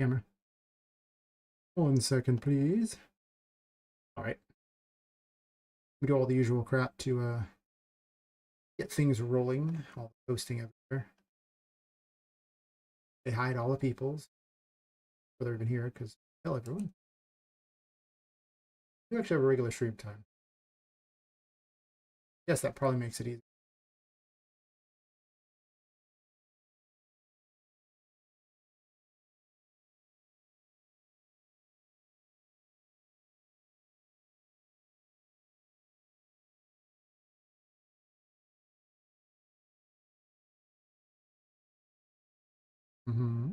camera. 1 second, please. All right. We do all the usual crap to get things rolling. All the posting everywhere. They hide all the peoples. Whether they're even here, because tell everyone. We actually have a regular stream time. Yes, that probably makes it easy. Mm-hmm.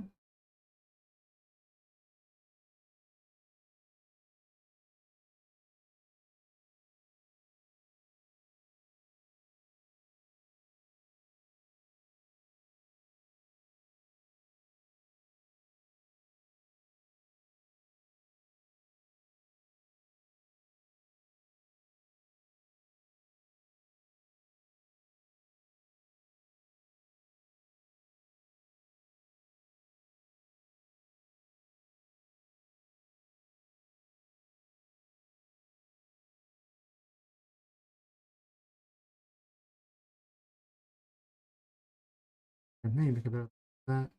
Maybe about that.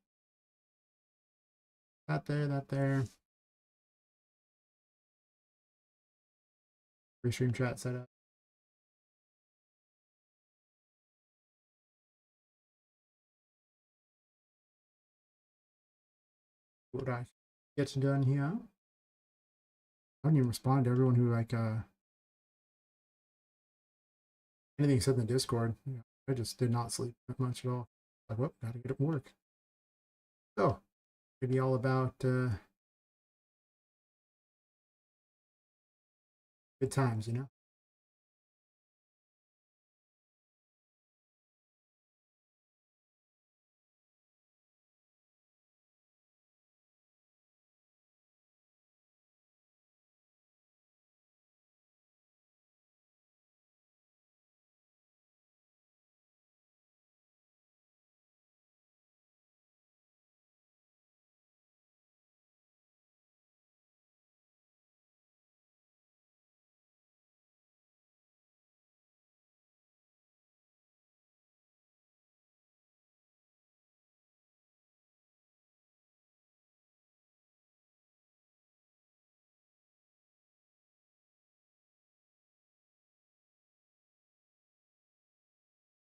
That there, that there. Restream chat set up. What I get done here? I didn't even respond to everyone who like anything said in the Discord. Yeah, I just did not sleep that much at all. Like, whoop, gotta get at work. So, maybe all about good times, you know?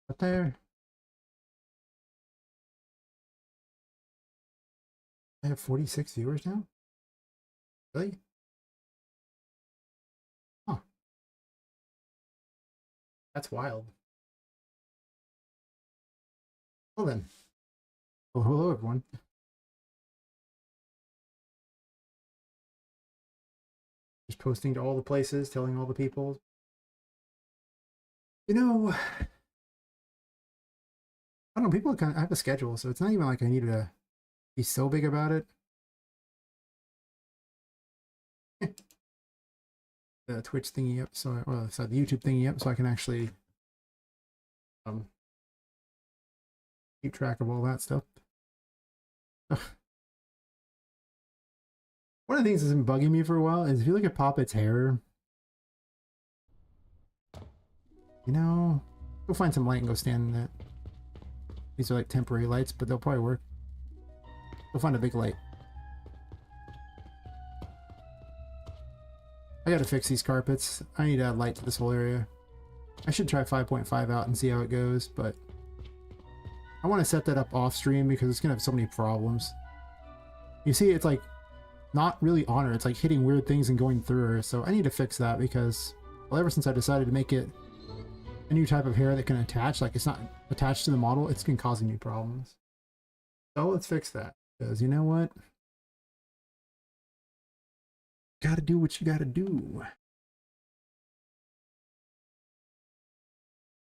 But there, I have 46 viewers now? Really? Huh. That's wild. Well then. Well, hello everyone. Just posting to all the places, telling all the people. You know, I don't know, people kind of I have a schedule, so it's not even like I need to be so big about it. The Twitch thingy up, so the YouTube thingy up, so I can actually keep track of all that stuff. Ugh. One of the things that's been bugging me for a while is if you look at Poppet's hair, you know, go find some light and go stand in that. These are like temporary lights, but they'll probably work. Go find a big light. I gotta fix these carpets. I need to add light to this whole area. I should try 5.5 out and see how it goes, but I want to set that up off stream because it's gonna have so many problems. You see, it's like not really on her. It's like hitting weird things and going through her. So I need to fix that because, well, ever since I decided to make it a new type of hair that can attach, like it's not attached to the model, it's been causing me problems. So let's fix that because you know what? Gotta do what you gotta do.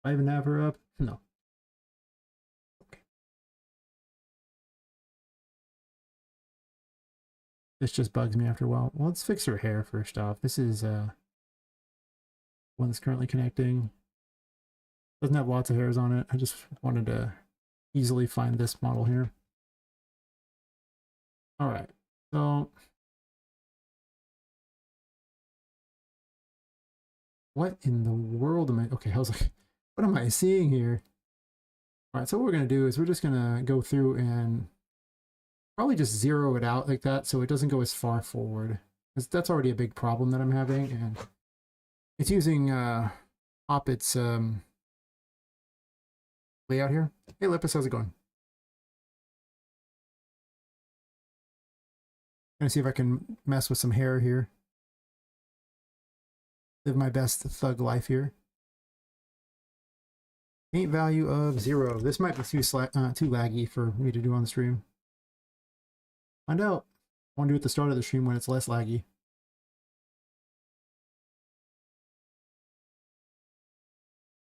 I even have her up? No. Okay. This just bugs me after a while. Well, let's fix her hair first off. This is one that's currently connecting. Doesn't have lots of hairs on it. I just wanted to easily find this model here. All right. So what in the world am I? Okay, I was like, what am I seeing here? All right, so what we're gonna do is we're just gonna go through and probably just zero it out like that so it doesn't go as far forward. Because that's already a big problem that I'm having, and it's using Poppet's layout here. Hey Lippus, how's it going? Gonna see if I can mess with some hair here. Live my best thug life here. Paint value of 0. This might be too laggy for me to do on the stream. Find out. I want to do it at the start of the stream when it's less laggy.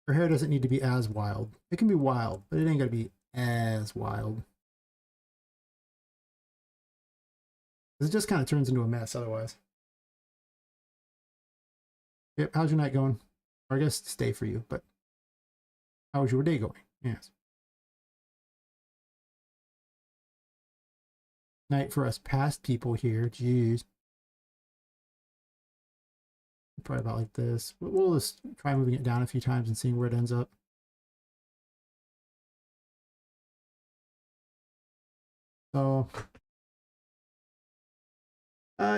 Her hair doesn't need to be as wild. It can be wild, but it ain't gotta be as wild. It just kind of turns into a mess otherwise. Yep, how's your night going? Or I guess stay for you, but how's your day going? Yes. Night for us past people here. Jeez. Probably about like this. We'll just try moving it down a few times and seeing where it ends up. So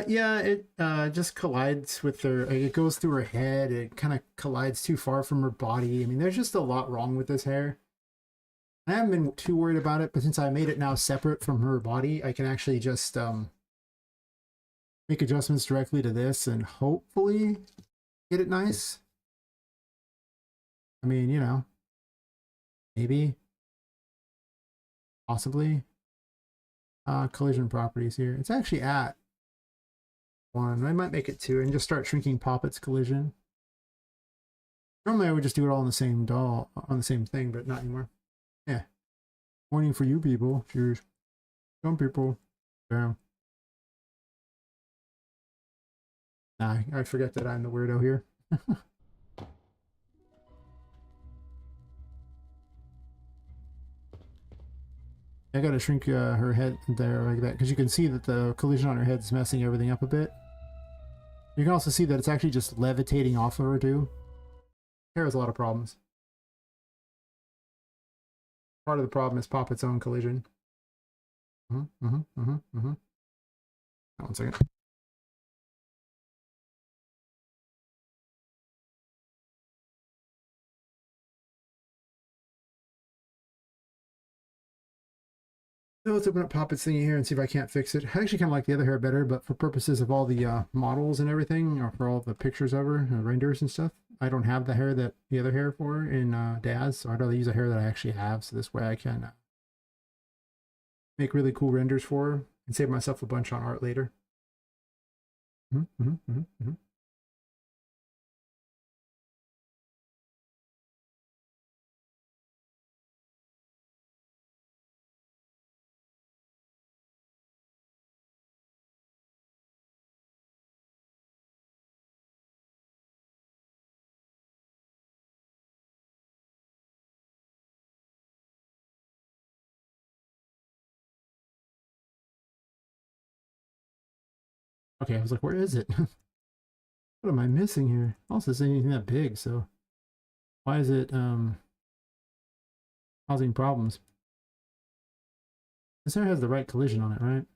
yeah, it just collides with her. It goes through her head. It kind of collides too far from her body. I mean, there's just a lot wrong with this hair. I haven't been too worried about it, but since I made it now separate from her body, I can actually just make adjustments directly to this and hopefully get it nice. I mean, you know, maybe, possibly. Collision properties here. It's actually at 1. I might make it 2 and just start shrinking Poppet's collision. Normally I would just do it all on the same doll, on the same thing, but not anymore. Yeah. Warning for you people. Cheers. Some people. Damn. Nah, I forget that I'm the weirdo here. I gotta shrink her head there like that, because you can see that the collision on her head is messing everything up a bit. You can also see that it's actually just levitating off of her too. Hair has a lot of problems. Part of the problem is Poppet's own collision. One second. So let's open up Poppet's thingy here and see if I can't fix it. I actually kind of like the other hair better, but for purposes of all the models and everything, or for all the pictures of her, renders and stuff, I don't have the hair that the other hair for in Daz, so I'd rather use a hair that I actually have, so this way I can make really cool renders for her and save myself a bunch on art later. Okay, I was like, where is it? What am I missing here? Also, this ain't anything that big, so why is it causing problems? This hair has the right collision on it, right?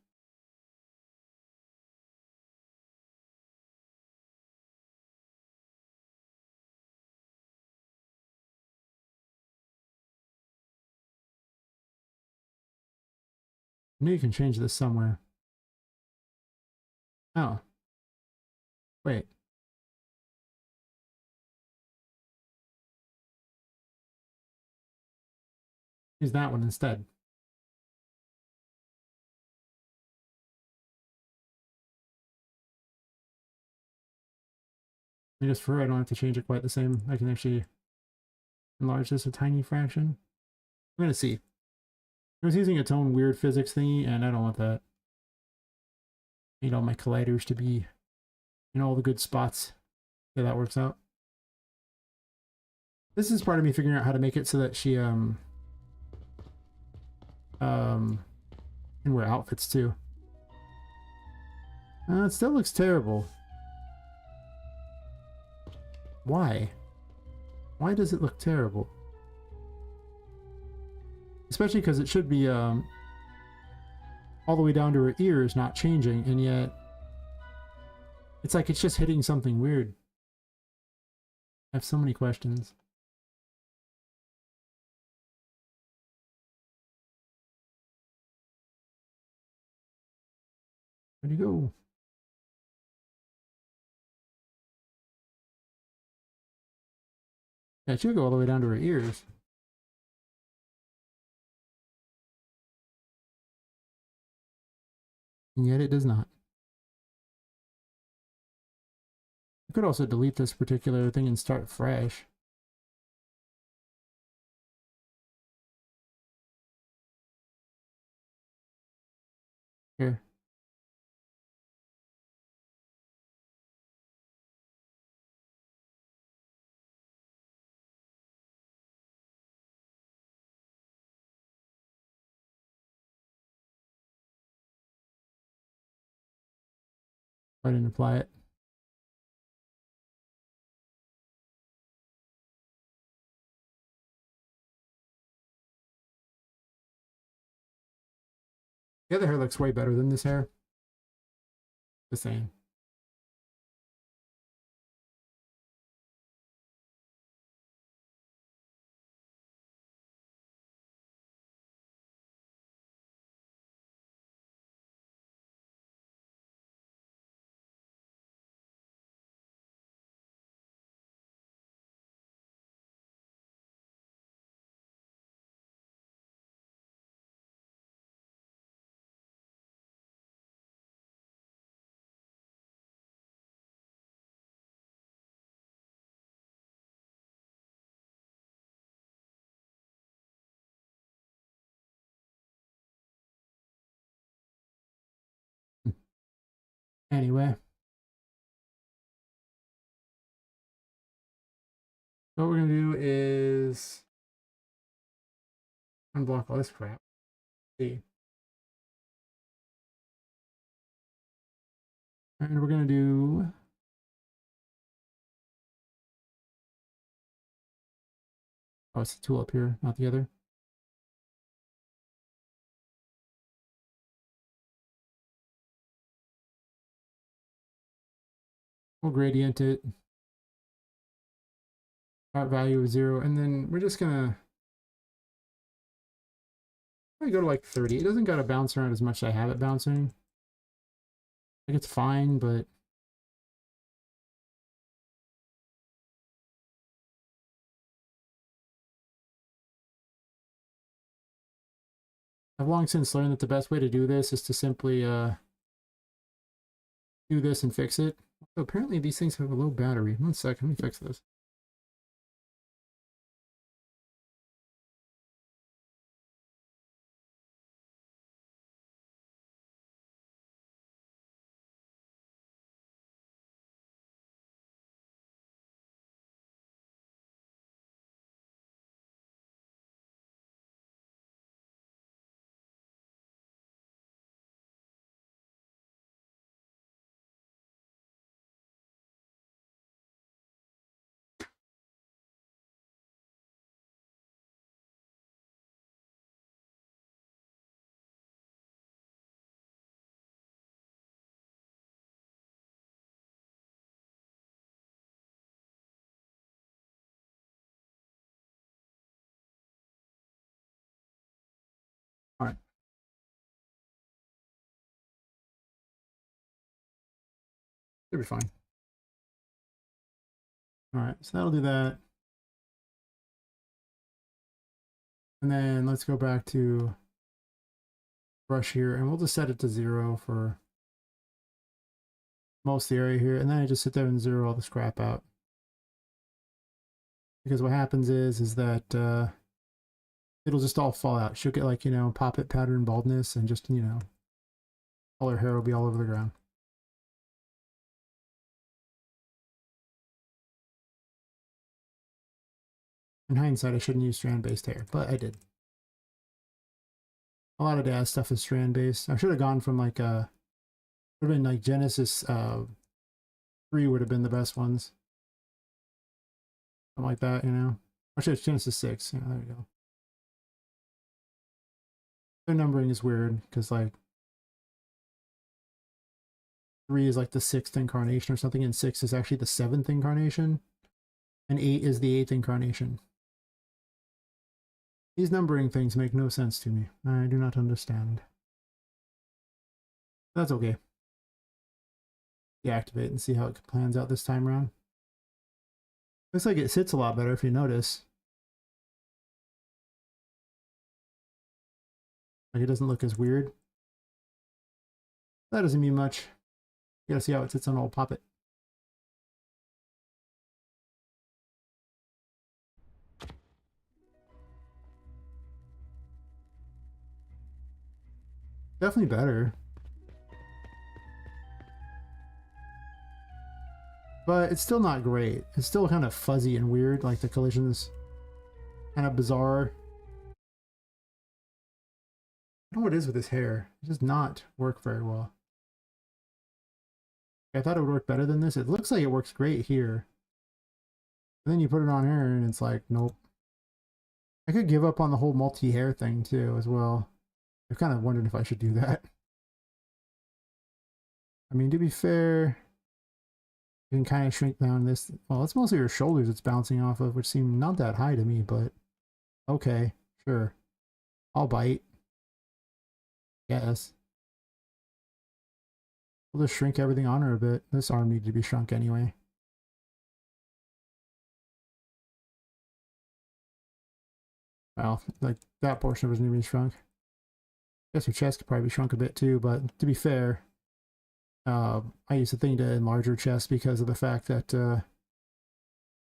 I know you can change this somewhere. Oh. Wait. Use that one instead. And just for her, I don't have to change it quite the same. I can actually enlarge this a tiny fraction. I'm gonna see. I was using its own weird physics thingy, and I don't want that. I need all my colliders to be in all the good spots. Yeah, that works out. This is part of me figuring out how to make it so that she can wear outfits too. It still looks terrible. Why? Why does it look terrible? Especially because it should be all the way down to her ears, not changing, and yet it's like it's just hitting something weird. I have so many questions. Where'd you go? Yeah, it should go all the way down to her ears. And yet it does not. I could also delete this particular thing and start fresh. Here. I didn't apply it. The other hair looks way better than this hair. The same. Anyway. What we're going to do is unblock all this crap. See. And we're going to do oh, it's the tool up here, not the other. We'll gradient it. Start value of 0, and then we're just gonna probably go to like 30. It doesn't gotta bounce around as much as I have it bouncing. Like it's fine, but I've long since learned that the best way to do this is to simply do this and fix it. So apparently these things have a low battery. One sec, let me fix this. All right. Should be fine. All right, so that'll do that. And then let's go back to brush here, and we'll just set it to 0 for most of the area here. And then I just sit there and zero all the scrap out. Because what happens is that it'll just all fall out. She'll get like, you know, poppet pattern baldness and just, you know, all her hair will be all over the ground. In hindsight, I shouldn't use strand-based hair, but I did. A lot of Daz stuff is strand-based. I should have gone from like a Would have been like Genesis 3 would have been the best ones. Something like that, you know. Actually, it's Genesis 6. Yeah, there you go. Their numbering is weird because like 3 is like the 6th incarnation or something, and 6 is actually the 7th incarnation, and 8 is the 8th incarnation. These numbering things make no sense to me. I do not understand. That's okay. Deactivate and see how it plans out this time around. Looks like it sits a lot better if you notice. Like it doesn't look as weird. That doesn't mean much. You gotta see how it sits on old Poppet. Definitely better. But it's still not great. It's still kind of fuzzy and weird, like the collisions kind of bizarre. I don't know what it is with his hair. It does not work very well. I thought it would work better than this. It looks like it works great here. And then you put it on here and it's like, nope. I could give up on the whole multi-hair thing too as well. I've kind of wondered if I should do that. I mean, to be fair, you can kind of shrink down this. Well, it's mostly your shoulders it's bouncing off of, which seem not that high to me, but okay, sure. I'll bite. Yes. We'll just shrink everything on her a bit. This arm needed to be shrunk anyway. Well, like that portion wasn't even shrunk. I guess her chest could probably be shrunk a bit too, but to be fair, I use the thing to enlarge her chest because of the fact that,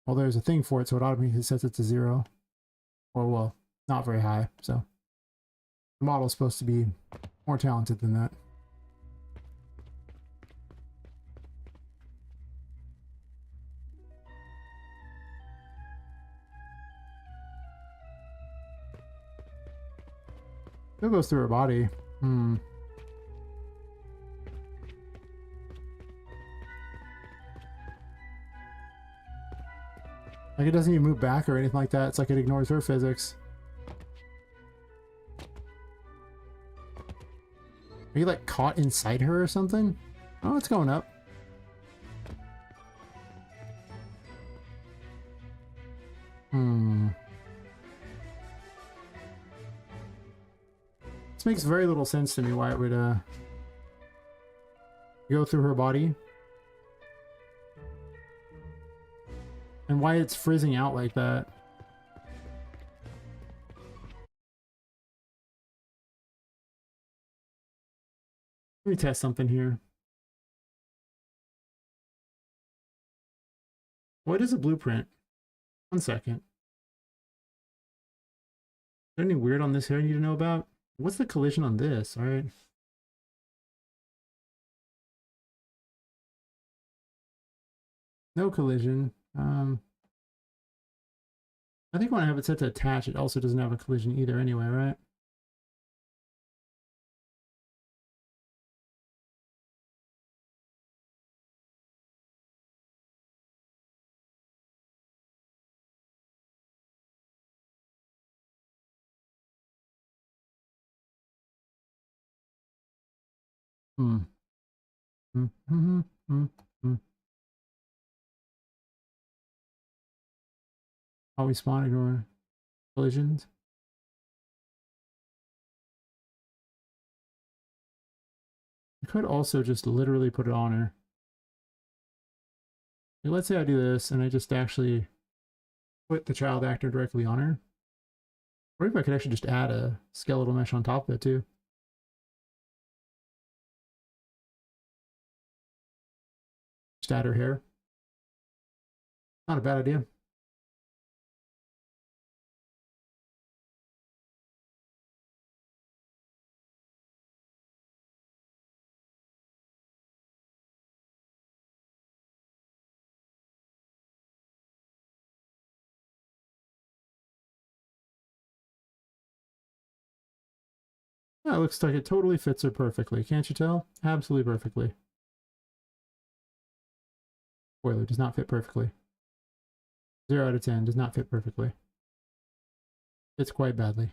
well, there's a thing for it, so it automatically sets it to 0. Or, well, not very high, so. The model's supposed to be more talented than that. Still goes through her body. Like it doesn't even move back or anything like that. It's like it ignores her physics. Are you like caught inside her or something? Oh, it's going up. This makes very little sense to me why it would go through her body. And why it's frizzing out like that. Let me test something here. What is a blueprint? 1 second. Is there anything weird on this here I need to know about? What's the collision on this? Alright. No collision. I think when I have it set to attach, it also doesn't have a collision either anyway, right? Always spawn ignore collisions. I could also just literally put it on her. Like, let's say I do this and I just actually put the child actor directly on her. Or if I could actually just add a skeletal mesh on top of it too. Just add her hair. Not a bad idea. Oh, it looks like it totally fits her perfectly. Can't you tell? Absolutely perfectly. Spoiler, does not fit perfectly. 0 out of 10, does not fit perfectly. Fits quite badly.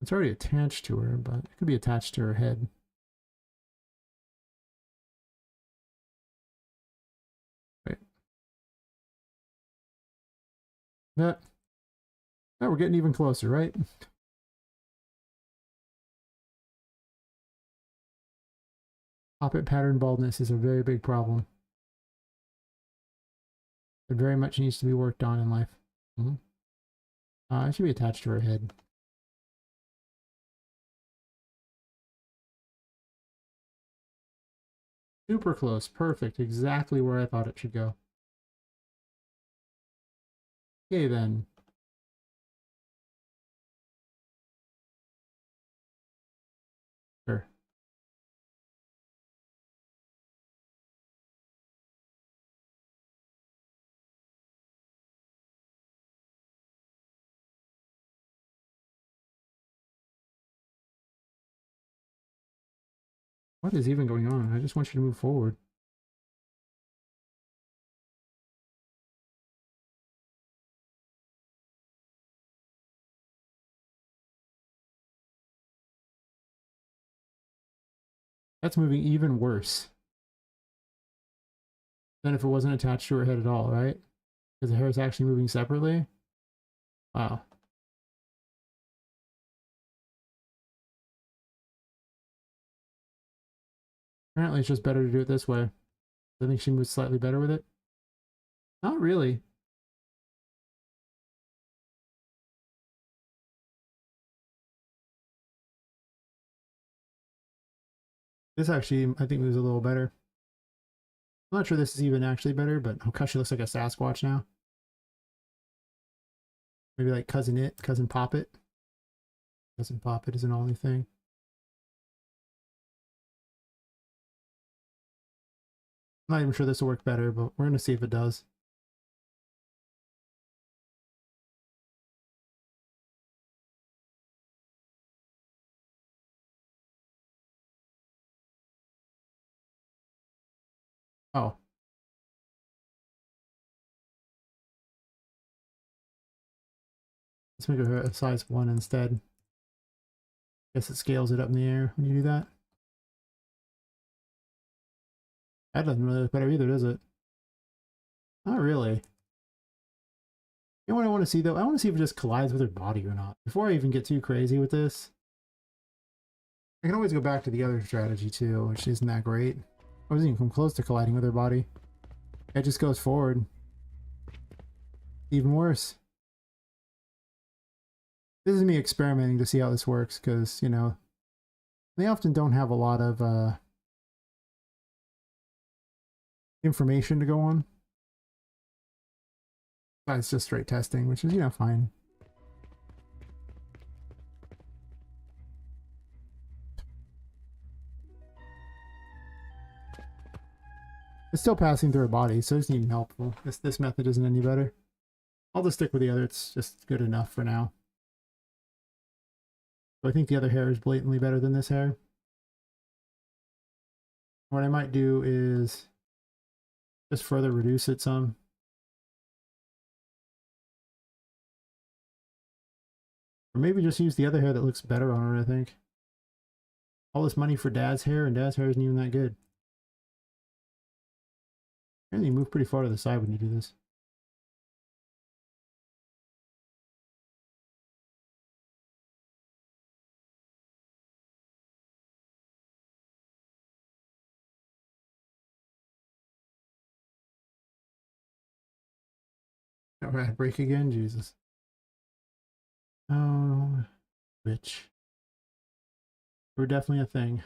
It's already attached to her, but it could be attached to her head. Wait. Yeah. Oh, we're getting even closer, right? Poppet pattern baldness is a very big problem. It very much needs to be worked on in life. It should be attached to her head. Super close. Perfect. Exactly where I thought it should go. Okay, then. Sure. What is even going on? I just want you to move forward. That's moving even worse than if it wasn't attached to her head at all, right? Because the hair is actually moving separately. Wow. Apparently it's just better to do it this way. I think she moves slightly better with it. Not really. This actually, I think, moves a little better. I'm not sure this is even actually better, but oh gosh, she looks like a Sasquatch now. Maybe like Cousin Poppet. Cousin Poppet is an only thing. I'm not even sure this will work better, but we're going to see if it does. Oh. Let's make her a size 1 instead. Guess it scales it up in the air when you do that. That doesn't really look better either, does it? Not really. You know what I want to see, though? I want to see if it just collides with her body or not. Before I even get too crazy with this, I can always go back to the other strategy, too, which isn't that great. I wasn't even come close to colliding with her body. It just goes forward. Even worse. This is me experimenting to see how this works, because, you know, they often don't have a lot of information to go on. It's just straight testing, which is, you know, fine. It's still passing through her body, so it's not even helpful. This method isn't any better. I'll just stick with the other. It's just good enough for now. So I think the other hair is blatantly better than this hair. What I might do is just further reduce it some. Or maybe just use the other hair that looks better on her, I think. All this money for Dad's hair, and Dad's hair isn't even that good. Apparently you move pretty far to the side when you do this. Alright, break again? Jesus. Oh, bitch. We're definitely a thing.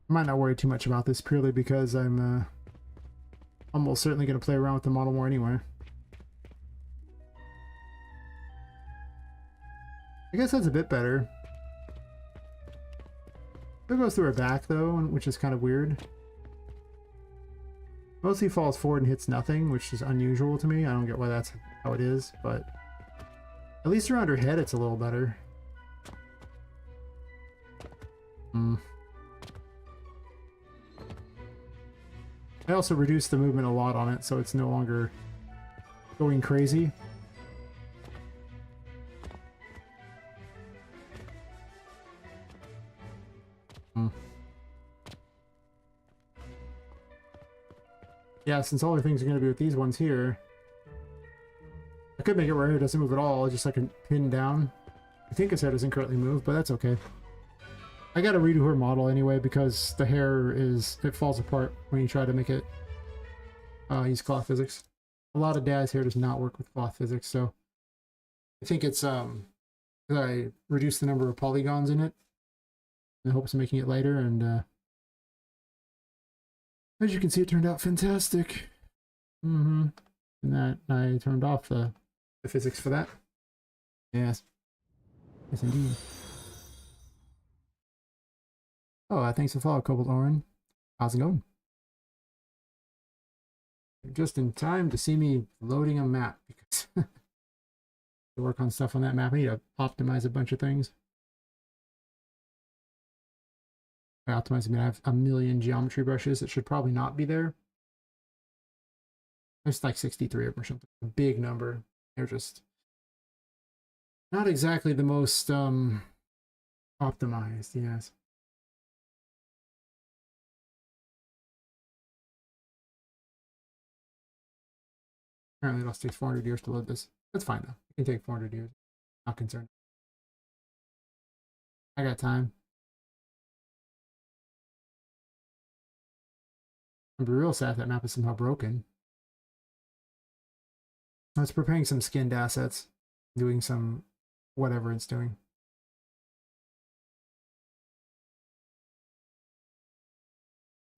I might not worry too much about this purely because I'm almost certainly going to play around with the model more anyway. I guess that's a bit better. It goes through her back though, which is kind of weird. Mostly falls forward and hits nothing, which is unusual to me. I don't get why that's how it is, but at least around her head it's a little better. I also reduced the movement a lot on it, so it's no longer going crazy. Yeah, since all the things are going to be with these ones here, I could make it where it doesn't move at all, just like a pin down. I think his hair doesn't currently move, but that's okay. I gotta redo her model anyway because the hair it falls apart when you try to make it use cloth physics. A lot of dad's hair does not work with cloth physics, so I think it's I reduced the number of polygons in it in hopes of making it lighter, and as you can see, it turned out fantastic. And that I turned off the physics for that. Yes. Yes, indeed. Oh, thanks for the follow, Cobalt Oren. How's it going? You're just in time to see me loading a map because to work on stuff on that map. I need to optimize a bunch of things. By optimizing, I mean I have a million geometry brushes that should probably not be there. There's like 63 of them or something. A big number. They're just not exactly the most optimized, yes. Apparently it'll take 400 years to load this. That's fine though. It can take 400 years. Not concerned. I got time. I'd be real sad if that map is somehow broken. It's preparing some skinned assets. Doing some whatever it's doing.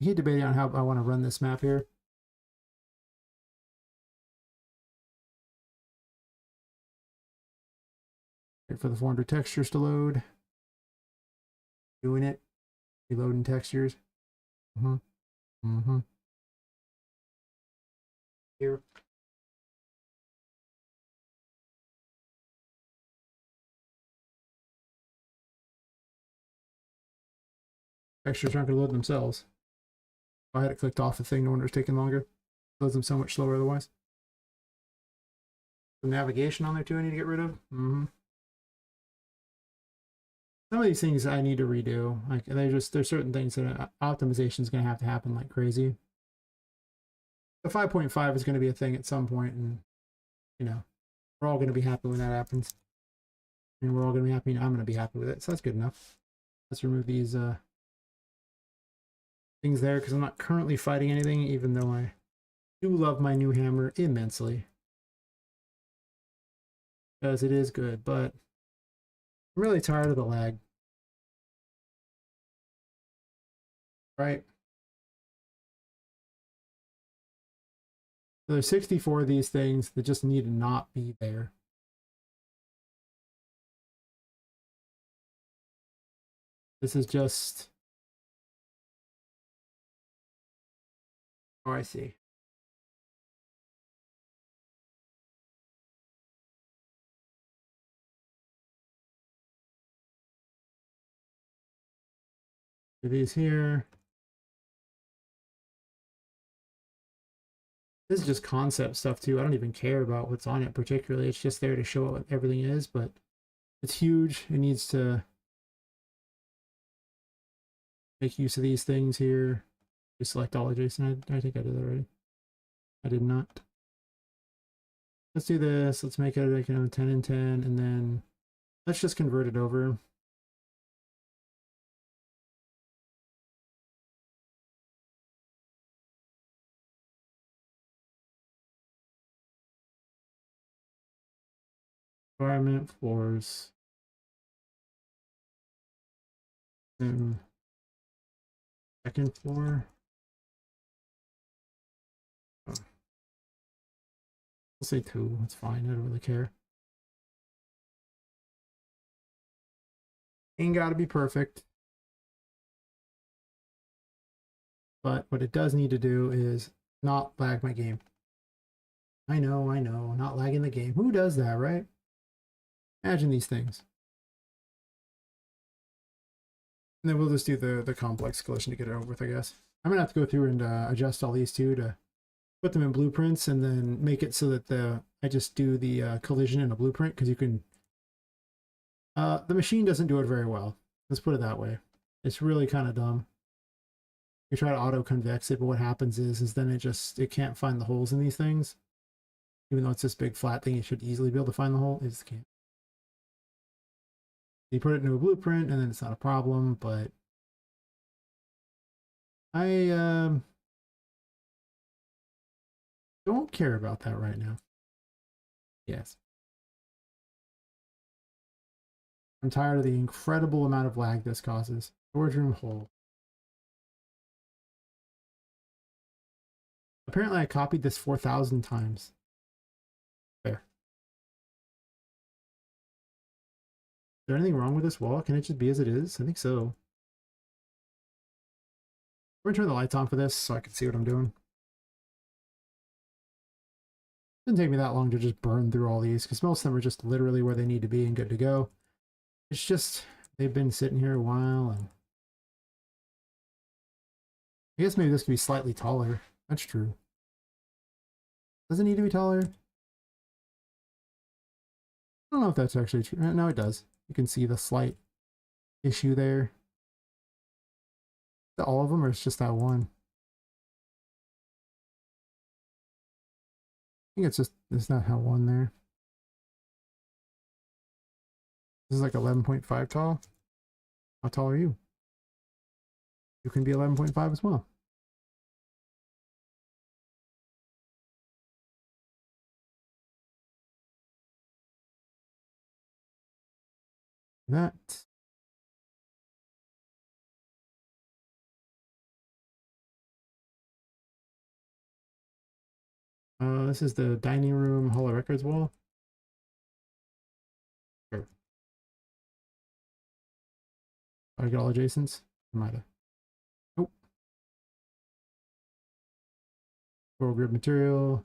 I keep debating on how I want to run this map here. Wait for the 400 textures to load. Doing it. Reloading textures. Here. Textures aren't going to load themselves. If I had it clicked off the thing, no wonder it's taking longer. It loads them so much slower otherwise. The navigation on there too I need to get rid of. Some of these things I need to redo. Like there's certain things that optimization is going to have to happen like crazy. The 5.5 is going to be a thing at some point, and you know, we're all going to be happy when that happens. And we're all going to be happy, and I'm going to be happy with it. So that's good enough. Let's remove these things there because I'm not currently fighting anything, even though I do love my new hammer immensely. Because it is good, but I'm really tired of the lag. Right? So there's 64 of these things that just need to not be there. This is just... Oh, I see. Do these here. This is just concept stuff too. I don't even care about what's on it particularly. It's just there to show what everything is, but it's huge. It needs to make use of these things here. Just select all adjacent. I think I did that already. I did not. Let's do this. Let's make it like 10 and 10, and then let's just convert it over. Environment, floors. Then second floor. Oh. I'll say 2. It's fine. I don't really care. Ain't got to be perfect. But what it does need to do is not lag my game. I know, not lagging the game. Who does that, right? Imagine these things. And then we'll just do the complex collision to get it over with, I guess. I'm gonna have to go through and adjust all these two to put them in blueprints and then make it so that I just do the collision in a blueprint, because you can... the machine doesn't do it very well. Let's put it that way. It's really kind of dumb. You try to auto-convex it, but what happens is then it can't find the holes in these things. Even though it's this big flat thing, it should easily be able to find the hole. It just can't. You put it into a blueprint, and then it's not a problem, but I don't care about that right now. Yes. I'm tired of the incredible amount of lag this causes. Storage room hole. Apparently I copied this 4,000 times. There. Is there anything wrong with this wall? Can it just be as it is? I think so. We're gonna turn the lights on for this so I can see what I'm doing. Didn't take me that long to just burn through all these, because most of them are just literally where they need to be and good to go. It's just, they've been sitting here a while, and I guess maybe this could be slightly taller. That's true. Does it need to be taller? I don't know if that's actually true. No, it does. You can see the slight issue there. Is that all of them, or it's just that one? I think it's not how one there. This is like 11.5 tall. How tall are you? You can be 11.5 as well. That. This is the dining room Hall of Records wall. Sure. I get all adjacents. Might have. Oh. Coral grid material.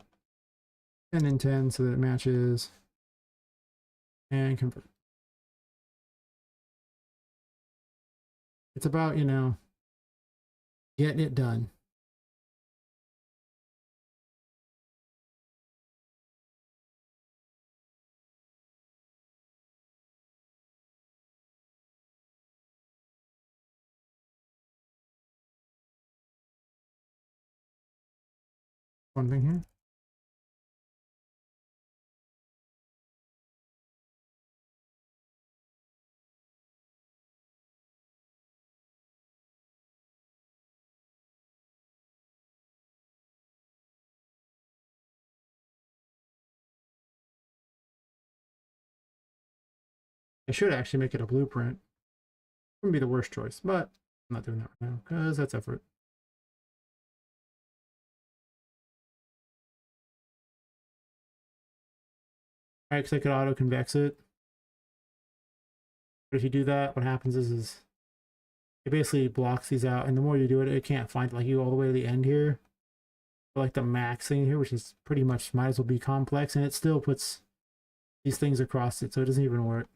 10 and 10 so that it matches. And convert. It's about, you know, getting it done. One thing here. I should actually make it a blueprint. Wouldn't be the worst choice, but I'm not doing that right now because that's effort. Right, because I could auto convex it. But if you do that, what happens is it basically blocks these out, and the more you do it, it can't find like you all the way to the end here. But like the max thing here, which is pretty much might as well be complex, and it still puts these things across it, so it doesn't even work.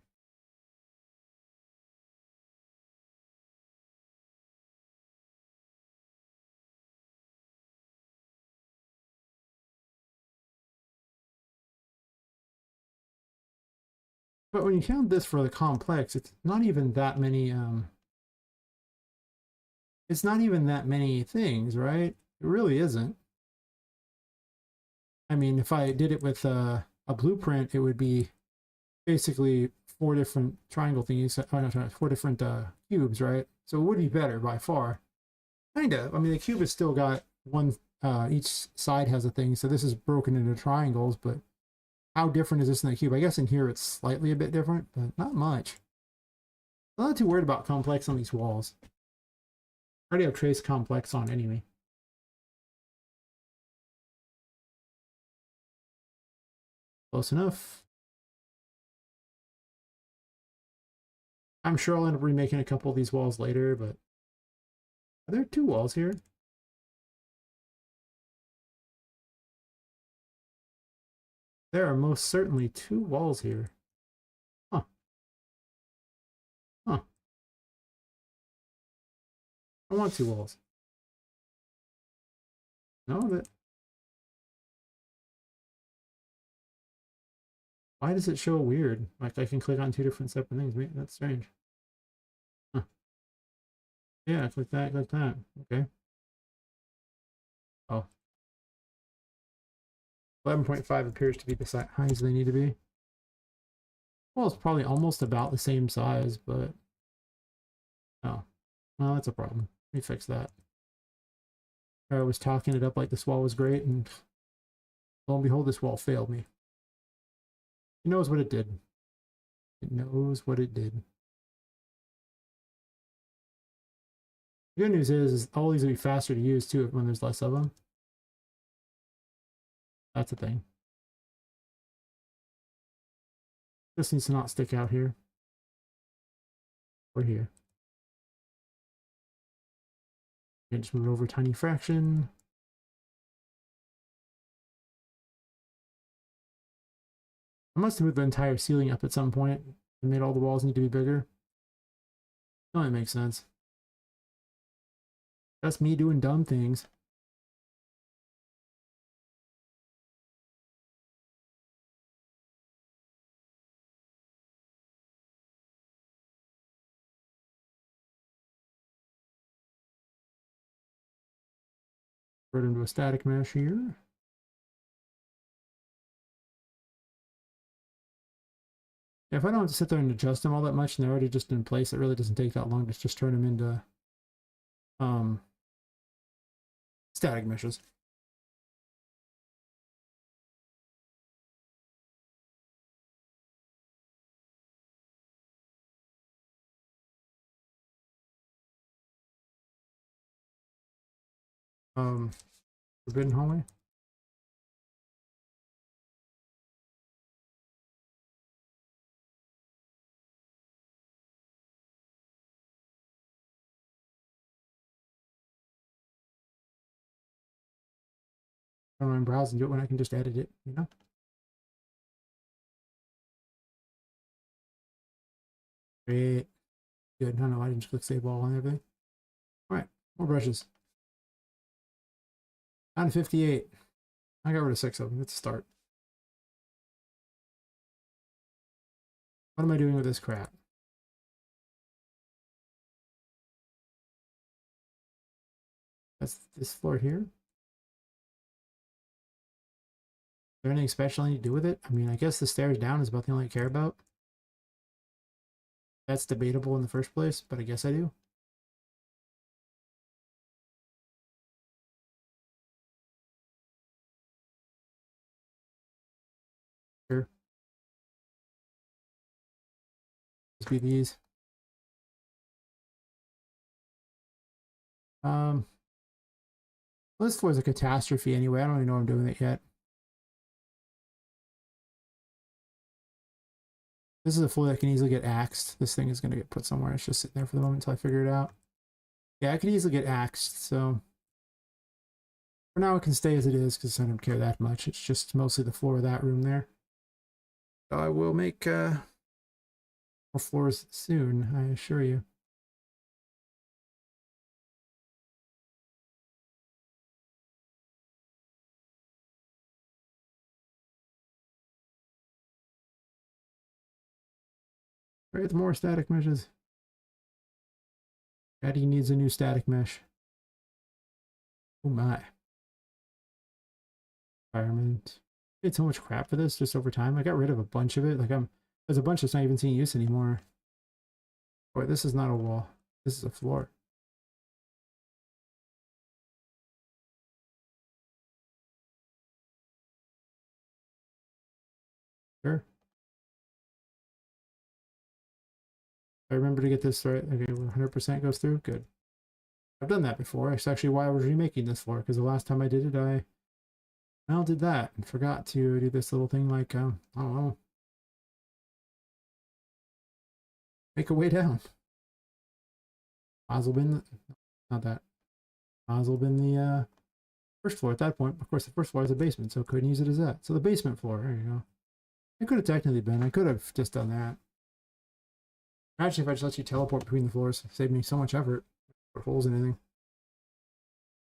But when you count this for the complex, it's not even that many it's not even that many things, right? It really isn't. I mean, if I did it with a blueprint, it would be basically 4 different triangle thingies. Oh, no, 4 different cubes, right? So it would be better by far. Kind of. I mean, the cube has still got one, each side has a thing, so this is broken into triangles, but how different is this in the cube? I guess in here it's slightly a bit different, but not much. I'm not too worried about complex on these walls. I already have trace complex on anyway. Close enough. I'm sure I'll end up remaking a couple of these walls later, but are there 2 walls here? There are most certainly 2 walls here. Huh. Huh. I want 2 walls. No, that... Why does it show weird? Like I can click on 2 different separate things. That's strange. Huh. Yeah, click that, click that. Okay. Oh. 11.5 appears to be the highs they need to be. Well, it's probably almost about the same size, but... Oh. Well, that's a problem. Let me fix that. I was talking it up like this wall was great, and lo and behold, this wall failed me. It knows what it did. It knows what it did. The good news is all these will be faster to use too when there's less of them. That's the thing. This needs to not stick out here. Or here. And just move it over a tiny fraction. I must have moved the entire ceiling up at some point and made all the walls need to be bigger. No, that makes sense. That's me doing dumb things. Put it into a static mesh here. If I don't have to sit there and adjust them all that much and they're already just in place, it really doesn't take that long to just turn them into static meshes. Forbidden hallway. I don't mind browse and do it when I can just edit it, you know? Great. Good. I don't know, I didn't just click save all and everything. Alright, more brushes. Down to 58. I got rid of 6 of them. Let's start. What am I doing with this crap? That's this floor here. Is there anything special I need to do with it? I mean, I guess the stairs down is about the only I care about. That's debatable in the first place, but I guess I do. Sure. Let's be these. Well, this floor is a catastrophe anyway. I don't even know what I'm doing with it yet. This is a floor that can easily get axed. This thing is going to get put somewhere. It's just sitting there for the moment until I figure it out. Yeah, I could easily get axed, so... For now, it can stay as it is, because I don't care that much. It's just mostly the floor of that room there. So I will make more floors soon, I assure you. Right, more static meshes. Daddy needs a new static mesh. Oh my. Environment. I paid so much crap for this just over time. I got rid of a bunch of it. Like there's a bunch that's not even seeing use anymore. Boy, this is not a wall. This is a floor. Sure. I remember to get this right. Okay, 100% goes through. Good. I've done that before. It's actually why I was remaking this floor, because the last time I did it, I Well, did that and forgot to do this little thing like, I don't know, make a way down. Mazel been, not that. Mazel been the first floor at that point. Of course, the first floor is a basement, so couldn't use it as that. So the basement floor, there you go. It could have technically been. I could have just done that. Imagine if I just let you teleport between the floors. Saved me so much effort. Put holes in anything.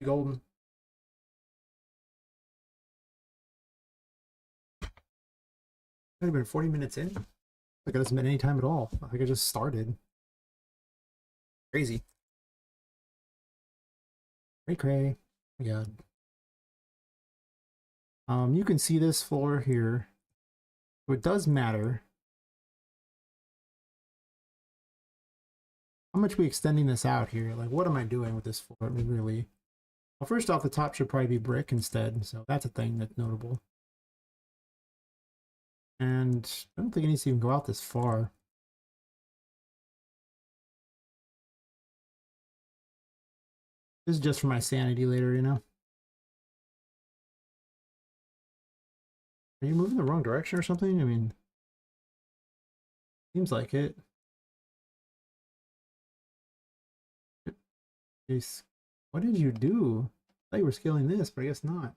Golden. Could have been 40 minutes in. Like it doesn't been any time at all. I think I just started. Crazy. Cray. Oh my god. You can see this floor here. So it does matter how much we extending this out here. Like, what am I doing with this floor? I mean, really. Well, first off, the top should probably be brick instead, so that's a thing that's notable. And I don't think it needs to even go out this far. This is just for my sanity later, you know? Are you moving the wrong direction or something? I mean, seems like it. What did you do? I thought you were scaling this, but I guess not.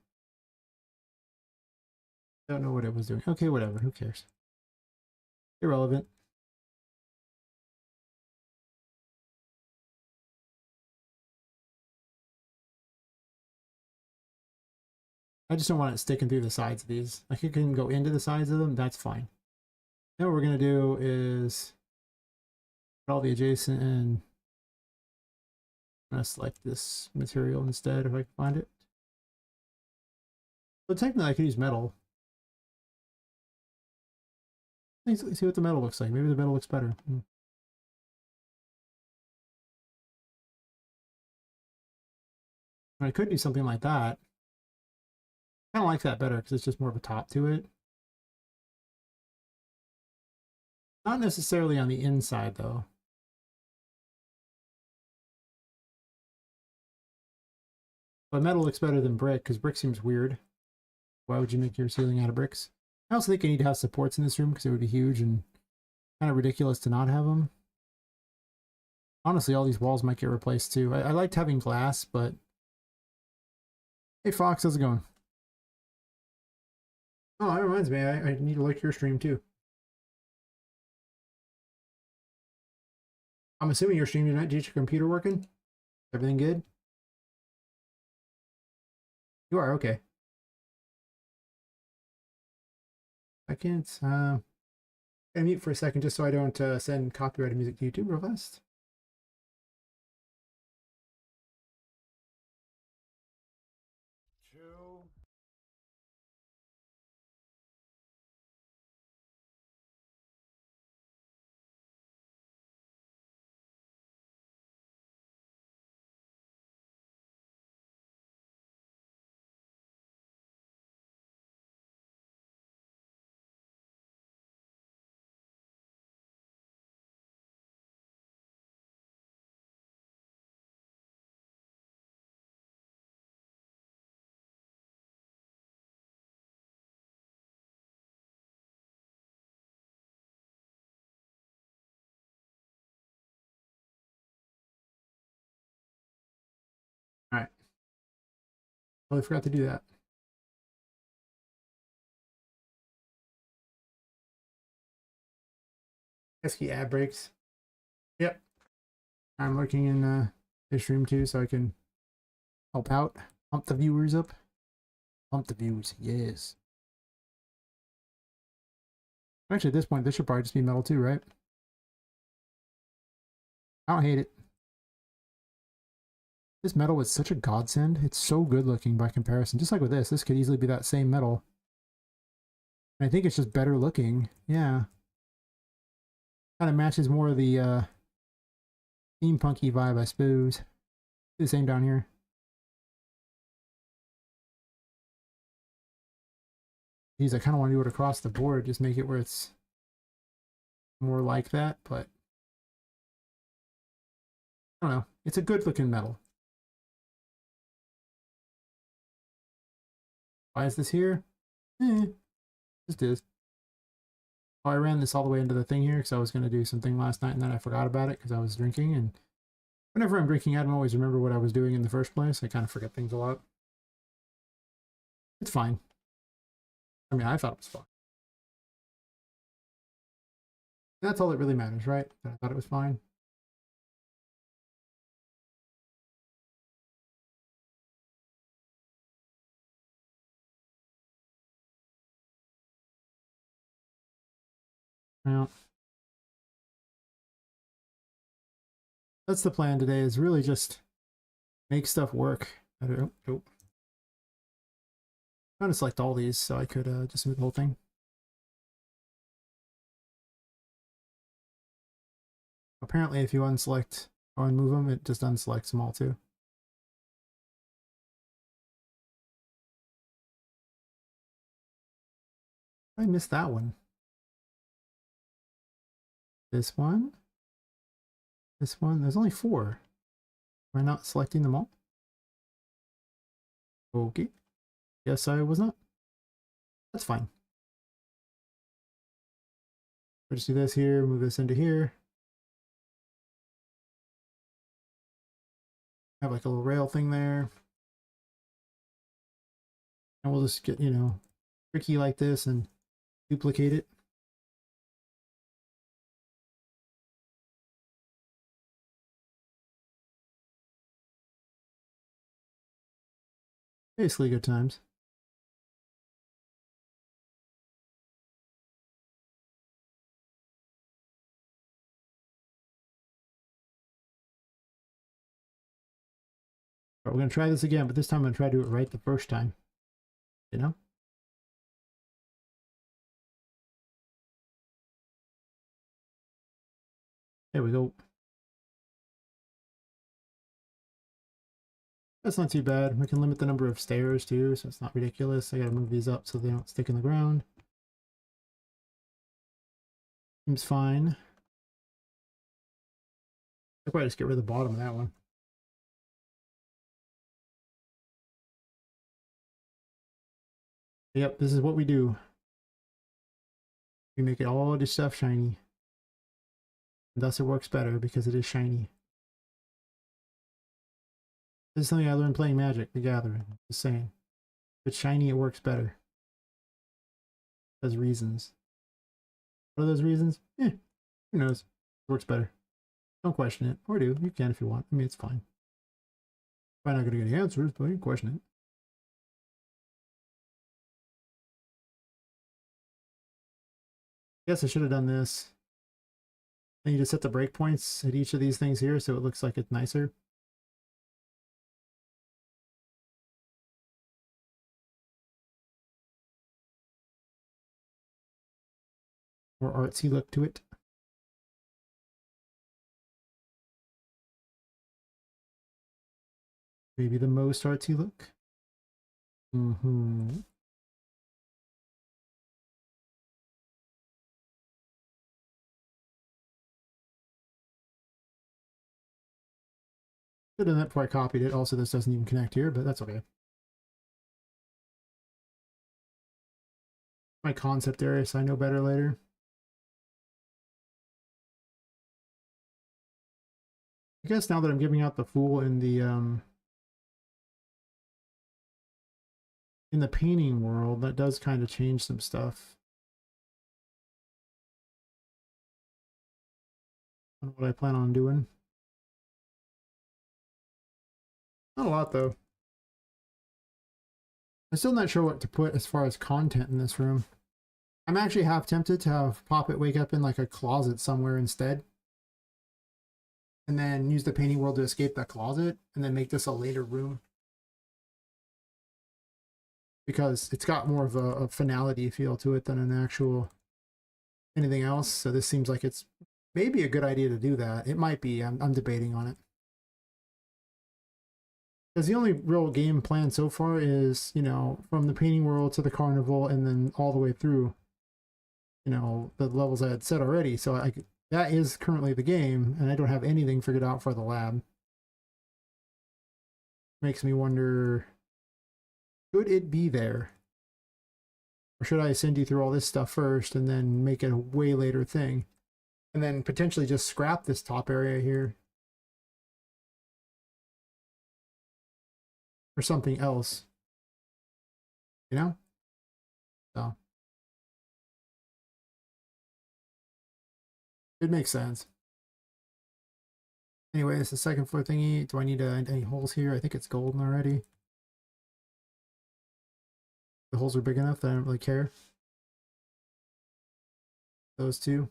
Don't know what it was doing. Okay, whatever. Who cares? Irrelevant. I just don't want it sticking through the sides of these. Like, it can go into the sides of them. That's fine. Now what we're going to do is put all the adjacent and I'm going to select this material instead if I can find it. But technically I could use metal. Let's see what the metal looks like. Maybe the metal looks better. I could do something like that. I kind of like that better because it's just more of a top to it. Not necessarily on the inside though. But metal looks better than brick because brick seems weird. Why would you make your ceiling out of bricks? I also think I need to have supports in this room because it would be huge and kind of ridiculous to not have them. Honestly, all these walls might get replaced too. I liked having glass, but... Hey Fox, how's it going? Oh, that reminds me, I need to like your stream too. I'm assuming your stream tonight. Is your computer working? Everything good? You are, okay. I can't, I'm mute for a second just so I don't send copyrighted music to YouTube real fast. All right. Totally forgot to do that. Pesky ad breaks. Yep. I'm lurking in this stream too so I can help out. Pump the viewers up. Pump the views, yes. Actually, at this point, this should probably just be metal too, right? I don't hate it. This metal is such a godsend. It's so good looking by comparison. Just like with this could easily be that same metal. And I think it's just better looking. Yeah. Kind of matches more of the steampunky vibe, I suppose. The same down here. Geez, I kind of want to do it across the board. Just make it where it's more like that, but I don't know. It's a good looking metal. Why is this here? Just is. Oh, I ran this all the way into the thing here because I was going to do something last night and then I forgot about it because I was drinking. And whenever I'm drinking, I don't always remember what I was doing in the first place. I kind of forget things a lot. It's fine. I mean, I thought it was fine. That's all that really matters, right? I thought it was fine. Yeah. That's the plan today, is really just make stuff work. I don't, nope. I'm going to select all these so I could just move the whole thing. Apparently, if you unselect or unmove them, it just unselects them all too. I missed that one. This one. This one. There's only 4. Am I not selecting them all? Okay. Yes, I was not. That's fine. I'll just do this here, move this into here. Have like a little rail thing there. And we'll just get, you know, tricky like this and duplicate it. Basically good times. But we're going to try this again, but this time I'm going to try to do it right the first time. You know? There we go. That's not too bad. We can limit the number of stairs too, so it's not ridiculous. I gotta move these up so they don't stick in the ground. Seems fine. I'll probably just get rid of the bottom of that one. Yep, this is what we do. We make it all this stuff shiny. And thus it works better because it is shiny. This is something I learned playing Magic: The Gathering. Just saying. If it's shiny, it works better. There's reasons. What are those reasons? Who knows? It works better. Don't question it. Or do. You can if you want. I mean, it's fine. Probably not going to get any answers, but you can question it. Guess I should have done this. Then you just set the breakpoints at each of these things here so it looks like it's nicer. More artsy look to it. Maybe the most artsy look. Mm-hmm. Should have done that before I copied it. Also, this doesn't even connect here, but that's okay. My concept area, so I know better later. I guess now that I'm giving out the Fool in the painting world, that does kind of change some stuff. I don't know what I plan on doing. Not a lot, though. I'm still not sure what to put as far as content in this room. I'm actually half tempted to have Poppet wake up in like a closet somewhere instead. And then use the painting world to escape that closet and then make this a later room. Because it's got more of a finality feel to it than an actual anything else. So this seems like it's maybe a good idea to do that. It might be. I'm debating on it. Because the only real game plan so far is, you know, from the painting world to the carnival and then all the way through, you know, the levels I had set already. So that is currently the game, and I don't have anything figured out for the lab. Makes me wonder, could it be there? Or should I send you through all this stuff first and then make it a way later thing? And then potentially just scrap this top area here. Or something else. You know? So. It makes sense. Anyway, it's the second floor thingy. Do I need any holes here? I think it's golden already. The holes are big enough that I don't really care. Those two.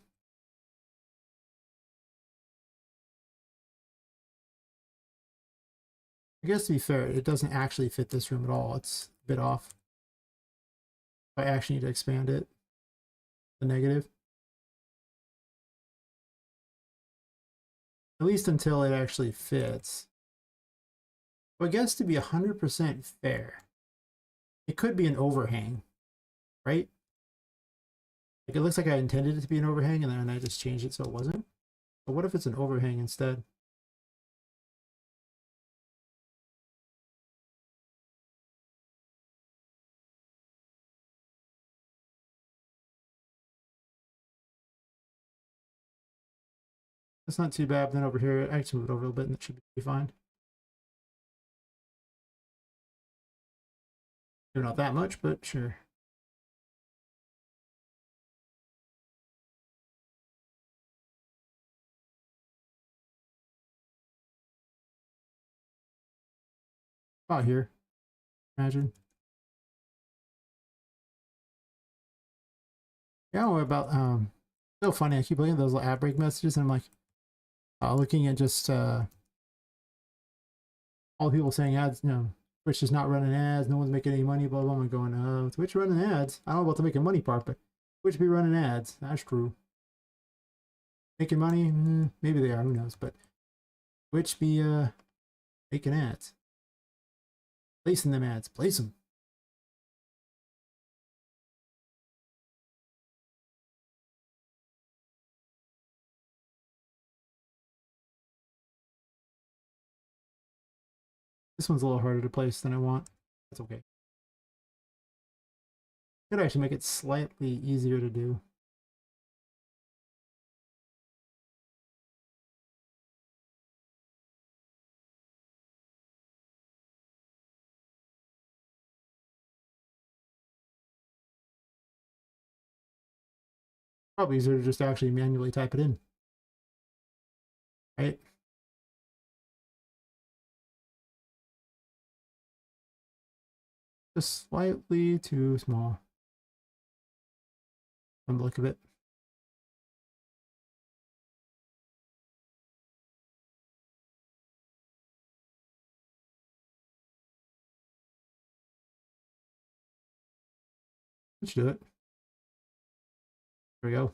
I guess to be fair, it doesn't actually fit this room at all. It's a bit off. I actually need to expand it. The negative. At least until it actually fits. But I guess to be 100% fair, it could be an overhang, right? Like it looks like I intended it to be an overhang and then I just changed it so it wasn't. But what if it's an overhang instead? That's not too bad. Then over here, I can move it over a little bit and it should be fine. Maybe not that much, but sure. About here, imagine. Yeah, what about so funny. I keep looking at those little ad break messages and I'm like looking at just all the people saying ads, you know, Twitch is not running ads, no one's making any money, blah blah. I'm going, Twitch running ads. I don't know about the making money part, but Twitch be running ads. That's true. Making money, maybe they are, who knows, but Twitch be making ads. Placing them ads, place them. This one's a little harder to place than I want. That's okay. Could actually make it slightly easier to do. Probably easier to just actually manually type it in. Right? Just slightly too small. From the look of it. Let's do it. There we go.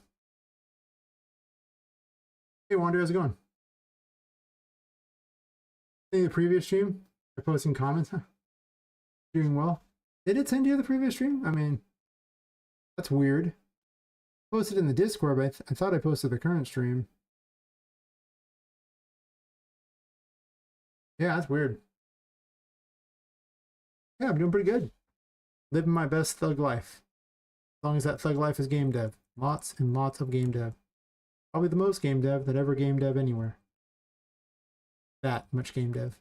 Hey Wander, how's it going? In the previous stream, they're posting comments. Huh? Doing well. They did send you the previous stream? I mean, that's weird. I posted in the Discord, but I thought I posted the current stream. Yeah, that's weird. Yeah, I'm doing pretty good. Living my best thug life. As long as that thug life is game dev. Lots and lots of game dev. Probably the most game dev that ever game dev anywhere. That much game dev.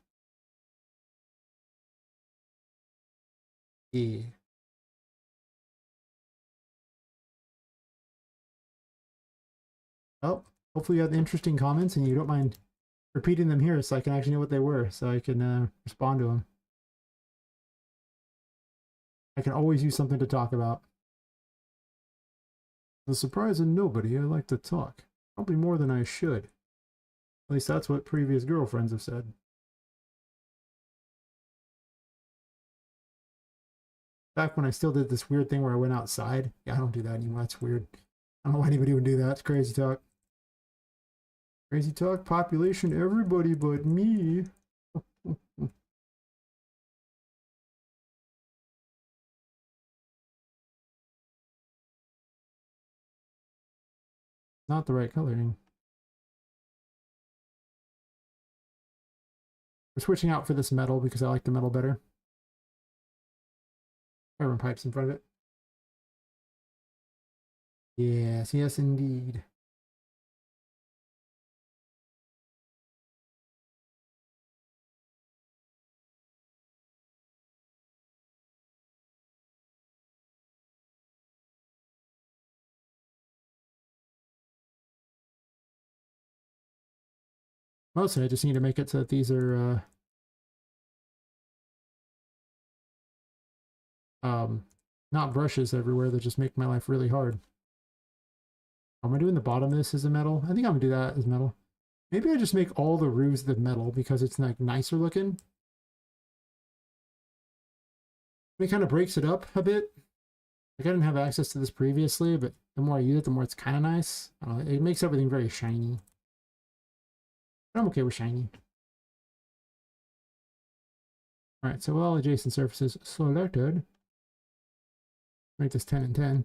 Yeah. Well, hopefully you had interesting comments and you don't mind repeating them here so I can actually know what they were, so I can respond to them. I can always use something to talk about. The surprise of nobody, I like to talk. Probably more than I should. At least that's what previous girlfriends have said. Back when I still did this weird thing where I went outside. Yeah, I don't do that anymore. That's weird. I don't know why anybody would do that. It's crazy talk. Crazy talk, population, everybody but me. Not the right coloring. We're switching out for this metal because I like the metal better. Carbon pipes in front of it. Yes, yes, indeed. Mostly, I just need to make it so that these are not brushes everywhere that just make my life really hard. Am I doing the bottom of this as a metal? I think I'm gonna do that as metal. Maybe I just make all the roofs the metal because it's like nicer looking. It kind of breaks it up a bit. Like I didn't have access to this previously, but the more I use it, the more it's kind of nice. I don't know, it makes everything very shiny. But I'm okay with shiny. All right, so all adjacent surfaces selected. Make this 10 and 10.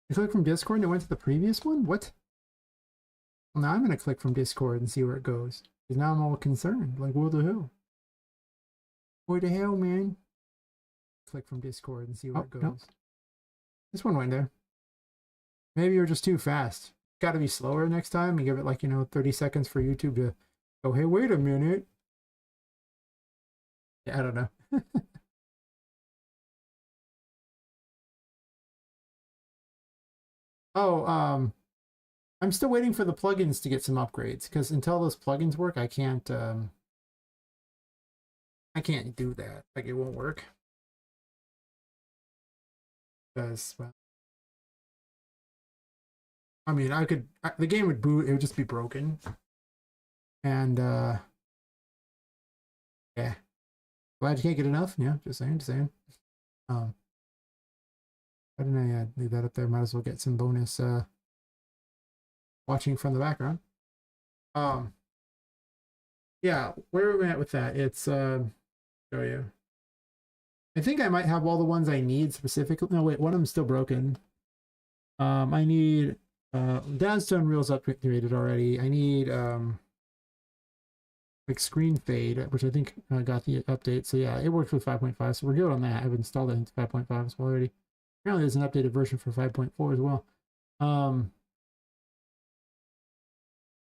You click from Discord and it went to the previous one? What? Well, now I'm going to click from Discord and see where it goes. Because now I'm all concerned. Like, what the hell? What the hell, man? Click from Discord and see where it goes. Nope. This one went there. Maybe you're just too fast. Got to be slower next time and give it like, 30 seconds for YouTube to go, hey, wait a minute. Yeah, I don't know. Oh, I'm still waiting for the plugins to get some upgrades because until those plugins work, I can't do that. Like it won't work. Because, well, I mean, the game would boot, it would just be broken. And, yeah. Glad you can't get enough. Yeah, just saying. Why didn't I leave that up there? Might as well get some bonus, watching from the background. Yeah, where are we at with that? It's, show you. I think I might have all the ones I need specifically. No, wait, one of them's still broken. I need downstone reels upgraded already. I need like screen fade, which I think got the update. So yeah, it works with 5.5. So we're good on that. I've installed it into 5.5 as well already. Apparently there's an updated version for 5.4 as well.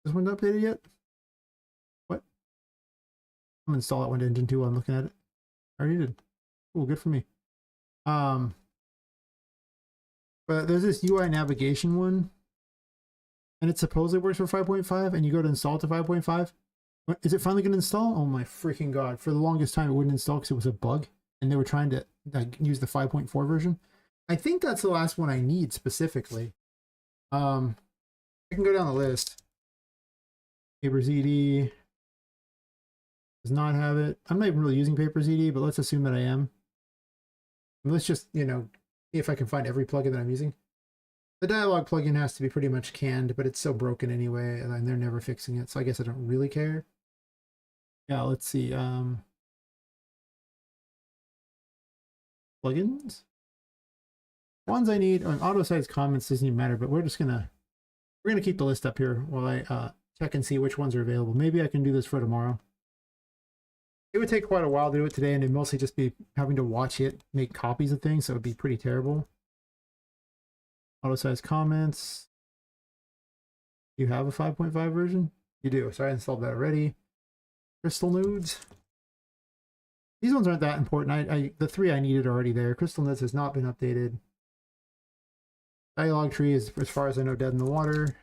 This one's updated yet? What? I'm gonna install that one to Engine 2 while I'm looking at it. I already did. Cool, good for me. But there's this UI navigation one, and it supposedly works for 5.5, and you go to install to 5.5. Is it finally going to install? Oh my freaking god. For the longest time, it wouldn't install because it was a bug, and they were trying to use the 5.4 version. I think that's the last one I need specifically. I can go down the list. PaperZD does not have it. I'm not even really using PaperZD, but let's assume that I am. Let's just, if I can find every plugin that I'm using. The dialogue plugin has to be pretty much canned, but it's so broken anyway, and they're never fixing it, so I guess I don't really care. Yeah, let's see. Plugins? Ones I need on auto size comments doesn't even matter, but we're gonna keep the list up here while I check and see which ones are available. Maybe I can do this for tomorrow. It would take quite a while to do it today, and it'd mostly just be having to watch it make copies of things, so it'd be pretty terrible. Auto size comments. You have a 5.5 version? You do. So I installed that already. Crystal nudes. These ones aren't that important. The three I needed are already there. Crystal nudes has not been updated. Dialogue tree is, as far as I know, dead in the water.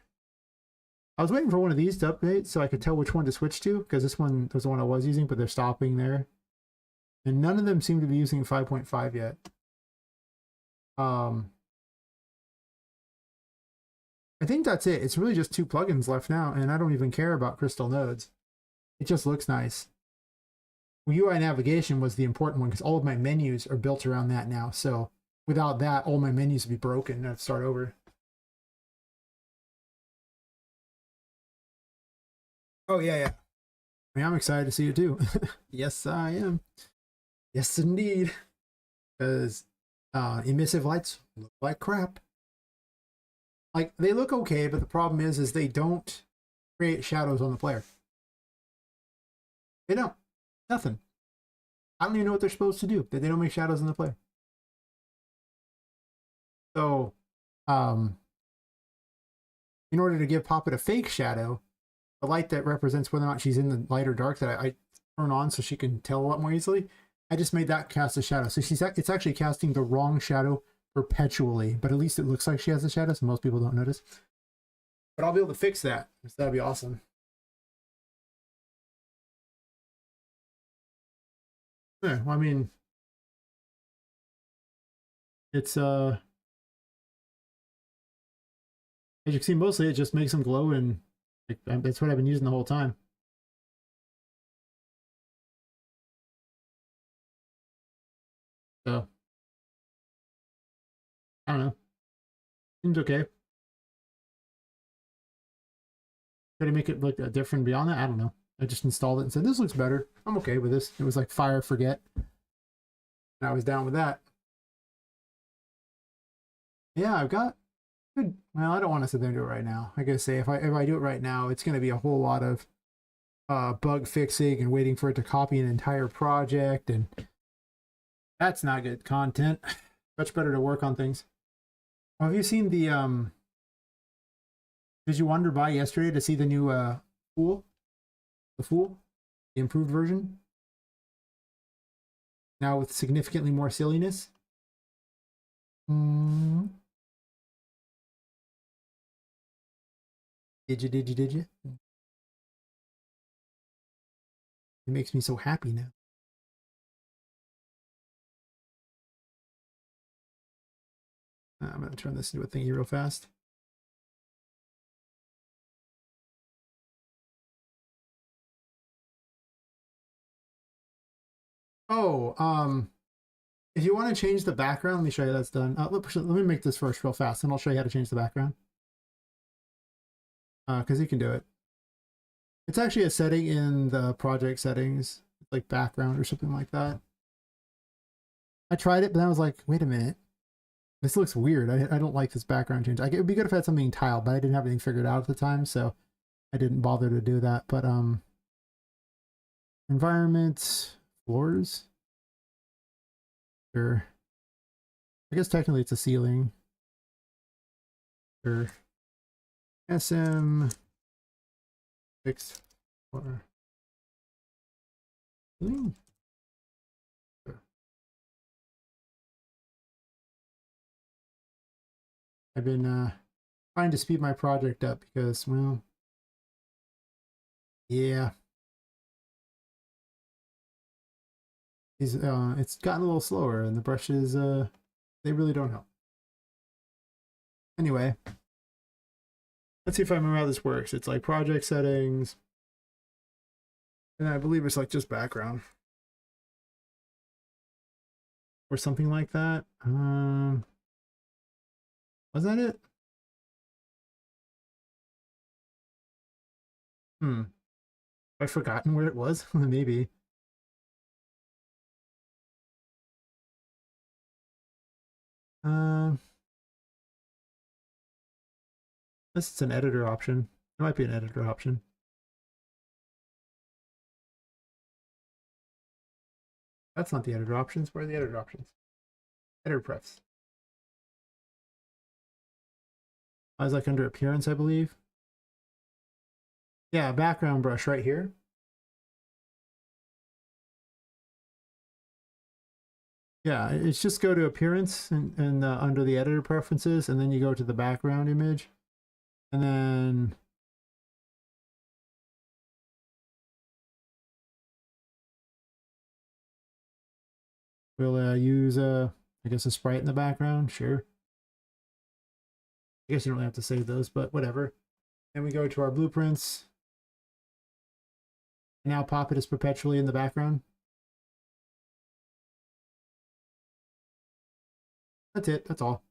I was waiting for one of these to update so I could tell which one to switch to, because this one was the one I was using, but they're stopping there. And none of them seem to be using 5.5 yet. I think that's it. It's really just two plugins left now, and I don't even care about crystal nodes. It just looks nice. UI navigation was the important one because all of my menus are built around that now. So without that, all my menus would be broken and I'd start over. Oh, yeah. I mean, I'm excited to see it too. Yes, I am. Yes, indeed. Because emissive lights look like crap. Like, they look okay, but the problem is they don't create shadows on the player. They don't. Nothing. I don't even know what they're supposed to do. They don't make shadows on the player. So, in order to give Poppet a fake shadow, the light that represents whether or not she's in the light or dark that I turn on so she can tell a lot more easily, I just made that cast a shadow. So it's actually casting the wrong shadow perpetually, but at least it looks like she has a shadow, so most people don't notice. But I'll be able to fix that. So that'd be awesome. Yeah, well, I mean, it's as you can see, mostly it just makes them glow, and like, that's what I've been using the whole time. So I don't know. Seems okay. Try to make it look different beyond that. I don't know. I just installed it and said this looks better. I'm okay with this. It was like fire forget. And I was down with that. Yeah, I've got good. Well, I don't want to sit there and do it right now. I gotta say, if I do it right now, it's gonna be a whole lot of bug fixing and waiting for it to copy an entire project, and that's not good content. Much better to work on things. Have you seen the Did you wander by yesterday to see the new Fool? The Fool, the improved version, now with significantly more silliness. Mm. Did you? Did you? Did you? It makes me so happy now. I'm gonna turn this into a thingy real fast. Oh, if you want to change the background, let me show you that's done. Let me make this first real fast, and I'll show you how to change the background. Because you can do it. It's actually a setting in the project settings, like background or something like that. I tried it, but then I was like, wait a minute. This looks weird. I don't like this background change. It would be good if I had something tiled, but I didn't have anything figured out at the time, so I didn't bother to do that. But environment, floors. Sure. I guess technically it's a ceiling. Sure. SM fixed or ceiling. Sure. I've been trying to speed my project up because, well, yeah, it's gotten a little slower, and the brushes they really don't help. Anyway, let's see if I remember how this works. It's like project settings, and I believe it's like just background or something like that. Was that it? Hmm. I've forgotten where it was. Maybe. Um, this is an editor option. It might be an editor option. That's not the editor options. Where are the editor options? Editor prefs. I was like under appearance, I believe. Yeah, background brush right here. Yeah, it's just go to appearance and under the editor preferences, and then you go to the background image, and then we'll use I guess a sprite in the background. Sure. I guess you don't have to save those, but whatever. And we go to our blueprints. Now Poppet is perpetually in the background. That's it. That's all.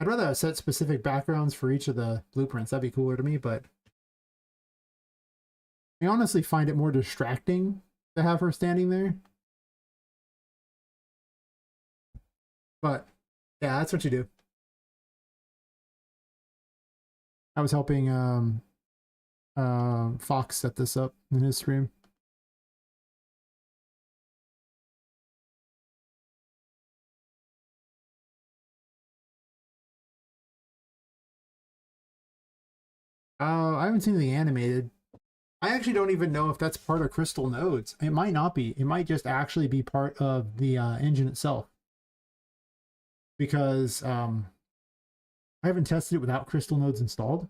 I'd rather set specific backgrounds for each of the blueprints. That'd be cooler to me, but I honestly find it more distracting to have her standing there. But yeah, that's what you do. I was helping Fox set this up in his stream. I haven't seen the animated. I actually don't even know if that's part of Crystal Nodes. It might not be. It might just actually be part of the engine itself. Because I haven't tested it without Crystal Nodes installed.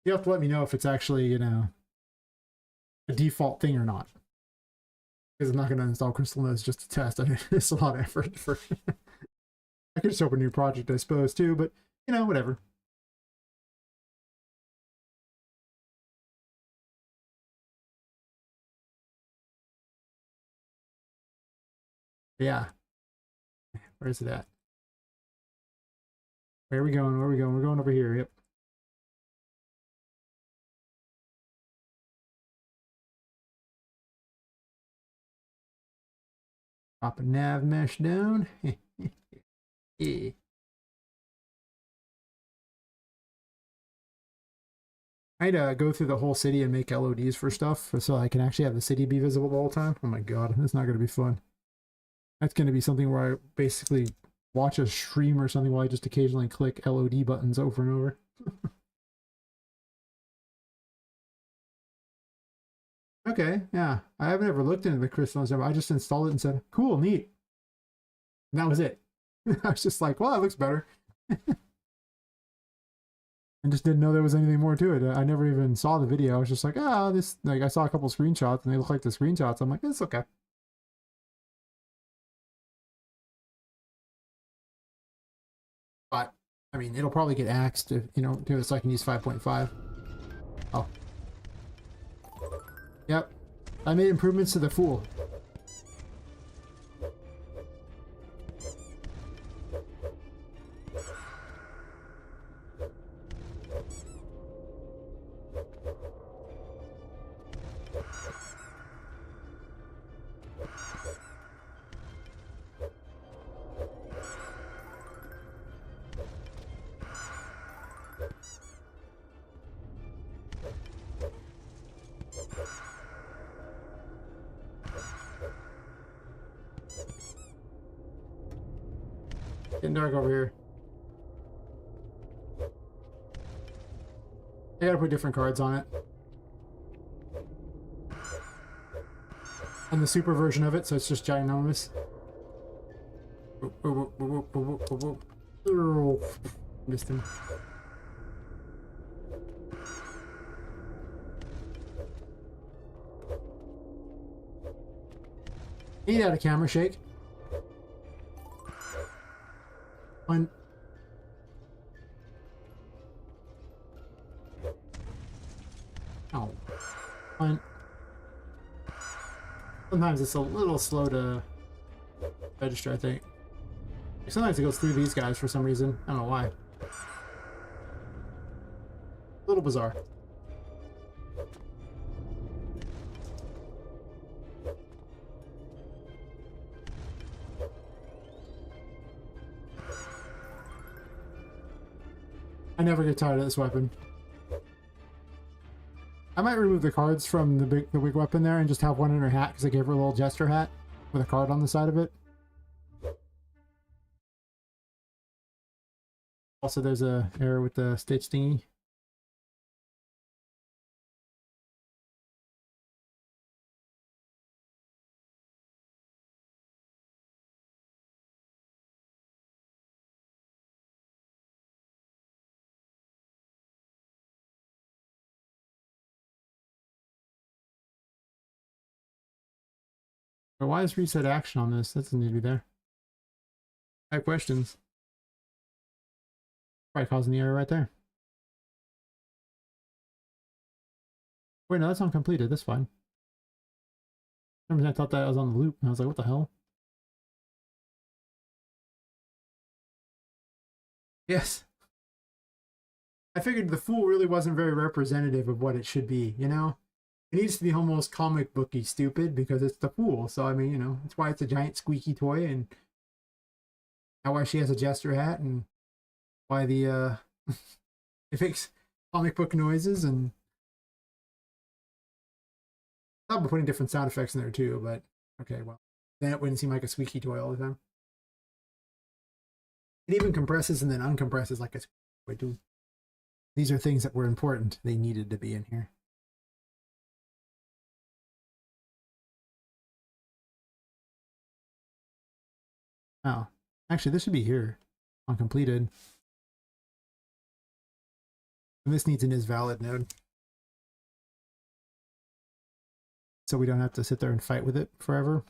You have to let me know if it's actually, you know, a default thing or not. Because I'm not going to install Crystal Nodes just to test. I mean, it's a lot of effort for. I could just open a new project, I suppose, too. But you know, whatever. Yeah. Where is it at? Where are we going? Where are we going? We're going over here. Yep. Pop a nav mesh down. Yeah. I'd go through the whole city and make LODs for stuff so I can actually have the city be visible the whole time. Oh my god, that's not going to be fun. That's going to be something where I basically watch a stream or something while I just occasionally click LOD buttons over and over. Okay, yeah. I haven't ever looked into the crystals. I just installed it and said, cool, neat. And that was it. I was just like, well, that looks better. I just didn't know there was anything more to it. I never even saw the video. I was just like, oh, this, like, I saw a couple screenshots and they look like the screenshots. I'm like, it's okay. But, I mean, it'll probably get axed if, you know, do it so I can use 5.5. Oh. Yep. I made improvements to the Fool. Getting dark over here. I gotta put different cards on it. And the super version of it, so it's just ginormous. Missed him. He had a camera shake. One. Oh. One. Sometimes it's a little slow to register, I think. Sometimes it goes through these guys for some reason. I don't know why. A little bizarre. I never get tired of this weapon. I might remove the cards from the big weapon there and just have one in her hat because I gave her a little jester hat with a card on the side of it. Also, there's a error with the stitch thingy. But why is reset action on this? That doesn't need to be there. I have questions. Probably causing the error right there. Wait, no, that's uncompleted. That's fine. For some reason I thought that I was on the loop, and I was like, what the hell? Yes. I figured the Fool really wasn't very representative of what it should be, you know? It needs to be almost comic booky stupid because it's the Fool. So, I mean, you know, that's why it's a giant squeaky toy, and why she has a jester hat, and why the, it makes comic book noises, and I'll be putting different sound effects in there too, but okay, well, then it wouldn't seem like a squeaky toy all the time. It even compresses and then uncompresses like a toy too. These are things that were important. They needed to be in here. Oh, actually, this should be here on completed. And this needs an is valid node. So we don't have to sit there and fight with it forever.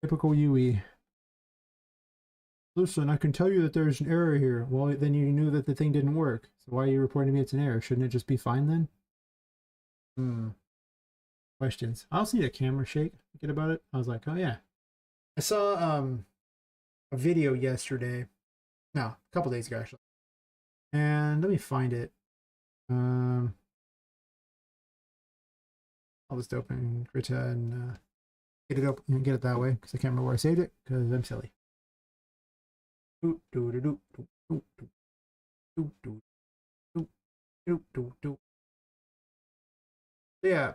Typical UE. Listen, I can tell you that there's an error here. Well, then you knew that the thing didn't work. So why are you reporting to me it's an error? Shouldn't it just be fine then? Questions. I also need a camera shake. Forget about it. I was like, oh yeah. I saw a video yesterday. No, a couple days ago actually. And let me find it. I'll just open Krita and get it open and get it that way because I can't remember where I saved it because I'm silly. Yeah,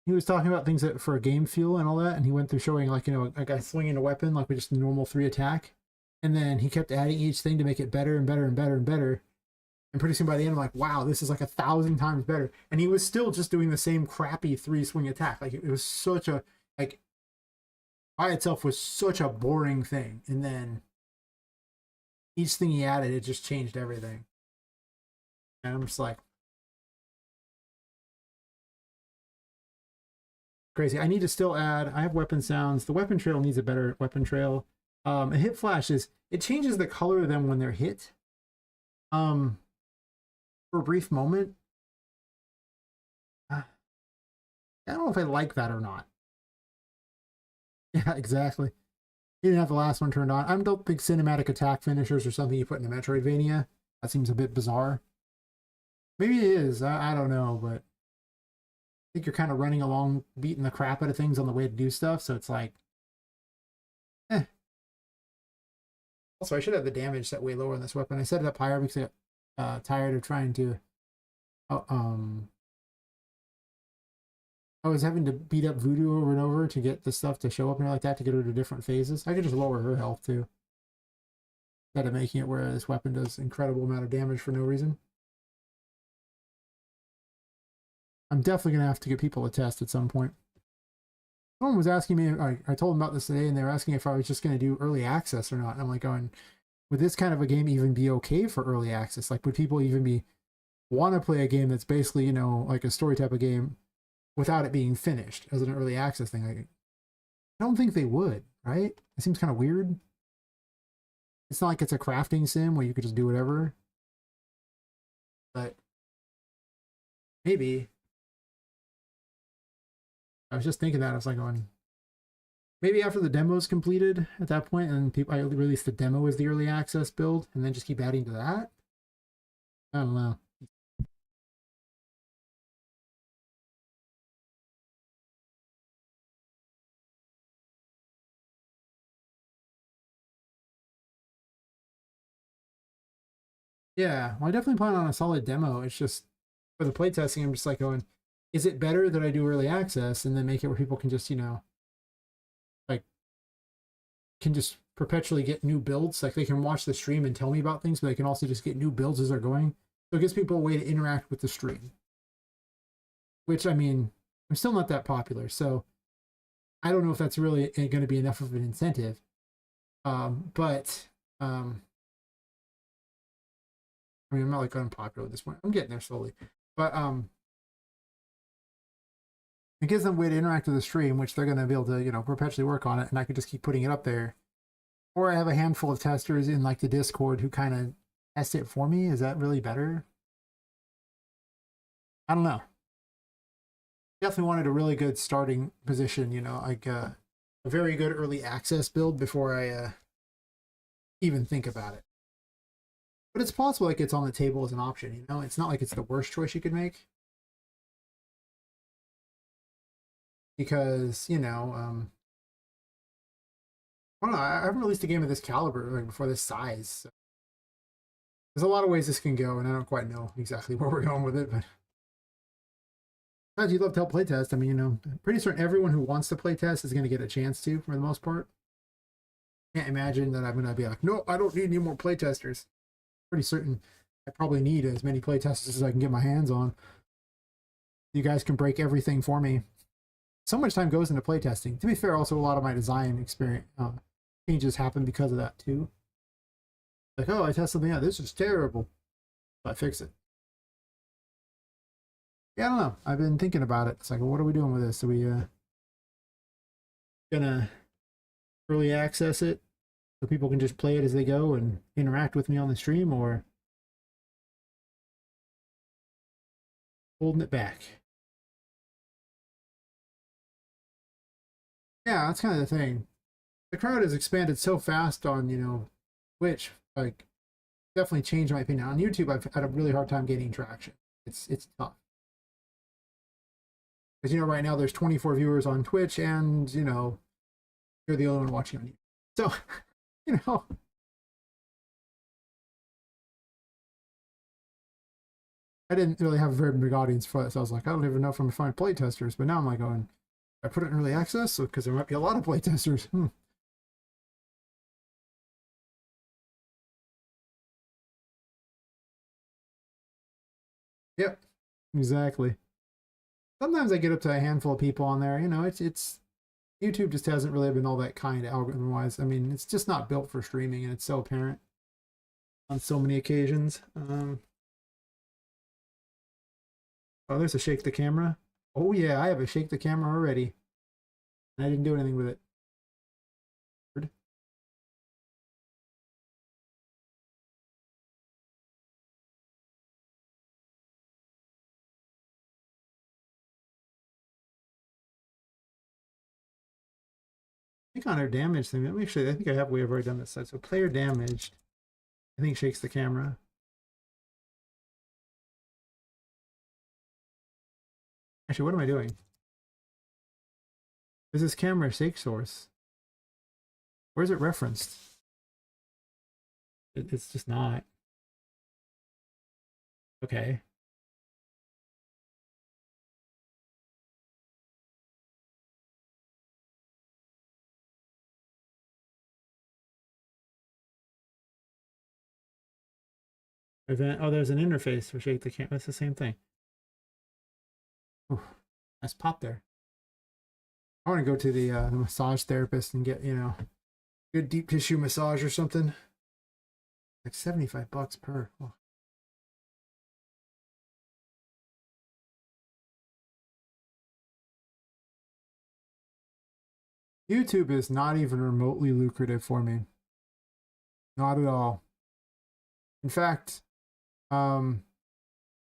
he was talking about things that for a game feel and all that, and he went through showing like, you know, a guy swinging a weapon like with just a normal 3 attack, and then he kept adding each thing to make it better and better and better and better. And pretty soon by the end, I'm like, wow, this is like 1,000 times better. And he was still just doing the same crappy 3 swing attack. Like it was such a, like, by itself was such a boring thing. And then each thing he added, it just changed everything. And I'm just like, crazy. I need to still add, I have weapon sounds. The weapon trail needs a better weapon trail. A hit flash is, it changes the color of them when they're hit. For a brief moment. I don't know if I like that or not. Yeah, exactly. You didn't have the last one turned on. I don't think cinematic attack finishers are something you put in a Metroidvania. That seems a bit bizarre. Maybe it is. I don't know, but I think you're kind of running along, beating the crap out of things on the way to do stuff. So it's like, eh. Also, I should have the damage set way lower on this weapon. I set it up higher because I got tired of trying to I was having to beat up Voodoo over and over to get the stuff to show up and like that to get her to different phases. I could just lower her health too. Instead of making it where this weapon does incredible amount of damage for no reason. I'm definitely going to have to get people to test at some point. Someone was asking me, I told them about this today, and they were asking if I was just going to do early access or not. And I'm like going, would this kind of a game even be okay for early access? Like, would people even want to play a game that's basically, you know, like a story type of game without it being finished as an early access thing? I don't think they would, right? It seems kind of weird. It's not like it's a crafting sim where you could just do whatever. But maybe. I was just thinking that. I was like going, maybe after the demo's completed at that point, and people, I release the demo as the early access build, and then just keep adding to that. I don't know. Yeah, well, I definitely plan on a solid demo. It's just for the playtesting, I'm just like going, is it better that I do early access and then make it where people can just, you know, like, can just perpetually get new builds? Like, they can watch the stream and tell me about things, but they can also just get new builds as they're going. So it gives people a way to interact with the stream. Which, I mean, I'm still not that popular, so I don't know if that's really going to be enough of an incentive. But I mean, I'm not like unpopular at this point. I'm getting there slowly. But it gives them a way to interact with the stream, which they're going to be able to, you know, perpetually work on it, and I could just keep putting it up there. Or I have a handful of testers in like the Discord who kind of test it for me. Is that really better? I don't know. Definitely wanted a really good starting position, you know, like a very good early access build before I even think about it. But it's possible like it's on the table as an option, you know? It's not like it's the worst choice you could make. Because, you know, I don't know, I haven't released a game of this caliber like before, this size. So there's a lot of ways this can go, and I don't quite know exactly where we're going with it, but Glad you love to help playtest. I mean, you know, I'm pretty certain everyone who wants to playtest is going to get a chance to, for the most part. Can't imagine that I'm going to be like, no, I don't need any more playtesters. Pretty certain I probably need as many playtesters as I can get my hands on. You guys can break everything for me. So much time goes into playtesting. To be fair, also a lot of my design experience changes happen because of that too. Like, oh, I test something out. This is terrible. So I fix it. Yeah, I don't know. I've been thinking about it. It's like, well, what are we doing with this? Are we gonna early access it so people can just play it as they go and interact with me on the stream, or holding it back? Yeah, that's kind of the thing. The crowd has expanded so fast on, you know, Twitch. Like, definitely changed my opinion. On YouTube, I've had a really hard time gaining traction. It's tough. Because, you know, right now there's 24 viewers on Twitch, and, you know, you're the only one watching on YouTube. So, you know, I didn't really have a very big audience for this. I was like, I don't even know if I'm going to find playtesters. But now I'm like going, I put it in early access because there might be a lot of playtesters. Yep, exactly. Sometimes I get up to a handful of people on there. You know, it's YouTube just hasn't really been all that kind algorithm wise. I mean, it's just not built for streaming, and it's so apparent on so many occasions. Oh, there's a shake the camera. Oh yeah, I have a shake the camera already. And I didn't do anything with it. Weird. I think on our damage thing, let me actually, I think I have, we have already done this side. So player damaged, I think shakes the camera. Actually, what am I doing? Is this camera shake source? Where's it referenced? It's just not. Okay. Event. Oh, there's an interface for shake the camera. That's the same thing. Ooh, nice pop there. I want to go to the massage therapist and get, you know, good deep tissue massage or something. Like 75 bucks per. Oh. YouTube is not even remotely lucrative for me. Not at all. In fact, I'm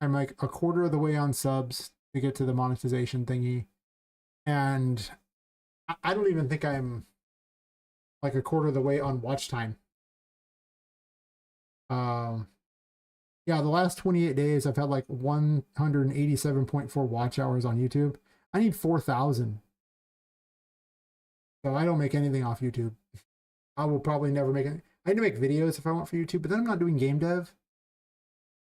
like a quarter of the way on subs to get to the monetization thingy. And I don't even think I'm like a quarter of the way on watch time. Yeah, the last 28 days I've had like 187.4 watch hours on YouTube. I need 4,000. So I don't make anything off YouTube. I will probably never make it. I need to make videos if I want for YouTube, but then I'm not doing game dev.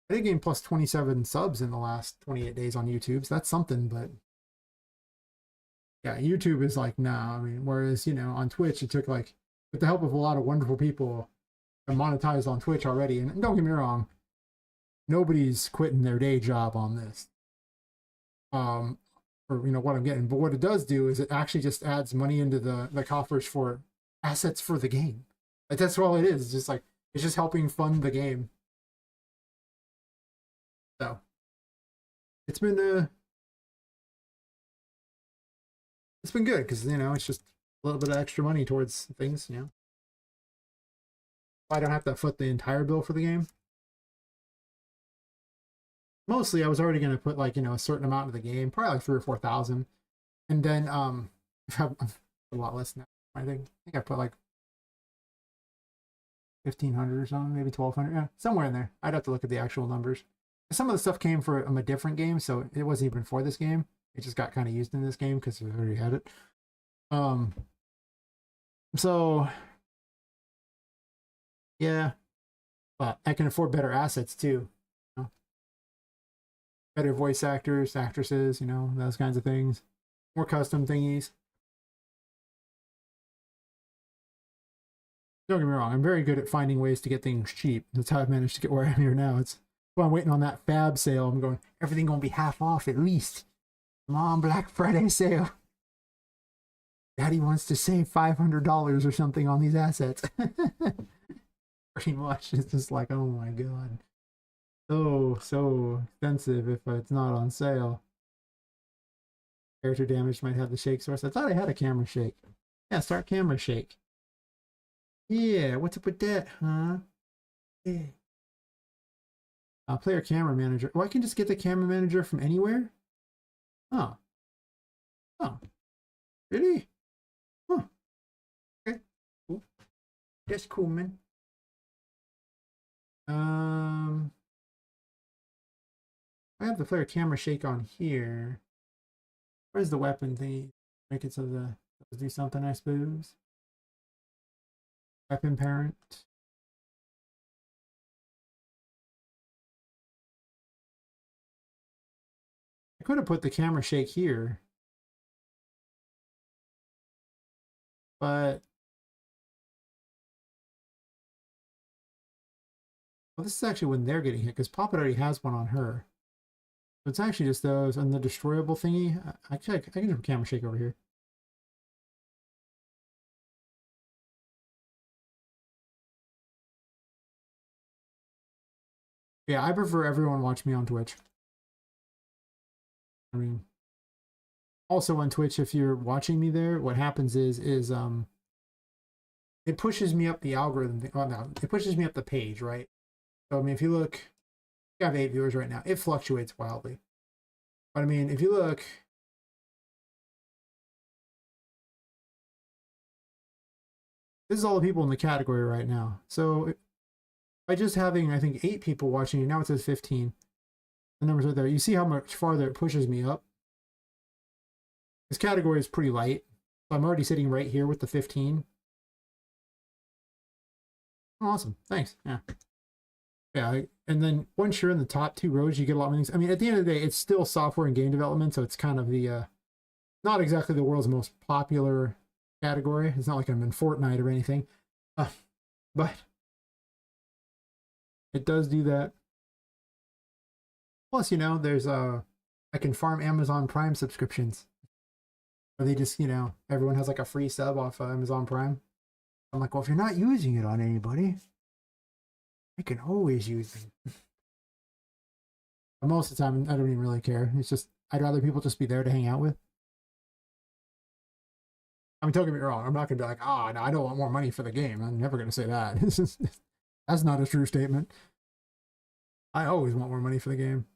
I did gain plus 27 subs in the last 28 days on YouTube, so that's something, but yeah, YouTube is like, nah, I mean, whereas, you know, on Twitch, it took like, with the help of a lot of wonderful people, I monetized on Twitch already. And don't get me wrong, nobody's quitting their day job on this. Or, you know, what I'm getting. But what it does do is it actually just adds money into the coffers for assets for the game. Like, that's all it is. It's just like, it's just helping fund the game. So it's been good because, you know, it's just a little bit of extra money towards things, you know. I don't have to foot the entire bill for the game. Mostly I was already going to put like, you know, a certain amount of the game, probably like 3 or 4,000. And then a lot less now. I think I put like 1,500 or something, maybe 1,200, yeah, somewhere in there. I'd have to look at the actual numbers. Some of the stuff came from a different game, so it wasn't even for this game. It just got kind of used in this game because we already had it. Um, so yeah, but I can afford better assets too. You know? better voice actors, actresses, you know, those kinds of things. More custom thingies. Don't get me wrong, I'm very good at finding ways to get things cheap. That's how I've managed to get where I am here now. It's well, I'm waiting on that fab sale. I'm going, everything gonna be half off at least. Come on, Black Friday sale. Daddy wants to save $500 or something on these assets. Pretty much. It's just like, oh my god. So expensive if it's not on sale. Character damage might have the shake source. I thought I had a camera shake. Yeah, start camera shake. Yeah, what's up with that, huh? Yeah. Player camera manager. Oh, I can just get the camera manager from anywhere? Oh. Oh. Really? Huh. Okay. Cool. That's cool, man. I have the player camera shake on here. Where's the weapon thingy? Make it so the do something, I suppose. Weapon parent. I could have put the camera shake here, but well, this is actually when they're getting hit because Poppet already has one on her. So it's actually just those and the destroyable thingy. Actually, I can do a camera shake over here. Yeah, I prefer everyone watch me on Twitch. I mean, also on Twitch, if you're watching me there, what happens is it pushes me up the algorithm. Oh no, it pushes me up the page, right? So I mean, if you look, I have 8 viewers right now. It fluctuates wildly, but I mean, if you look, this is all the people in the category right now. So by just having, I think, 8 people watching, now it says 15. The numbers are there. You see how much farther it pushes me up. This category is pretty light. So I'm already sitting right here with the 15. Awesome. Thanks. Yeah. Yeah. And then once you're in the top 2 rows, you get a lot of things. I mean, at the end of the day, it's still software and game development. So it's kind of the, not exactly the world's most popular category. It's not like I'm in Fortnite or anything. But it does do that. Plus, you know, there's I can farm Amazon Prime subscriptions. Or they just, you know, everyone has like a free sub off Amazon Prime. I'm like, well, if you're not using it on anybody, I can always use it. But most of the time, I don't even really care. It's just, I'd rather people just be there to hang out with. I mean, don't get me wrong. I'm not going to be like, oh, no, I don't want more money for the game. I'm never going to say that. That's not a true statement. I always want more money for the game.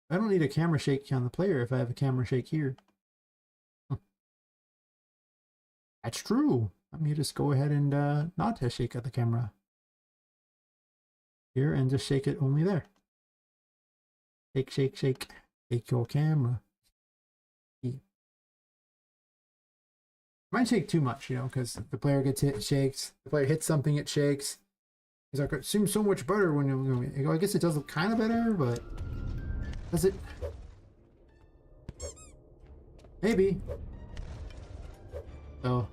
I don't need a camera shake on the player if I have a camera shake here. That's true. Let me just go ahead and not shake at the camera here and just shake it only there. Shake, shake, shake. Shake your camera. Might shake too much, you know, because the player gets hit, it shakes. The player hits something, it shakes. He's like, it seems so much better when you. I guess it does look kind of better, but does it? Maybe. So.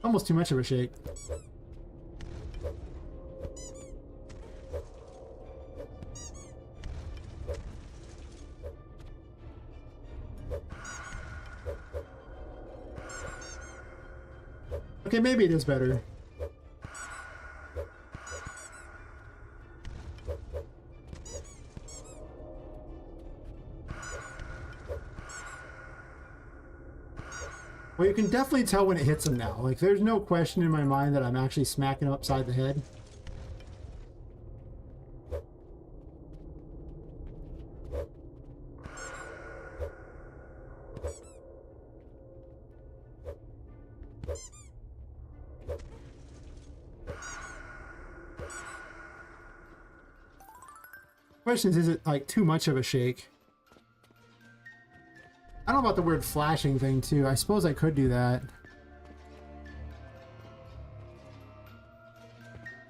Almost too much of a shake. Okay, maybe it is better. Well, you can definitely tell when it hits him now. Like, there's no question in my mind that I'm actually smacking him upside the head. Question is it like too much of a shake? I don't know about the weird flashing thing too. I suppose I could do that.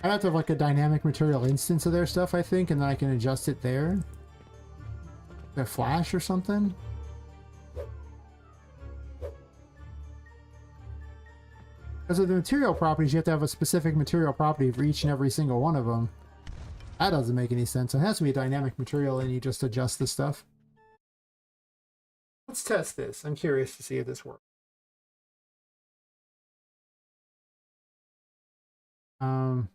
I have to have like a dynamic material instance of their stuff, I think, and then I can adjust it there. A flash or something. Because of the material properties, you have to have a specific material property for each and every single one of them. That doesn't make any sense. It has to be a dynamic material and you just adjust the stuff. Let's test this. I'm curious to see if this works. Because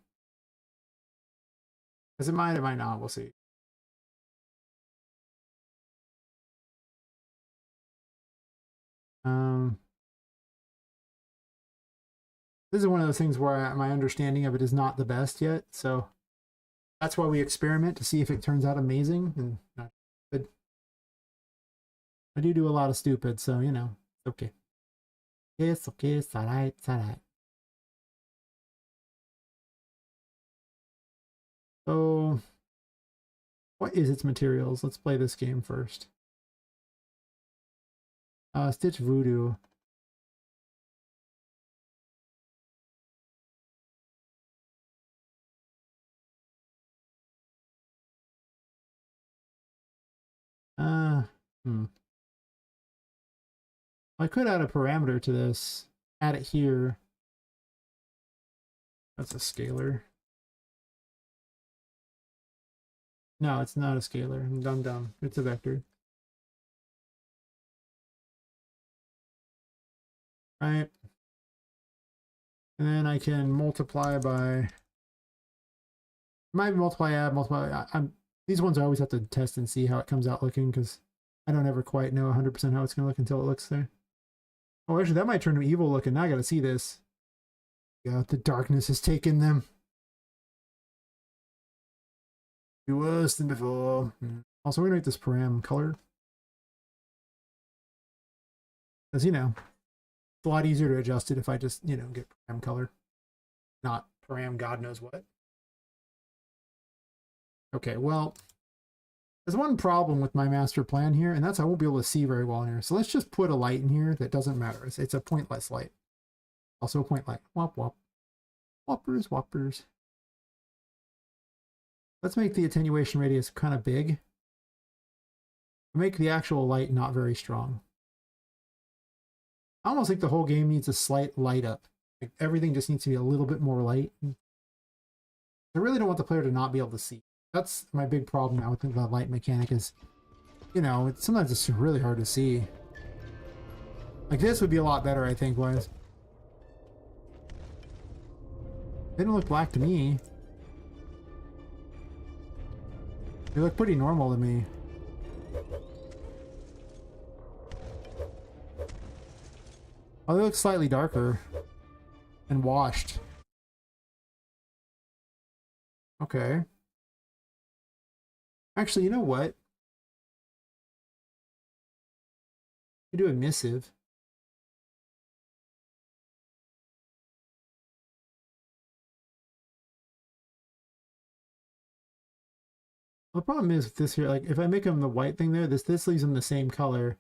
it might not. We'll see. This is one of those things where my understanding of it is not the best yet, so that's why we experiment to see if it turns out amazing and not good. I do a lot of stupid, so you know, it's okay. It's okay, it's alright, it's alright. So, what is its materials? Let's play this game first. Stitch Voodoo. I could add a parameter to this. Add it here. That's a scalar. No, it's not a scalar. I'm dumb. It's a vector. Right. And then I can multiply by... Might multiply, add, multiply. These ones I always have to test and see how it comes out looking, because I don't ever quite know 100% how it's going to look until it looks there. Oh, actually, that might turn to evil looking. Now I got to see this. Yeah, the darkness has taken them. Worse than before. Also, we're going to make this param color. Because, you know, it's a lot easier to adjust it if I just, you know, get param color. Not param God knows what. Okay, well, there's one problem with my master plan here, and that's I won't be able to see very well in here. So let's just put a light in here that doesn't matter. It's a pointless light. Also a point light. Wop, wop. Whoppers, whoppers. Let's make the attenuation radius kind of big. Make the actual light not very strong. I almost think the whole game needs a slight light up. Like everything just needs to be a little bit more light. I really don't want the player to not be able to see. That's my big problem now with the light mechanic is, you know, sometimes it's really hard to see. Like this would be a lot better, I think, was. They don't look black to me. They look pretty normal to me. Oh, they look slightly darker and washed. Okay. Actually, you know what? We do a missive. Well, the problem is with this here, like if I make them the white thing there, this leaves them the same color.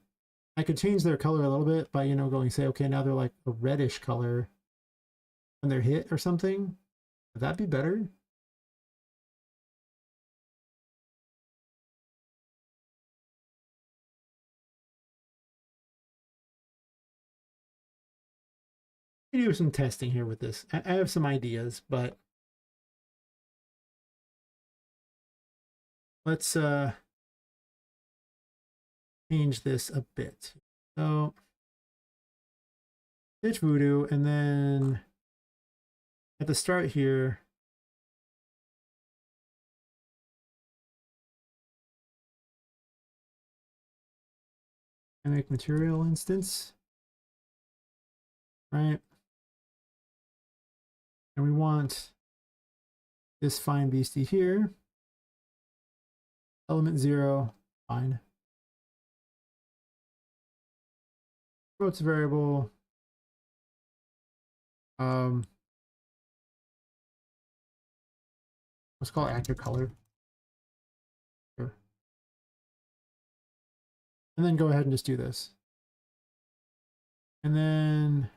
I could change their color a little bit by, you know, going say, okay, now they're like a reddish color when they're hit or something. Would that be better? Do some testing here with this. I have some ideas, but let's change this a bit. So Stitch Voodoo, and then at the start here, I make material instance, right? And we want this fine beastie here. Element 0, fine. Floats variable. Let's call it active color. Sure. And then go ahead and just do this. And then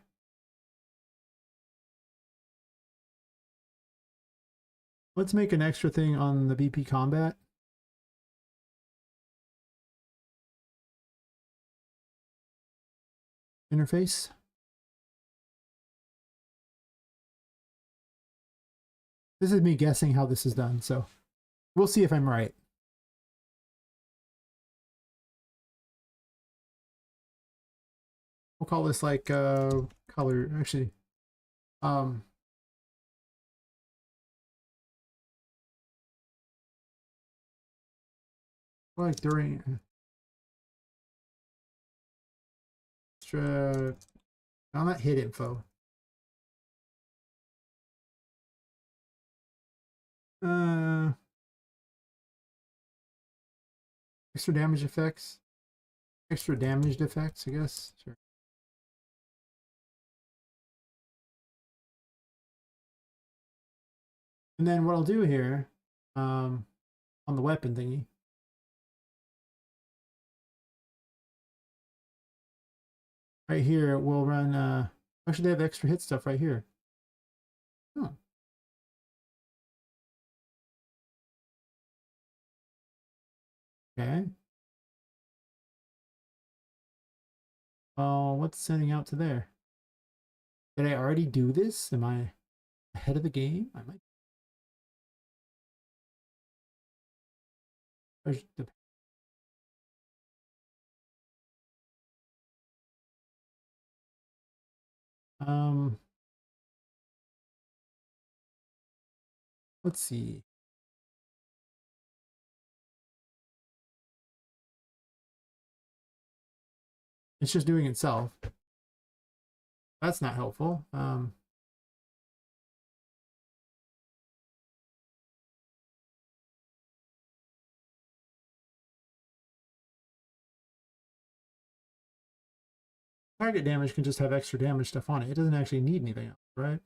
Let's make an extra thing on the BP combat. Interface. This is me guessing how this is done, so we'll see if I'm right. We'll call this like color, actually. Like during extra, no, not hit info. Extra damage effects. Extra damaged effects, I guess. Sure. And then what I'll do here, on the weapon thingy, right here, we'll run, actually they have extra hit stuff right here. Oh. Okay. Oh, what's sending out to there? Did I already do this? Am I ahead of the game? I might. Where's the... let's see. It's just doing itself. That's not helpful. Target damage can just have extra damage stuff on it. It doesn't actually need anything else, right?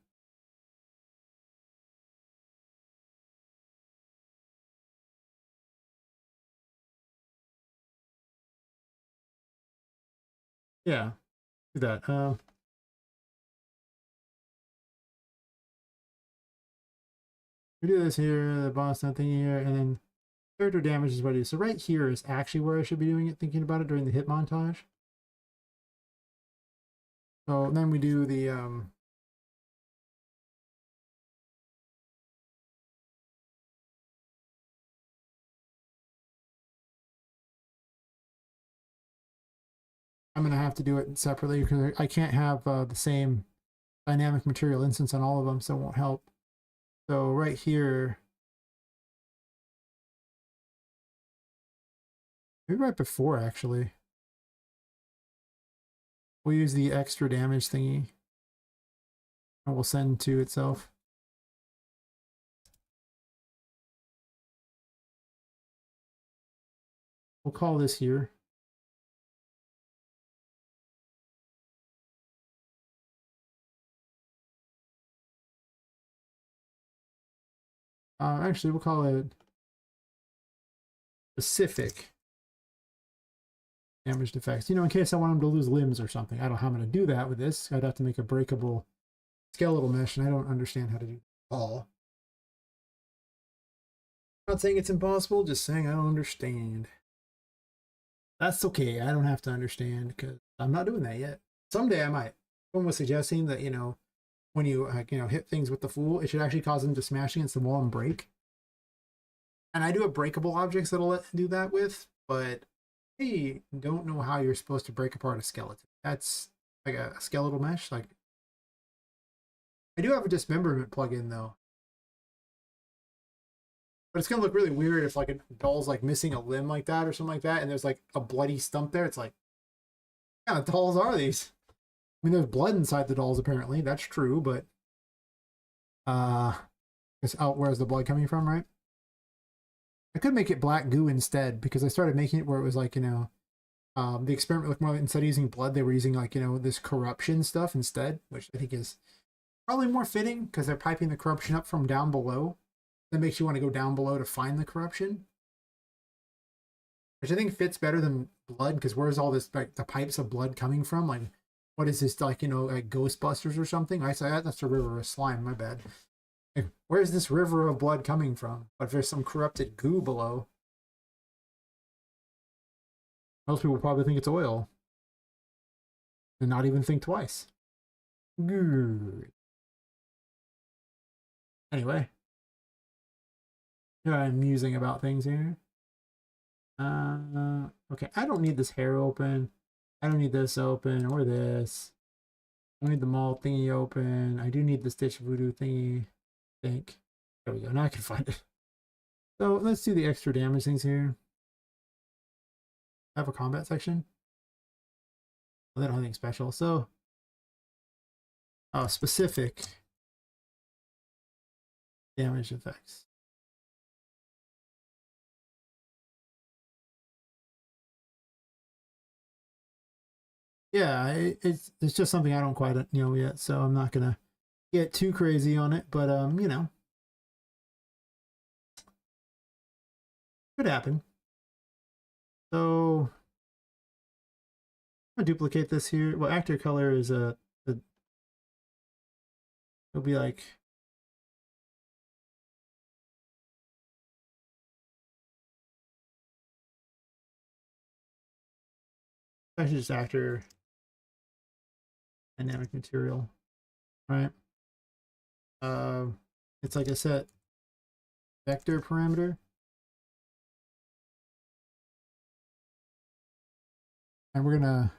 Yeah, do that. We do this here, the boss nothing here, and then character damage is what I do. So right here is actually where I should be doing it, thinking about it during the hit montage. So then we do the I'm gonna have to do it separately because I can't have the same dynamic material instance on all of them, so it won't help. So right here, maybe right before actually, we'll use the extra damage thingy and we'll send to itself. We'll call this here. Actually, we'll call it specific damaged effects. You know, in case I want him to lose limbs or something. I don't know how I'm going to do that with this. I'd have to make a breakable skeletal mesh, and I don't understand how to do that at all. I'm not saying it's impossible, just saying I don't understand. That's okay. I don't have to understand because I'm not doing that yet. Someday I might. Someone was suggesting that, you know, when you, hit things with the Fool, it should actually cause them to smash against the wall and break. And I do have breakable objects that'll let do that with, but I don't know how you're supposed to break apart a skeleton. That's like a skeletal mesh. Like, I do have a dismemberment plugin though. But it's gonna look really weird if like a doll's like missing a limb like that or something like that, and there's like a bloody stump there. It's like, what kind of dolls are these? I mean, there's blood inside the dolls apparently. That's true, but it's out. Where's the blood coming from, right? I could make it black goo instead because I started making it where it was like, the experiment looked more like instead of using blood, they were using like, this corruption stuff instead, which I think is probably more fitting because they're piping the corruption up from down below. That makes you want to go down below to find the corruption, which I think fits better than blood because where's all this, like the pipes of blood coming from? Like, what is this, like, like Ghostbusters or something? I say that's a river of slime, my bad. Like, where's this river of blood coming from? But if there's some corrupted goo below, most people probably think it's oil and not even think twice. Good. Anyway, here I'm musing about things here. Okay, I don't need this hair open. I don't need this open or this. I don't need the mall thingy open. I do need the Stitch Voodoo thingy. I think. There we go. Now I can find it. So let's do the extra damage things here. I have a combat section. Well, they don't have anything special. So, specific damage effects. Yeah, it's just something I don't quite know yet, so I'm not gonna get too crazy on it. But you know, could happen. So I'm gonna duplicate this here. Well, actor color is it'll be like actually just actor dynamic material, right? It's like a set vector parameter. And we're gonna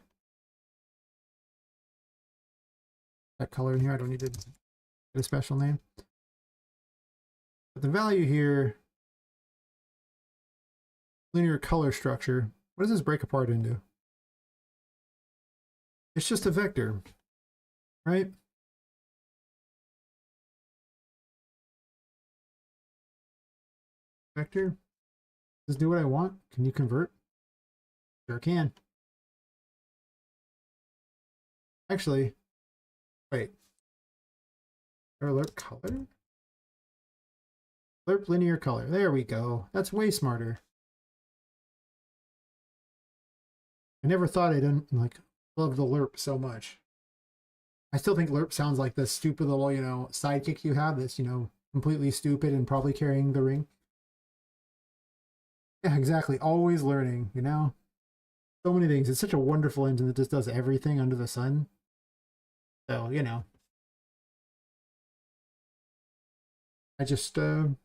that color in here. I don't need to get a special name. But the value here, linear color structure, what does this break apart into? It's just a vector, right? Vector. Just do what I want. Can you convert? Sure can. Actually, wait. Alert color? Lerp linear color. There we go. That's way smarter. I never thought I didn't like love the lerp so much. I still think lerp sounds like this stupid little, you know, sidekick you have that's, you know, completely stupid and probably carrying the ring. Yeah, exactly. Always learning, you know? So many things. It's such a wonderful engine that just does everything under the sun. So, you know. I just, I'm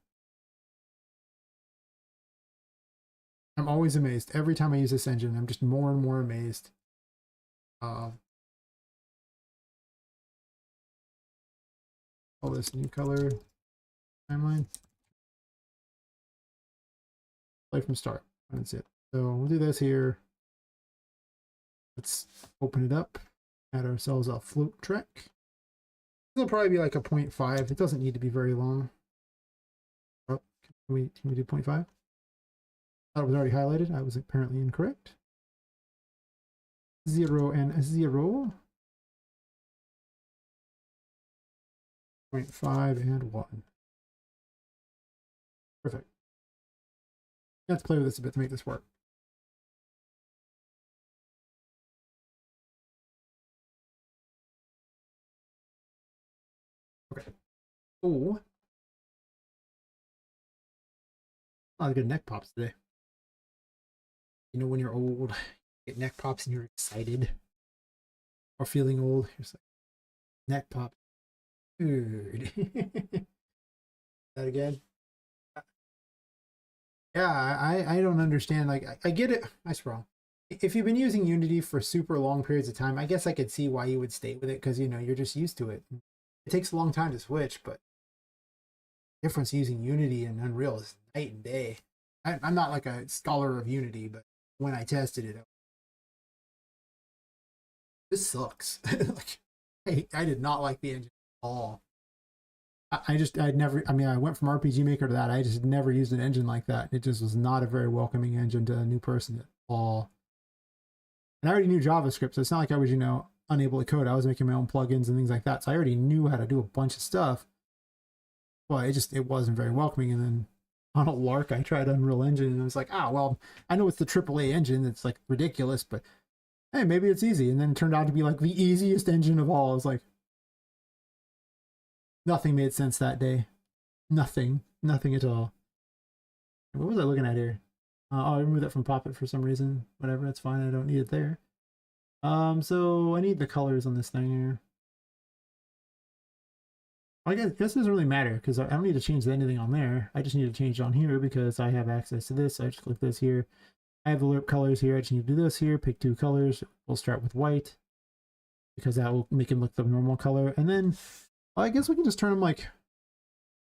always amazed. Every time I use this engine, I'm just more and more amazed. All this new color timeline. Play from start. That's it. So we'll do this here. Let's open it up. Add ourselves a float track. It'll probably be like a 0.5. It doesn't need to be very long. Oh, can we do 0.5? Thought it was already highlighted. I was apparently incorrect. 0 and 0. 0.5 and 1. Perfect. Let's play with this a bit to make this work. Okay. Oh. A lot of good neck pops today. You know, when you're old, you get neck pops and you're excited. Or feeling old, you're just like, neck pop. Dude. That again? Yeah, I don't understand. Like, I get it. That's wrong. If you've been using Unity for super long periods of time, I guess I could see why you would stay with it because, you know, you're just used to it. It takes a long time to switch, but the difference using Unity and Unreal is night and day. I'm not like a scholar of Unity, but when I tested it, this sucks. Like, I did not like the engine at all. I'd never, I mean, I went from RPG Maker to that. I just never used an engine like that. It just was not a very welcoming engine to a new person at all. And I already knew JavaScript, so it's not like I was, you know, unable to code. I was making my own plugins and things like that. So I already knew how to do a bunch of stuff. But it wasn't very welcoming. And then on a lark, I tried Unreal Engine and I was like, well, I know it's the AAA engine. It's like ridiculous, but hey, maybe it's easy. And then it turned out to be like the easiest engine of all. I was like, nothing made sense that day. Nothing. Nothing at all. What was I looking at here? Oh, I removed that from Poppet for some reason. Whatever, that's fine. I don't need it there. So I need the colors on this thing here. I guess this doesn't really matter because I don't need to change anything on there. I just need to change on here because I have access to this. So I just click this here. I have the lerp colors here. I just need to do this here. Pick 2 colors. We'll start with white because that will make him look the normal color. And then I guess we can just turn them like,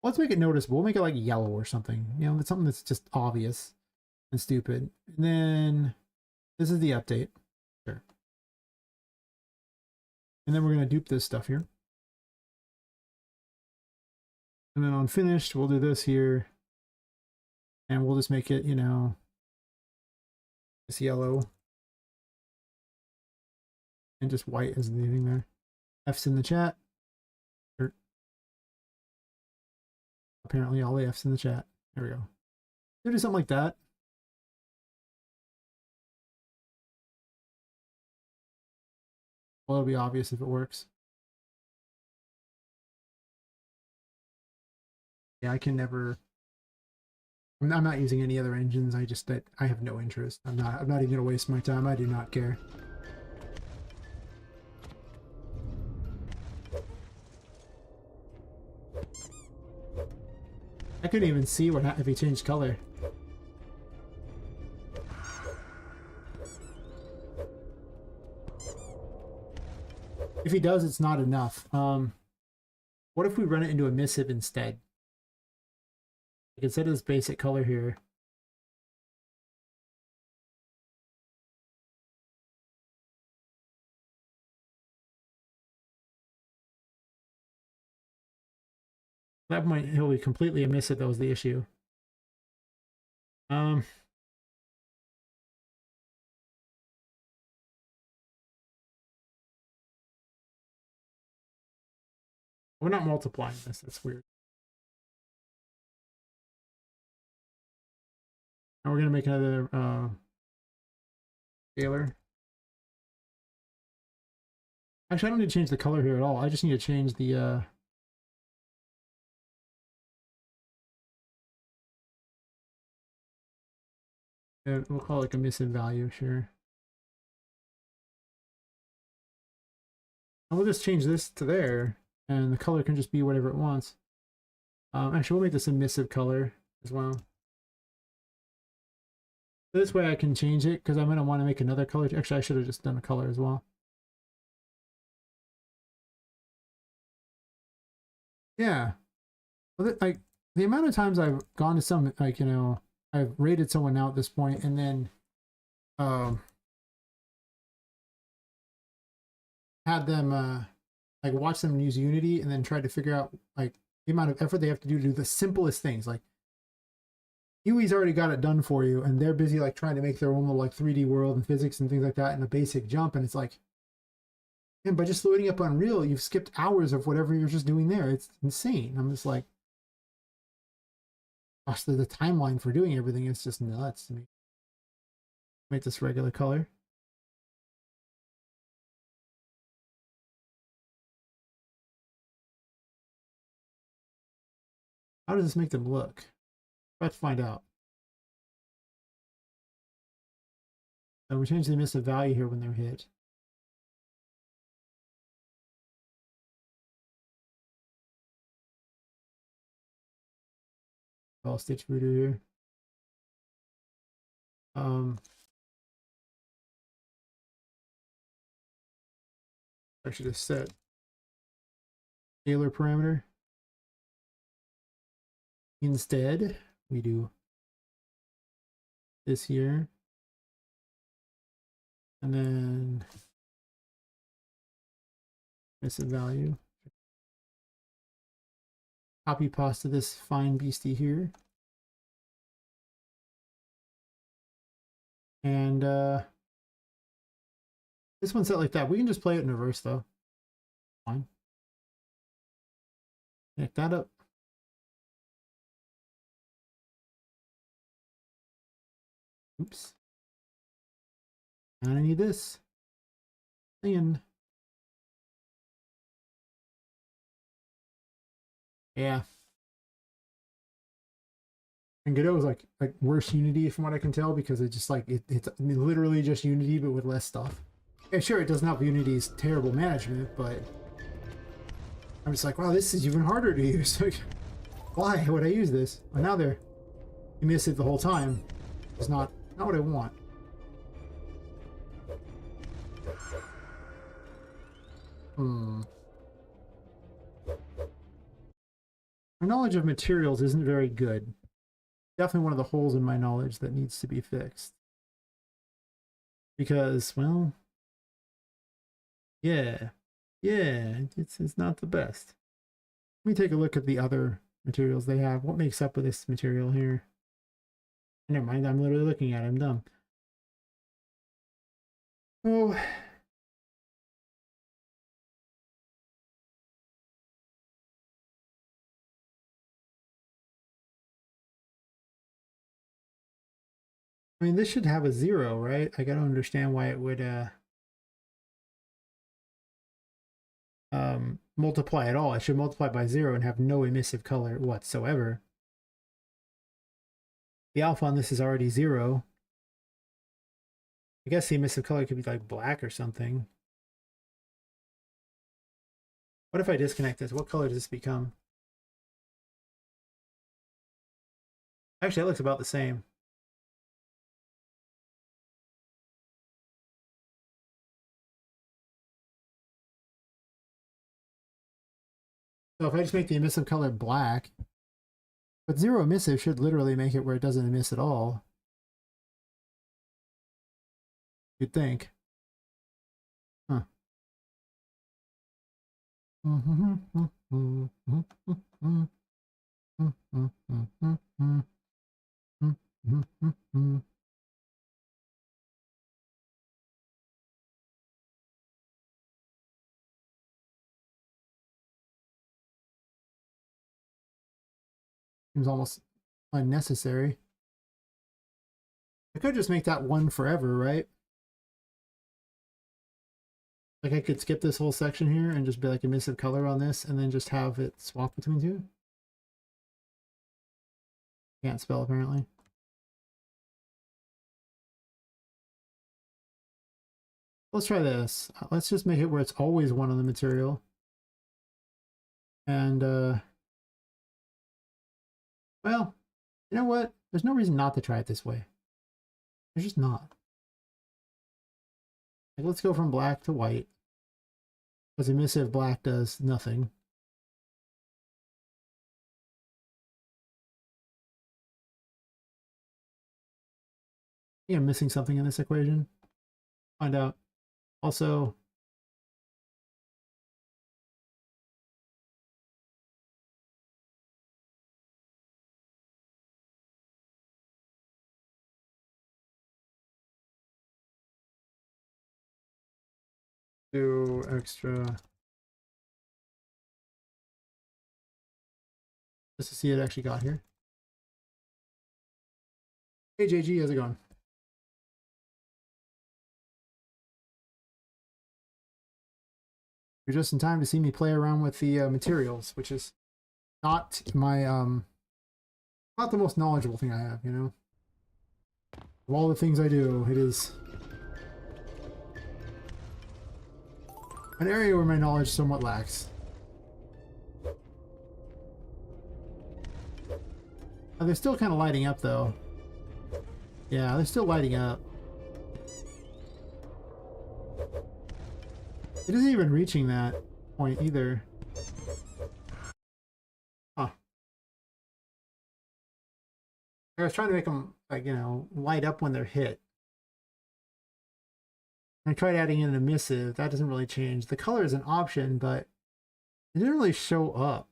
let's make it noticeable. We'll make it like yellow or something. You know, it's something that's just obvious and stupid. And then this is the update. Sure. And then we're going to dupe this stuff here. And then on finished, we'll do this here. And we'll just make it, you know, this yellow. And just white as anything there. F's in the chat. Sure. Apparently all the F's in the chat. There we go. So do something like that. Well, it'll be obvious if it works. Yeah, I can never. I'm not using any other engines. I have no interest. I'm not even gonna waste my time. I do not care. I couldn't even see what if he changed color. If he does, it's not enough. What if we run it into emissive instead? Like instead of this basic color here. That might, he'll be completely emissive. That was the issue. We're not multiplying this. That's weird. Now we're gonna make another scalar. Actually, I don't need to change the color here at all. I just need to change the we'll call it like emissive value, sure. And we'll just change this to there, and the color can just be whatever it wants. Actually, we'll make this emissive color as well. So this way I can change it because I'm going to want to make another color. Actually, I should have just done a color as well. Yeah. Well, like the amount of times I've gone to some, like, you know, I've rated someone out at this point and then had them like watch them use Unity and then try to figure out like the amount of effort they have to do the simplest things. Like UI's already got it done for you and they're busy like trying to make their own little like 3D world and physics and things like that in a basic jump, and it's like, and by just loading up Unreal, you've skipped hours of whatever you're just doing there. It's insane. I'm just like, gosh, the timeline for doing everything is just nuts to me. Make this regular color. How does this make them look? About to find out. And we change the emissive value here when they're hit. I'll stitch voodoo here. I should have set scalar parameter. Instead, we do this here. And then emissive value. Copy pasta this fine beastie here. And this one's set like that. We can just play it in reverse though. Fine. Connect that up. Oops. And I need this. And yeah. And Godot is like worse Unity from what I can tell, because it's just like it's literally just Unity but with less stuff. Yeah, sure, it doesn't have Unity's terrible management, but I'm just like, wow, this is even harder to use. Like, why would I use this? Well, now they're emissive the whole time. It's not what I want. My knowledge of materials isn't very good. Definitely one of the holes in my knowledge that needs to be fixed. Because, well, yeah, it's not the best. Let me take a look at the other materials they have. What makes up with this material here? Never mind, I'm literally looking at it. I'm dumb. Oh. I mean, this should have a 0, right? I gotta understand why it would multiply at all. It should multiply by 0 and have no emissive color whatsoever. The alpha on this is already 0. I guess the emissive color could be like black or something. What if I disconnect this? What color does this become? Actually, it looks about the same. So if I just make the emissive color black, but 0 emissive should literally make it where it doesn't emiss at all. You'd think. Huh. Seems almost unnecessary. I could just make that 1 forever, right? Like I could skip this whole section here and just be like emissive color on this and then just have it swap between two. Can't spell apparently. Let's try this. Let's just make it where it's always 1 on the material. And well, you know what? There's no reason not to try it this way. There's just not. Like, let's go from black to white. Because emissive black does nothing. I think I'm missing something in this equation. Find out. Also, do extra just to see it actually got here. Hey JG, how's it going? You're just in time to see me play around with the materials, which is not my not the most knowledgeable thing I have, you know. Of all the things I do, it is an area where my knowledge somewhat lacks. They're still kind of lighting up though. Yeah, they're still lighting up. It isn't even reaching that point either. Huh. I was trying to make them, like, you know, light up when they're hit. I tried adding in an emissive. That doesn't really change. The color is an option, but it didn't really show up.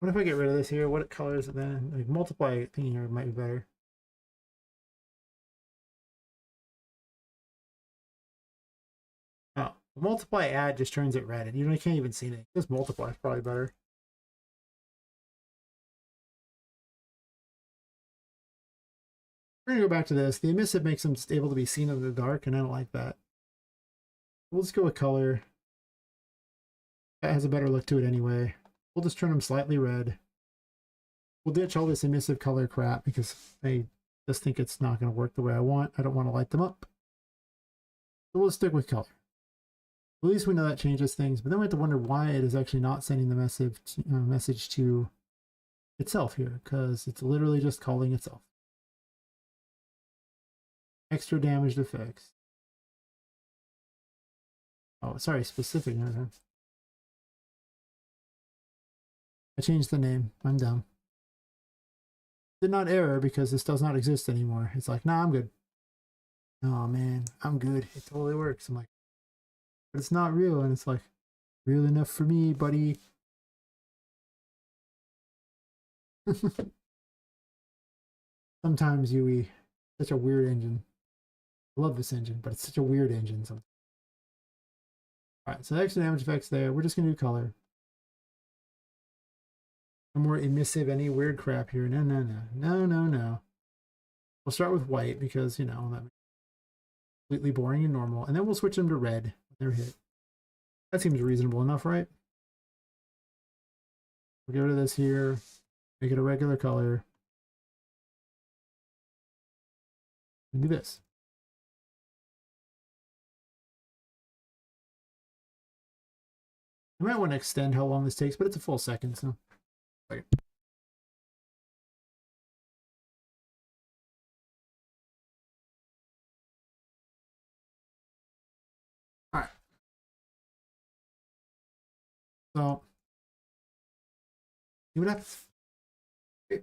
What if I get rid of this here? What color is it then? Like, multiply thing here might be better. Oh, multiply add just turns it red, and you can't even see it. Just multiply is probably better. We're gonna go back to this. The emissive makes them able to be seen in the dark, and I don't like that. We'll just go with color. That has a better look to it anyway. We'll just turn them slightly red. we'll ditch all this emissive color crap because I just think it's not going to work the way I want. I don't want to light them up. So we'll stick with color. At least we know that changes things, but then we have to wonder why it is actually not sending the message to itself here, because it's literally just calling itself. Extra damaged effects. Oh, sorry, specific. I changed the name. I'm dumb. Did not error because this does not exist anymore. It's like, nah, I'm good. Oh man, I'm good. It totally works. I'm like, but it's not real, and it's like, real enough for me, buddy. Sometimes Yui, such a weird engine. I love this engine, but it's such a weird engine sometimes. Alright, so extra damage effects there. We're just gonna do color. No more emissive, any weird crap here. No, no, no. No, no, no. We'll start with white because, you know, that's completely boring and normal. And then we'll switch them to red when they're hit. That seems reasonable enough, right? We'll get rid of this here. Make it a regular color. And do this. I might want to extend how long this takes, but it's a full second, so. Okay. Alright. So, see what happens. Okay.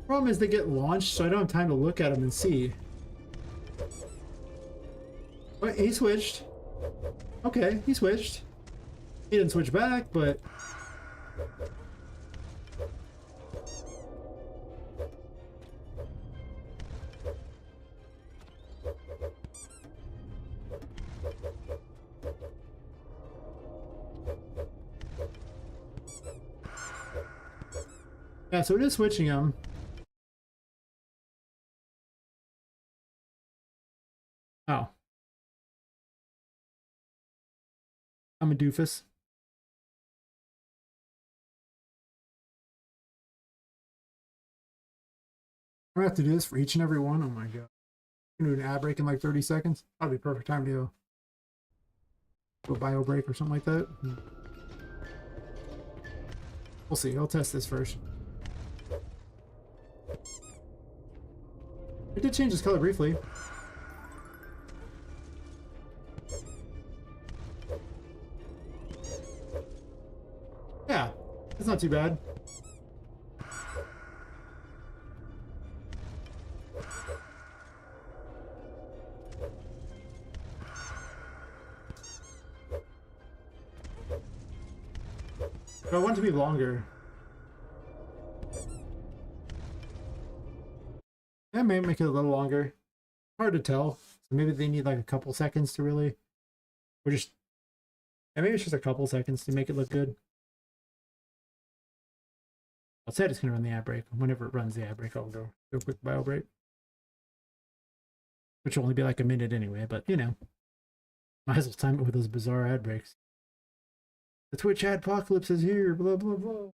Problem is they get launched, so I don't have time to look at them and see. But he switched. Okay, he switched. He didn't switch back, but... yeah, so it is switching them. Oh. I'm a doofus. I'm gonna have to do this for each and every one. Oh my god. I'm gonna do an ad break in like 30 seconds. That'll be perfect time to go bio break or something like that. We'll see. I'll test this first. It did change its color briefly. Yeah, it's not too bad. But I want it to be longer. Yeah, maybe make it a little longer. Hard to tell. So maybe they need like a couple seconds to really... Or just... Yeah, maybe it's just a couple seconds to make it look good. I'll say it's going to run the ad break. Whenever it runs the ad break, I'll do a quick bio break. Which will only be like a minute anyway, but you know. Might as well time it with those bizarre ad breaks. The Twitch adpocalypse is here, blah, blah, blah.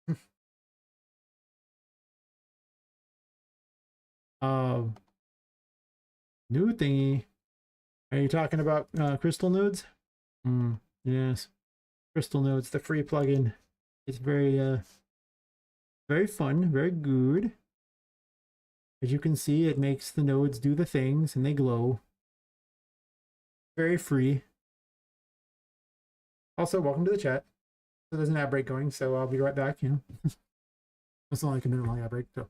New thingy. Are you talking about crystal nodes? Yes. Crystal nodes, the free plugin. It's very fun, very good. As you can see, it makes the nodes do the things and they glow. Very free. Also, welcome to the chat. So there's an ad break going, so I'll be right back, you know. It's not like a minute long ad break, so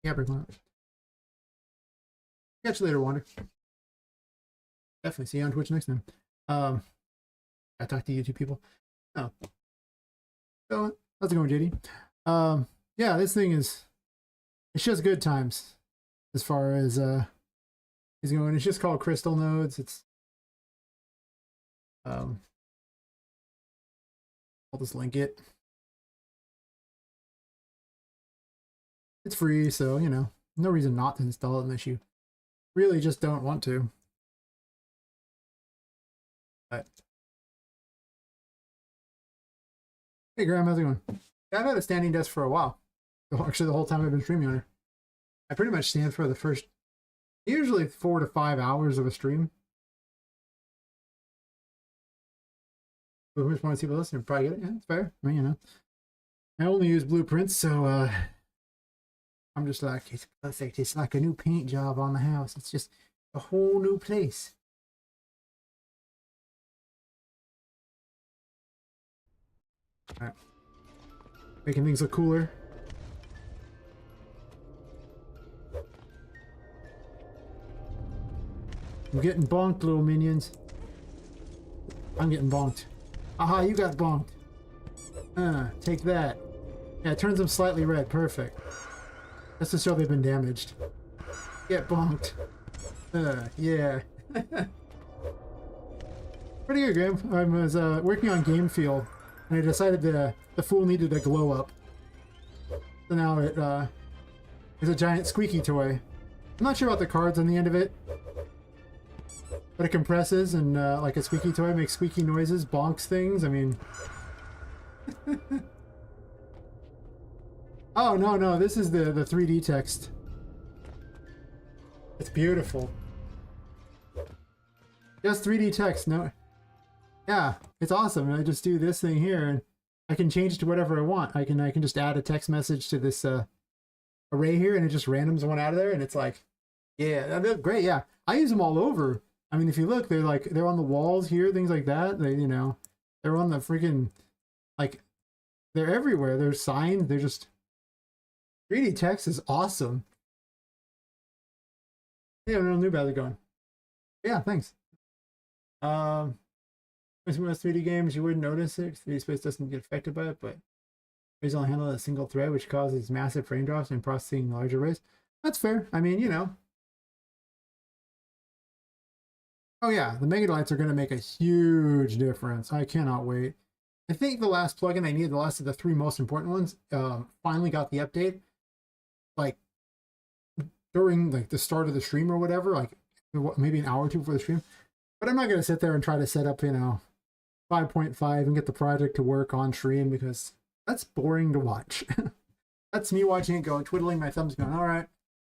Yeah, bring one up. Catch you later, Wander. Definitely see you on Twitch next time. I talk to YouTube people. Oh. So, how's it going, JD? Yeah, this thing is, it's just good times as far as is going. It's just called Crystal Nodes. It's I'll just link it. It's free, so you know, no reason not to install it unless you really just don't want to. But hey Graham, how's it going? Yeah, I've had a standing desk for a while. Actually, the whole time I've been streaming on it. I pretty much stand for the first, usually 4 to 5 hours of a stream. Who just want to see people listening? Probably get it. Yeah, it's fair. I mean, you know, I only use blueprints, so I'm just like, it's perfect. It's like a new paint job on the house. It's just a whole new place. All right. Making things look cooler. I'm getting bonked, little minions. I'm getting bonked. Aha, you got bonked. Take that. Yeah, it turns them slightly red. Perfect. That's to show they've been damaged. Get bonked. Yeah. Pretty good, Graham. I was working on Game Feel, and I decided the fool needed a glow up. So now it is a giant squeaky toy. I'm not sure about the cards on the end of it, but it compresses and like a squeaky toy makes squeaky noises, bonks things. I mean, oh no, this is the 3D text. It's beautiful. Just 3D text. No, yeah, it's awesome. I just do this thing here, and I can change it to whatever I want. I can just add a text message to this array here, and it just randoms one out of there, and it's like, yeah, they're great. Yeah, I use them all over. I mean, if you look, they're on the walls here, things like that. They, you know, they're on the freaking, like, they're everywhere. There's signs. They're just 3D text is awesome. Yeah, I knew about it going. Yeah, thanks. Most 3D games, you wouldn't notice it. 3D space doesn't get affected by it, but it's only handle a single thread, which causes massive frame drops and processing larger arrays. That's fair. I mean, you know. Oh yeah, the Megalites are going to make a huge difference. I cannot wait. I think the last plugin I needed, the last of the 3 most important ones, finally got the update. Like during like the start of the stream or whatever, like maybe an hour or two before the stream. But I'm not going to sit there and try to set up, you know, 5.5 and get the project to work on stream because that's boring to watch. That's me watching it going, twiddling my thumbs, going, all right,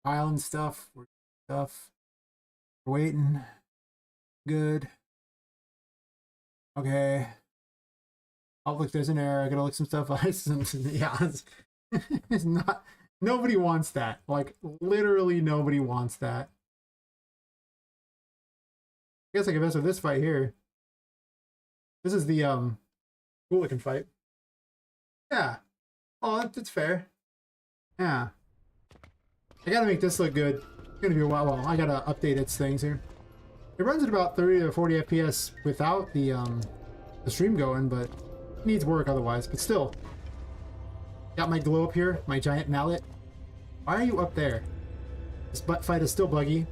filing stuff, we're waiting. Good. Okay. Oh, look, there's an error. I gotta look some stuff up. Yeah, it's not. Nobody wants that. Like, literally nobody wants that. I guess I can mess with this fight here. This is the cool looking fight. Yeah. Oh, that's fair. Yeah. I gotta make this look good. It's gonna be a while. Well, I gotta update its things here. It runs at about 30 to 40 FPS without the stream going, but it needs work otherwise. But still, got my glow up here, my giant mallet. Why are you up there? This butt fight is still buggy.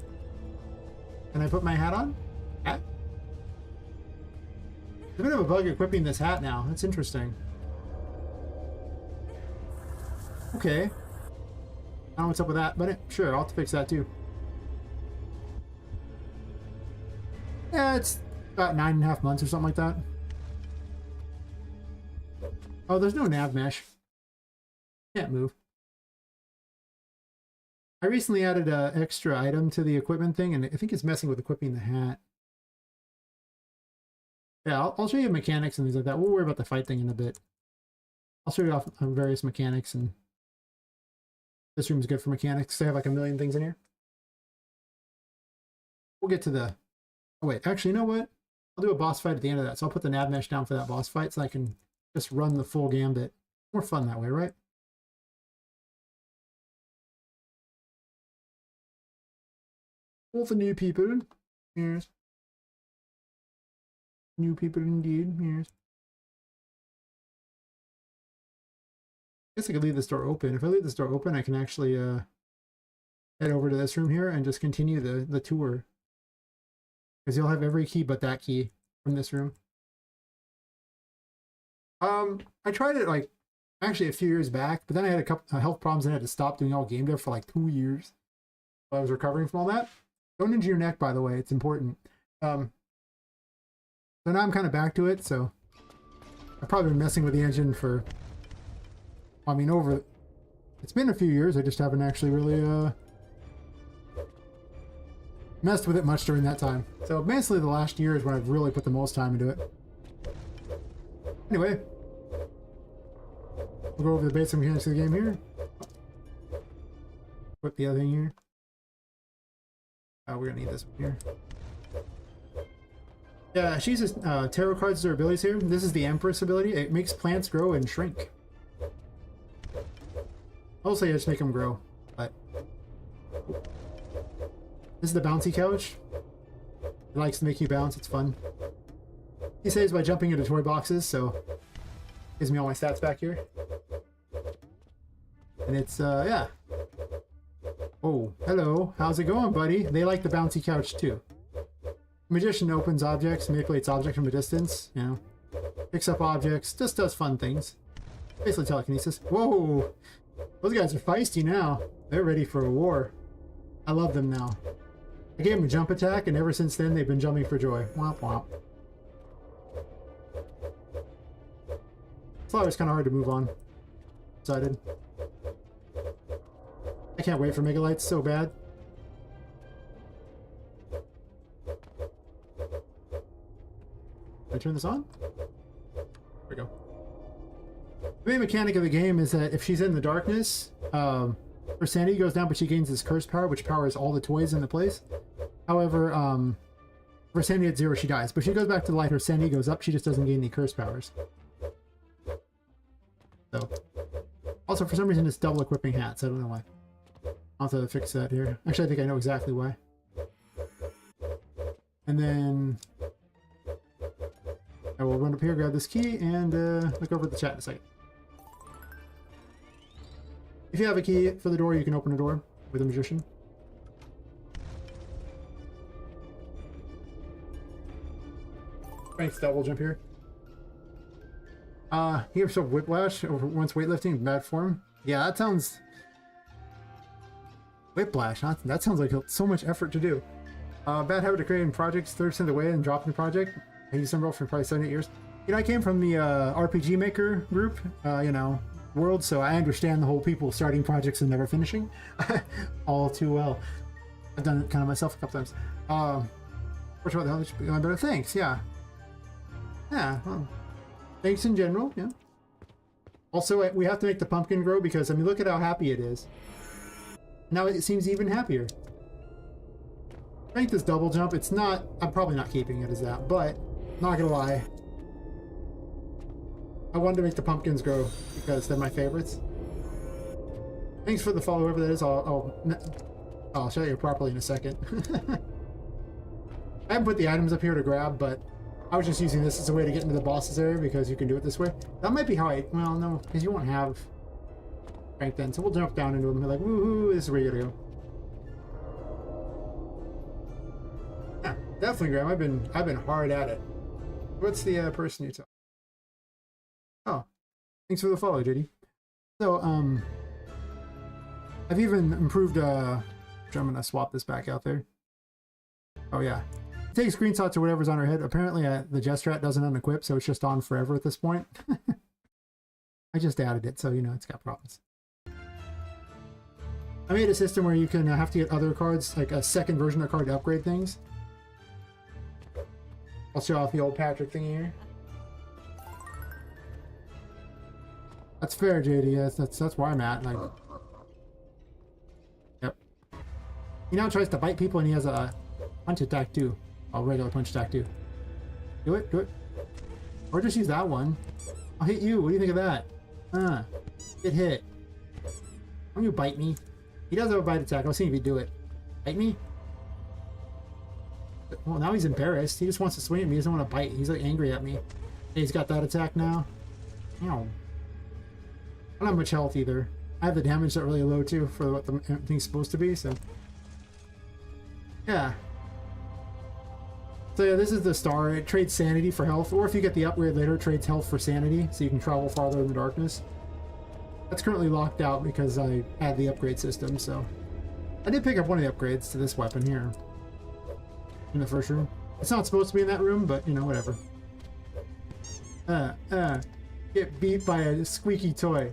Can I put my hat on? Hat? There's a bit of a bug equipping this hat now. That's interesting. Okay. I don't know what's up with that, but sure, I'll have to fix that too. Yeah, it's about 9.5 months or something like that. Oh, there's no nav mesh. Can't move. I recently added an extra item to the equipment thing, and I think it's messing with equipping the hat. Yeah, I'll show you mechanics and things like that. We'll worry about the fight thing in a bit. I'll show you off various mechanics, and this room's good for mechanics. They have like a million things in here. We'll get to the... Oh wait, actually, you know what? I'll do a boss fight at the end of that, so I'll put the nav mesh down for that boss fight so I can just run the full gambit. More fun that way, right? All the new people. Yes. New people indeed. Yes. I guess I could leave this door open. If I leave this door open, I can actually head over to this room here and just continue the tour. Because you'll have every key but that key from this room. I tried it like actually a few years back, but then I had a couple health problems and I had to stop doing all game dev for like 2 years. While I was recovering from all that. Don't injure your neck, by the way. It's important. So now I'm kind of back to it, so I've probably been messing with the engine for, I mean, it's been a few years. I just haven't actually really messed with it much during that time. So basically the last year is when I've really put the most time into it. Anyway, we'll go over the basic mechanics of the game here. Put the other thing here. We're gonna need this one here. Yeah, she uses tarot cards as her abilities here. This is the Empress ability. It makes plants grow and shrink. Mostly I just make them grow, but... This is the bouncy couch. It likes to make you bounce, it's fun. He saves by jumping into toy boxes, so... Gives me all my stats back here. And it's, yeah. Oh, hello. How's it going, buddy? They like the bouncy couch, too. Magician opens objects, manipulates objects from a distance, you know. Picks up objects, just does fun things. Basically telekinesis. Whoa! Those guys are feisty now. They're ready for a war. I love them now. I gave them a jump attack, and ever since then, they've been jumping for joy. Womp womp. Flower's kind of hard to move on. Excited. I can't wait for Megalites so bad. Can I turn this on? There we go. The main mechanic of the game is that if she's in the darkness, her sanity goes down, but she gains this curse power, which powers all the toys in the place. However, her sanity at 0, she dies. But if she goes back to the light, her sanity goes up. She just doesn't gain any curse powers. So, also for some reason it's double equipping hats. I don't know why. I'll have to fix that here. Actually, I think I know exactly why. And then I will run up here, grab this key, and look over at the chat in a second. If you have a key for the door, you can open a door with a magician. Strength double jump here. Here's some whiplash over once weightlifting in bad form. Yeah, that sounds... Whiplash, huh? That sounds like so much effort to do. Bad habit of creating projects 30% of the way and dropping the project. I used some role for probably 7 8 years. You know, I came from the RPG Maker group, you know, world, so I understand the whole people starting projects and never finishing all too well. I've done it kind of myself a couple times. Which what the hell should be going better? Thanks, yeah. Yeah, well, thanks in general, yeah. Also, we have to make the pumpkin grow because, I mean, look at how happy it is. Now it seems even happier. Strength is double jump. It's not... I'm probably not keeping it as that, but not gonna lie. I wanted to make the pumpkins grow because they're my favorites. Thanks for the follow, whoever that is. I'll show you properly in a second. I haven't put the items up here to grab, but I was just using this as a way to get into the boss's area because you can do it this way. That might be how I... Well, no, because you won't have... Right then, so we'll jump down into them and be like, woohoo, this is where you gotta go. Yeah, definitely, Graham. I've been hard at it. What's the person you talk? Oh, thanks for the follow, JD. So, I've even improved. I'm gonna swap this back out there. Oh yeah, take screenshots or whatever's on her head. Apparently, the Jestrat doesn't unequip, so it's just on forever at this point. I just added it, so you know it's got problems. I made a system where you can have to get other cards, like a second version of a card to upgrade things. I'll show off the old Patrick thing here. That's fair, JD. Yes, that's where I'm at. Like, yep. He now tries to bite people, and he has a punch attack too. A regular punch attack too. Do it, do it. Or just use that one. I'll hit you. What do you think of that? Get hit. Don't you bite me? He does have a bite attack. I'll see if you do it. Bite me? Well, now he's embarrassed. He just wants to swing at me. He doesn't want to bite. He's like angry at me. He's got that attack now. Ow. I don't have much health either. I have the damage that really low too for what the thing's supposed to be, so. Yeah. So yeah, this is the star. It trades sanity for health, or if you get the upgrade later, it trades health for sanity, so you can travel farther in the darkness. That's currently locked out because I had the upgrade system, so. I did pick up one of the upgrades to this weapon here. In the first room. It's not supposed to be in that room, but, you know, whatever. Get beat by a squeaky toy.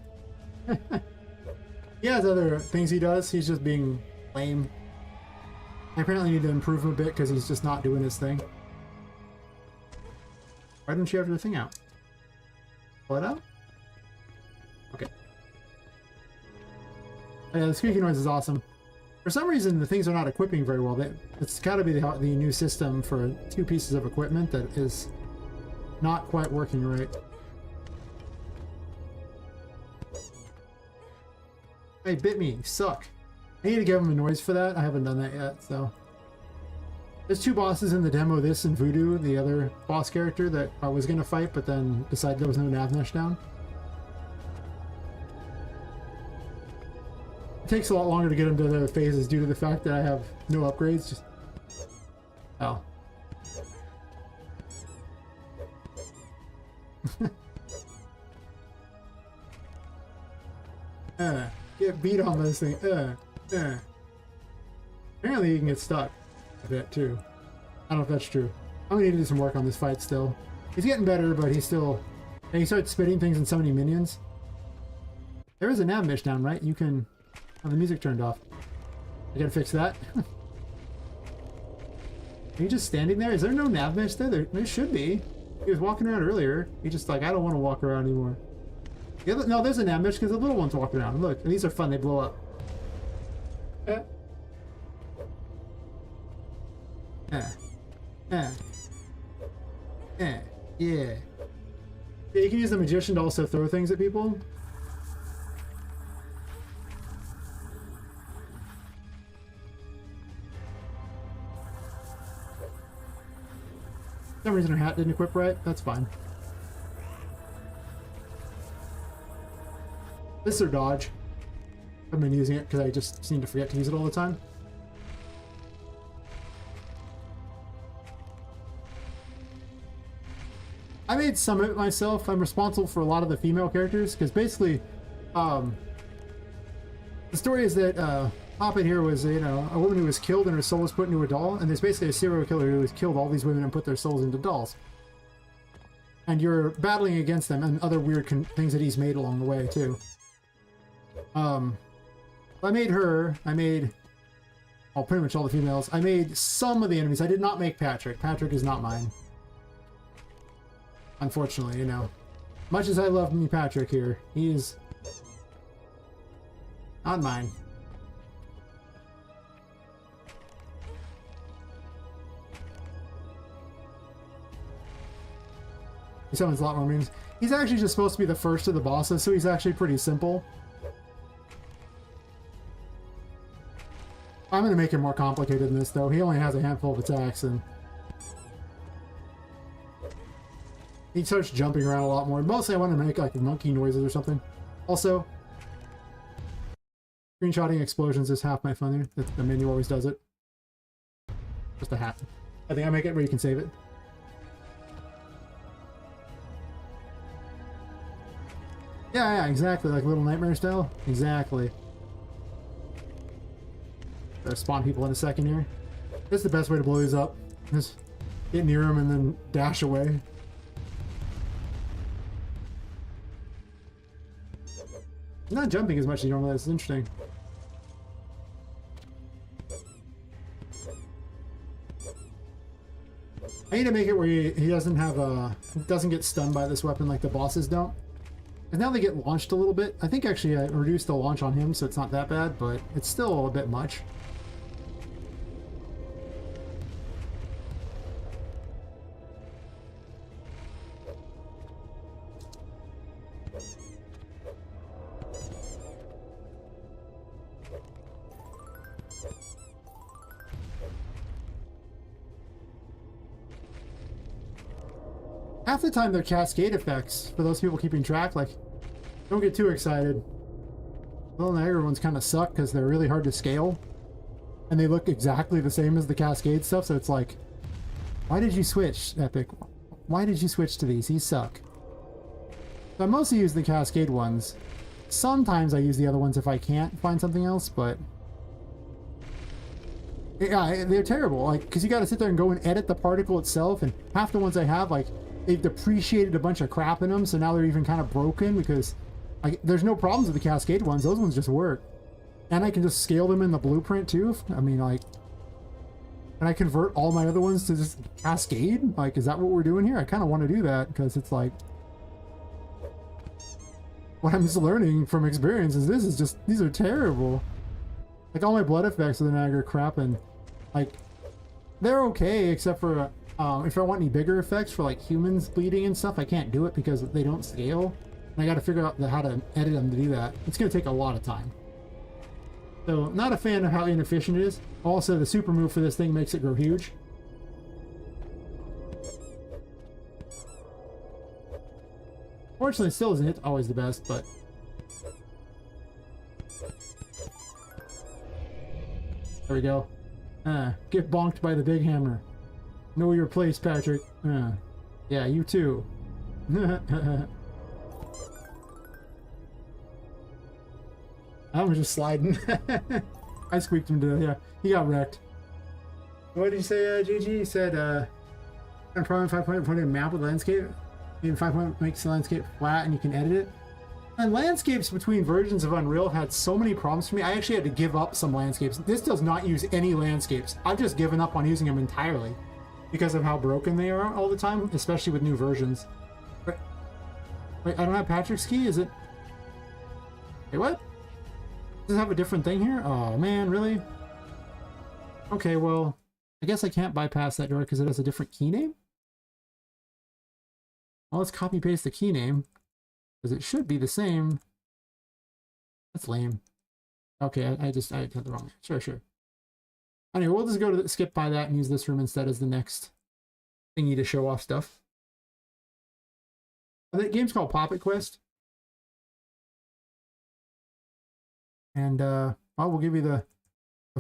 He has other things he does. He's just being lame. I apparently need to improve him a bit because he's just not doing his thing. Why didn't you have your thing out? Pull it out? Okay. Yeah, the squeaky noise is awesome. For some reason, the things are not equipping very well. It's got to be the new system for 2 pieces of equipment that is not quite working right. Hey, bit me. You suck. I need to give him a noise for that. I haven't done that yet, so. There's 2 bosses in the demo, this and Voodoo, the other boss character that I was going to fight, but then decided there was no nav mesh down. It takes a lot longer to get into the phases due to the fact that I have no upgrades. Just... Oh. Get beat on this thing. Apparently you can get stuck a bit too. I don't know if that's true. I'm gonna need to do some work on this fight still. He's getting better, but he's still... And he starts spitting things and summoning minions. There is a nav mesh down, right? You can have the music turned off. I gotta fix that. Are you just standing there? Is there no nav mesh there? There should be. He was walking around earlier. He just like, I don't want to walk around anymore. Yeah, no, there's a nav mesh because the little ones walk around. Look, and these are fun. They blow up. Yeah. You can use the magician to also throw things at people. For some reason her hat didn't equip right. That's fine. This is her dodge. I've been using it because I just seem to forget to use it all the time. I made some of it myself. I'm responsible for a lot of the female characters because basically, the story is that Poppet here was, you know, a woman who was killed and her soul was put into a doll, and there's basically a serial killer who has killed all these women and put their souls into dolls. And you're battling against them and other weird things that he's made along the way too. I made her. I made, well, pretty much all the females. I made some of the enemies. I did not make Patrick. Patrick is not mine. Unfortunately, you know. Much as I love me Patrick here, he is not mine. He summons a lot more minions. He's actually just supposed to be the first of the bosses, so he's actually pretty simple. I'm going to make him more complicated than this, though. He only has a handful of attacks, and he starts jumping around a lot more. Mostly I want to make like monkey noises or something. Also, screenshotting explosions is half my fun there. The menu always does it. Just a hat. I think I make it where you can save it. Yeah, exactly. Like Little Nightmare style. Exactly. Better spawn people in a second here. This is the best way to blow these up. Just get near them and then dash away. Not jumping as much as he normally is. It's interesting. I need to make it where he doesn't have doesn't get stunned by this weapon like the bosses don't. And now they get launched a little bit. I think actually I reduced the launch on him, so it's not that bad, but it's still a bit much. Half the time they're cascade effects, for those people keeping track. Like, don't get too excited. Little Niagara ones kind of suck because they're really hard to scale. And they look exactly the same as the cascade stuff, so it's like, why did you switch, Epic? Why did you switch to these? These suck. So I mostly use the cascade ones. Sometimes I use the other ones if I can't find something else, but... yeah, they're terrible, like, because you got to sit there and go and edit the particle itself, and half the ones I have, like, they've depreciated a bunch of crap in them, so now they're even kind of broken, because like, there's no problems with the cascade ones. Those ones just work. And I can just scale them in the blueprint, too. I mean, like... and I convert all my other ones to just cascade? Like, is that what we're doing here? I kind of want to do that, because it's like... what I'm just learning from experience is this is just... these are terrible. Like, all my blood effects are the Niagara crap, and... like... they're okay, except for... if I want any bigger effects for, like, humans bleeding and stuff, I can't do it because they don't scale. And I gotta figure out how to edit them to do that. It's gonna take a lot of time. So, not a fan of how inefficient it is. Also, the super move for this thing makes it grow huge. Fortunately, it still isn't always the best, but... there we go. Get bonked by the big hammer. Know your place, Patrick. Yeah, you too. I was just sliding. I squeaked him to death. Yeah, he got wrecked. What did you say, GG? He said, I'm probably 5 point put in a map with landscape. Maybe 5 point makes the landscape flat and you can edit it. And landscapes between versions of Unreal had so many problems for me. I actually had to give up some landscapes. This does not use any landscapes. I've just given up on using them entirely because of how broken they are all the time, especially with new versions. Wait, I don't have Patrick's key? Is it... wait, what? Does it have a different thing here? Oh man, really? Okay, well, I guess I can't bypass that door because it has a different key name? Well, let's copy paste the key name because it should be the same. That's lame. Okay, I had the wrong. Sure. Anyway, we'll just go to skip by that and use this room instead as the next thingy to show off stuff. The game's called Poppet Quest. And we'll give you the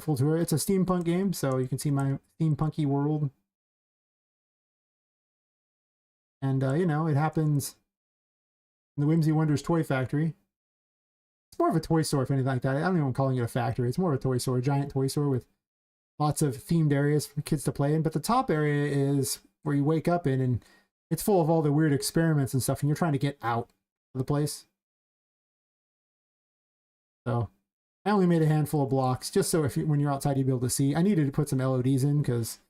full tour. It's a steampunk game, so you can see my steampunky world. And you know, it happens in the Whimsy Wonders Toy Factory. It's more of a toy store, if anything like that. I don't even want calling it a factory. It's more of a toy store, a giant toy store with lots of themed areas for kids to play in. But the top area is where you wake up in, and it's full of all the weird experiments and stuff, and you're trying to get out of the place. So I only made a handful of blocks, just so when you're outside, you'd be able to see. I needed to put some LODs in, because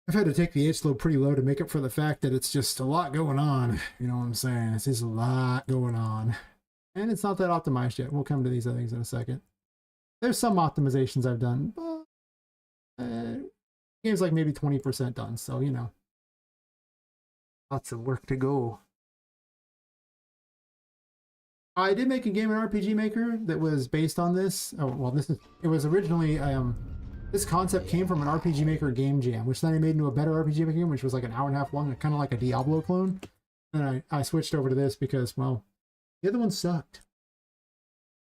I've had to take the H-load pretty low to make up for the fact that it's just a lot going on. You know what I'm saying? It's just a lot going on. And it's not that optimized yet. We'll come to these other things in a second. There's some optimizations I've done, but game's like maybe 20% done, so, you know. Lots of work to go. I did make a game in RPG Maker that was based on this. Oh, well, it was originally, this concept came from an RPG Maker game jam, which then I made into a better RPG Maker game, which was like an hour and a half long, kind of like a Diablo clone. And I switched over to this because, well, the other one sucked.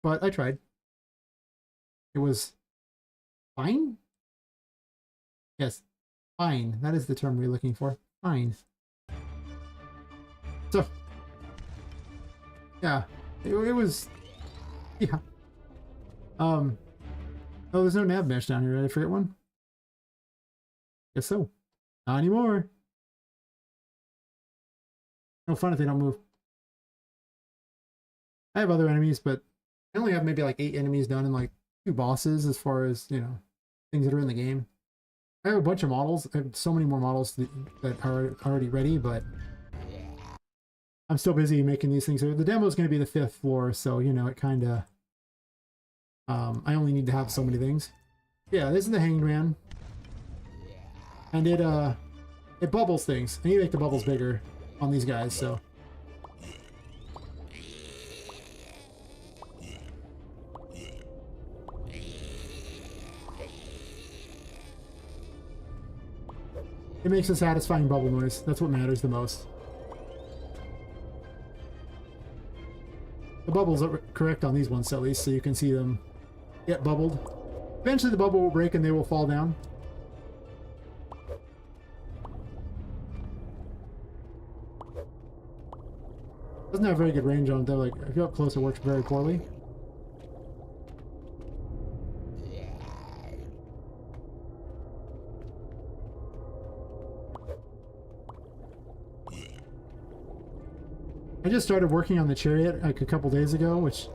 But I tried. It was fine? Yes, fine. That is the term we're looking for. Fine. So, yeah. It was, yeah. Oh, there's no nav mesh down here. Did I forget one? Guess so. Not anymore. No fun if they don't move. I have other enemies, but I only have maybe like 8 enemies done and like 2 bosses as far as, you know, things that are in the game. I have a bunch of models. I have so many more models that are already ready, but I'm still busy making these things. So the demo is going to be the 5th floor, so, you know, it kind of... I only need to have so many things. Yeah, this is the Hanged Man. And it bubbles things. I need to make the bubbles bigger on these guys, so... It makes a satisfying bubble noise. That's what matters the most. The bubbles are correct on these ones at least, so you can see them get bubbled. Eventually the bubble will break and they will fall down. Doesn't have very good range on it though. Like, if you're up close, it works very poorly. I just started working on the chariot like a couple days ago, which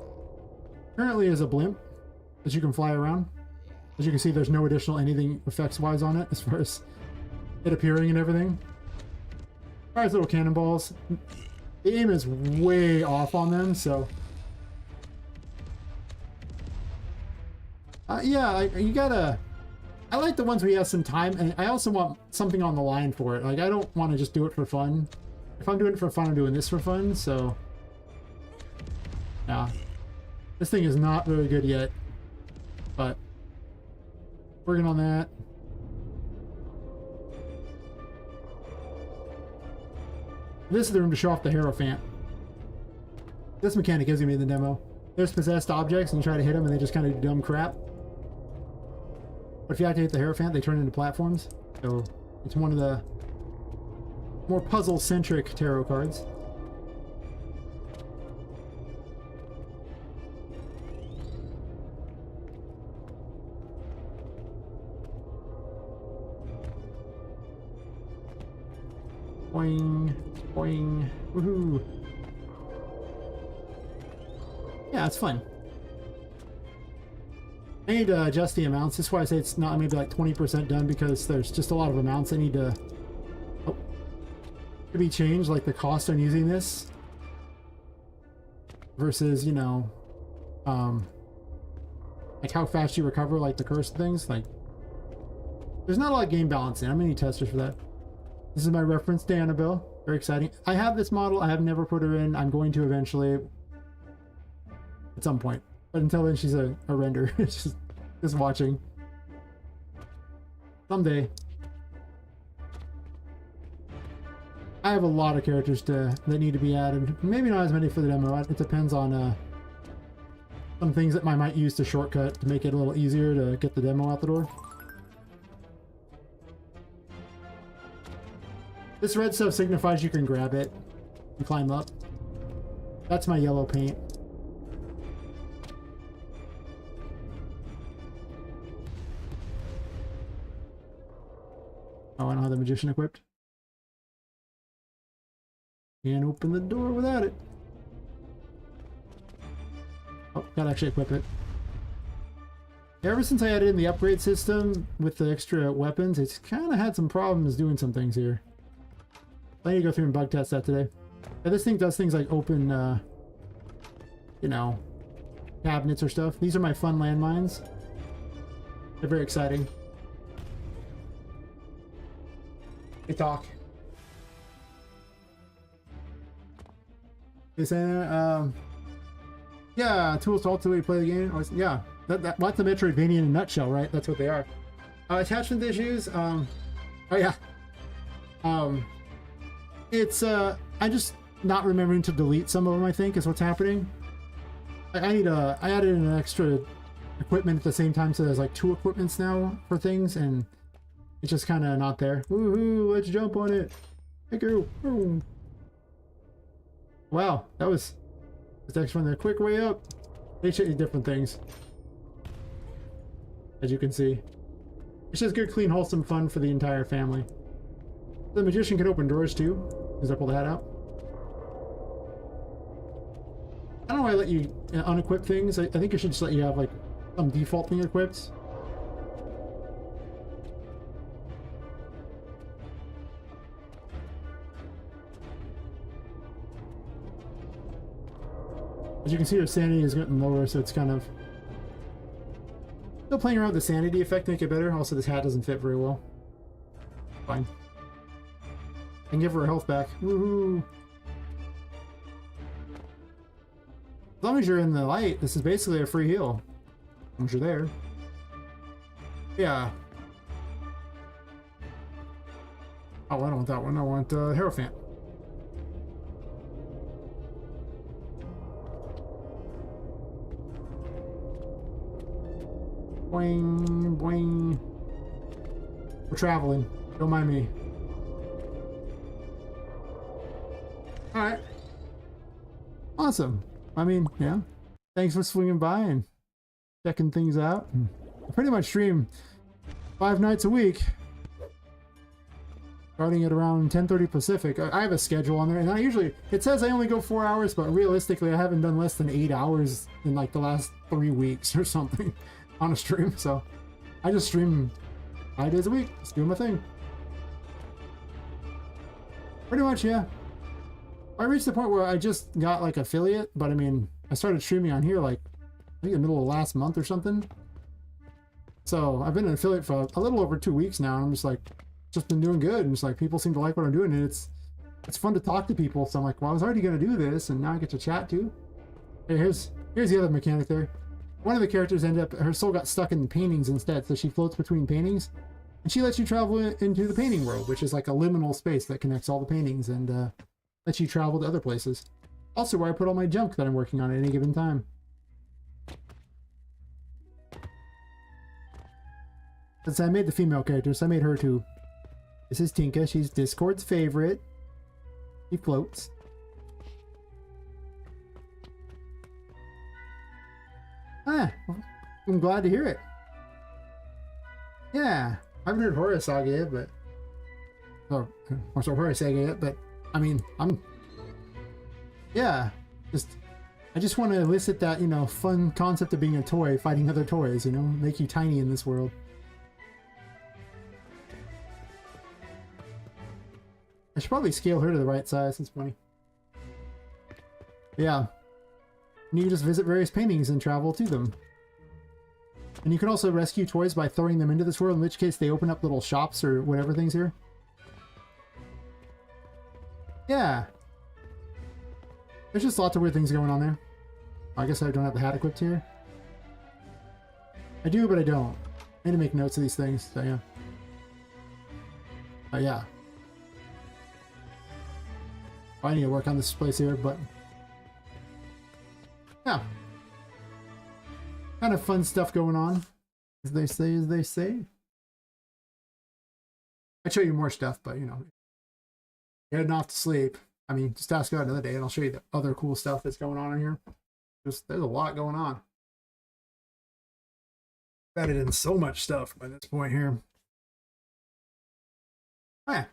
currently is a blimp that you can fly around. As you can see, there's no additional anything effects-wise on it as far as it appearing and everything. Fires little cannonballs. The aim is way off on them, so... yeah, you gotta... I like the ones where you have some time, and I also want something on the line for it. Like, I don't want to just do it for fun. If I'm doing it for fun, I'm doing this for fun, so... yeah. This thing is not very good yet, but... working on that. This is the room to show off the Hierophant. This mechanic gives me in the demo. There's possessed objects and you try to hit them and they just kind of do dumb crap. But if you activate the Hierophant, they turn into platforms. So it's one of the more puzzle-centric tarot cards. Boing, boing, woohoo. Yeah, it's fun. I need to adjust the amounts. This is why I say it's not maybe like 20% done, because there's just a lot of amounts I need to be changed, like the cost on using this versus, you know, like how fast you recover, like the cursed things. Like, there's not a lot of game balancing. I'm gonna need testers for that. This is my reference to Annabelle. Very exciting. I have this model. I have never put her in. I'm going to eventually at some point. But until then, she's a render. Just watching. Someday. I have a lot of characters that need to be added. Maybe not as many for the demo. It depends on some things that I might use to shortcut to make it a little easier to get the demo out the door. This red stuff signifies you can grab it and climb up. That's my yellow paint. Oh, I don't have the magician equipped. Can't open the door without it. Oh, gotta actually equip it. Ever since I added in the upgrade system with the extra weapons, it's kind of had some problems doing some things here. I need to go through and bug test that today. Yeah, this thing does things like open, you know, cabinets or stuff. These are my fun landmines. They're very exciting. They talk. They say, yeah, tools to ultimately play the game. Yeah, that's a Metroidvania in a nutshell, right? That's what they are. Attachment issues. Oh yeah. It's I'm just not remembering to delete some of them, I think, is what's happening. I added in an extra equipment at the same time, so there's like 2 equipments now for things, and it's just kind of not there. Woohoo, let's jump on it. Thank you. Boom. Wow, that was the next one, the quick way up. They show you different things. As you can see. It's just good, clean, wholesome fun for the entire family. The magician can open doors too. As I pull the hat out. I don't know why I let you unequip things. I think I should just let you have like some default thing equipped. As you can see, your sanity is getting lower, so it's kind of still playing around with the sanity effect to make it better. Also, this hat doesn't fit very well. Fine. And give her health back. Woohoo! As long as you're in the light, this is basically a free heal. Once you're there. Yeah. Oh, I don't want that one. I want Hierophant. Boing, boing. We're traveling. Don't mind me. Alright. Awesome. I mean, yeah. Thanks for swinging by and checking things out. I pretty much stream 5 nights a week. Starting at around 10:30 Pacific. I have a schedule on there, and I usually, it says I only go 4 hours, but realistically I haven't done less than 8 hours in like the last 3 weeks or something on a stream, so I just stream 5 days a week, just doing my thing. Pretty much, yeah. I reached the point where I just got like affiliate, but I mean, I started streaming on here like, I think in the middle of last month or something. So I've been an affiliate for a little over 2 weeks now, and I'm just like, just been doing good, and it's like people seem to like what I'm doing, and it's fun to talk to people. So I'm like, well, I was already gonna do this, and now I get to chat too. Hey, here's the other mechanic there. One of the characters ended up, her soul got stuck in paintings instead, so she floats between paintings, and she lets you travel into the painting world, which is like a liminal space that connects all the paintings and lets you travel to other places. Also, where I put all my junk that I'm working on at any given time. Since I made the female character, so I made her too. This is Tinka. She's Discord's favorite. She floats. Ah, I'm glad to hear it. Yeah, I haven't heard Horror Saga yet, but... Or Horror Saga yet, but... I mean, yeah, I just want to elicit that, you know, fun concept of being a toy, fighting other toys, you know, make you tiny in this world. I should probably scale her to the right size. It's funny. Yeah. And you just visit various paintings and travel to them. And you can also rescue toys by throwing them into this world, in which case they open up little shops or whatever things here. Yeah. There's just lots of weird things going on there. I guess I don't have the hat equipped here. I do, but I don't. I need to make notes of these things, so yeah. Oh yeah. I need to work on this place here, but... yeah. Kind of fun stuff going on. As they say. I'd show you more stuff, but you know. You're heading off to sleep. I mean, just ask out another day and I'll show you the other cool stuff that's going on in here. There's a lot going on. I've added in so much stuff by this point here. Yeah.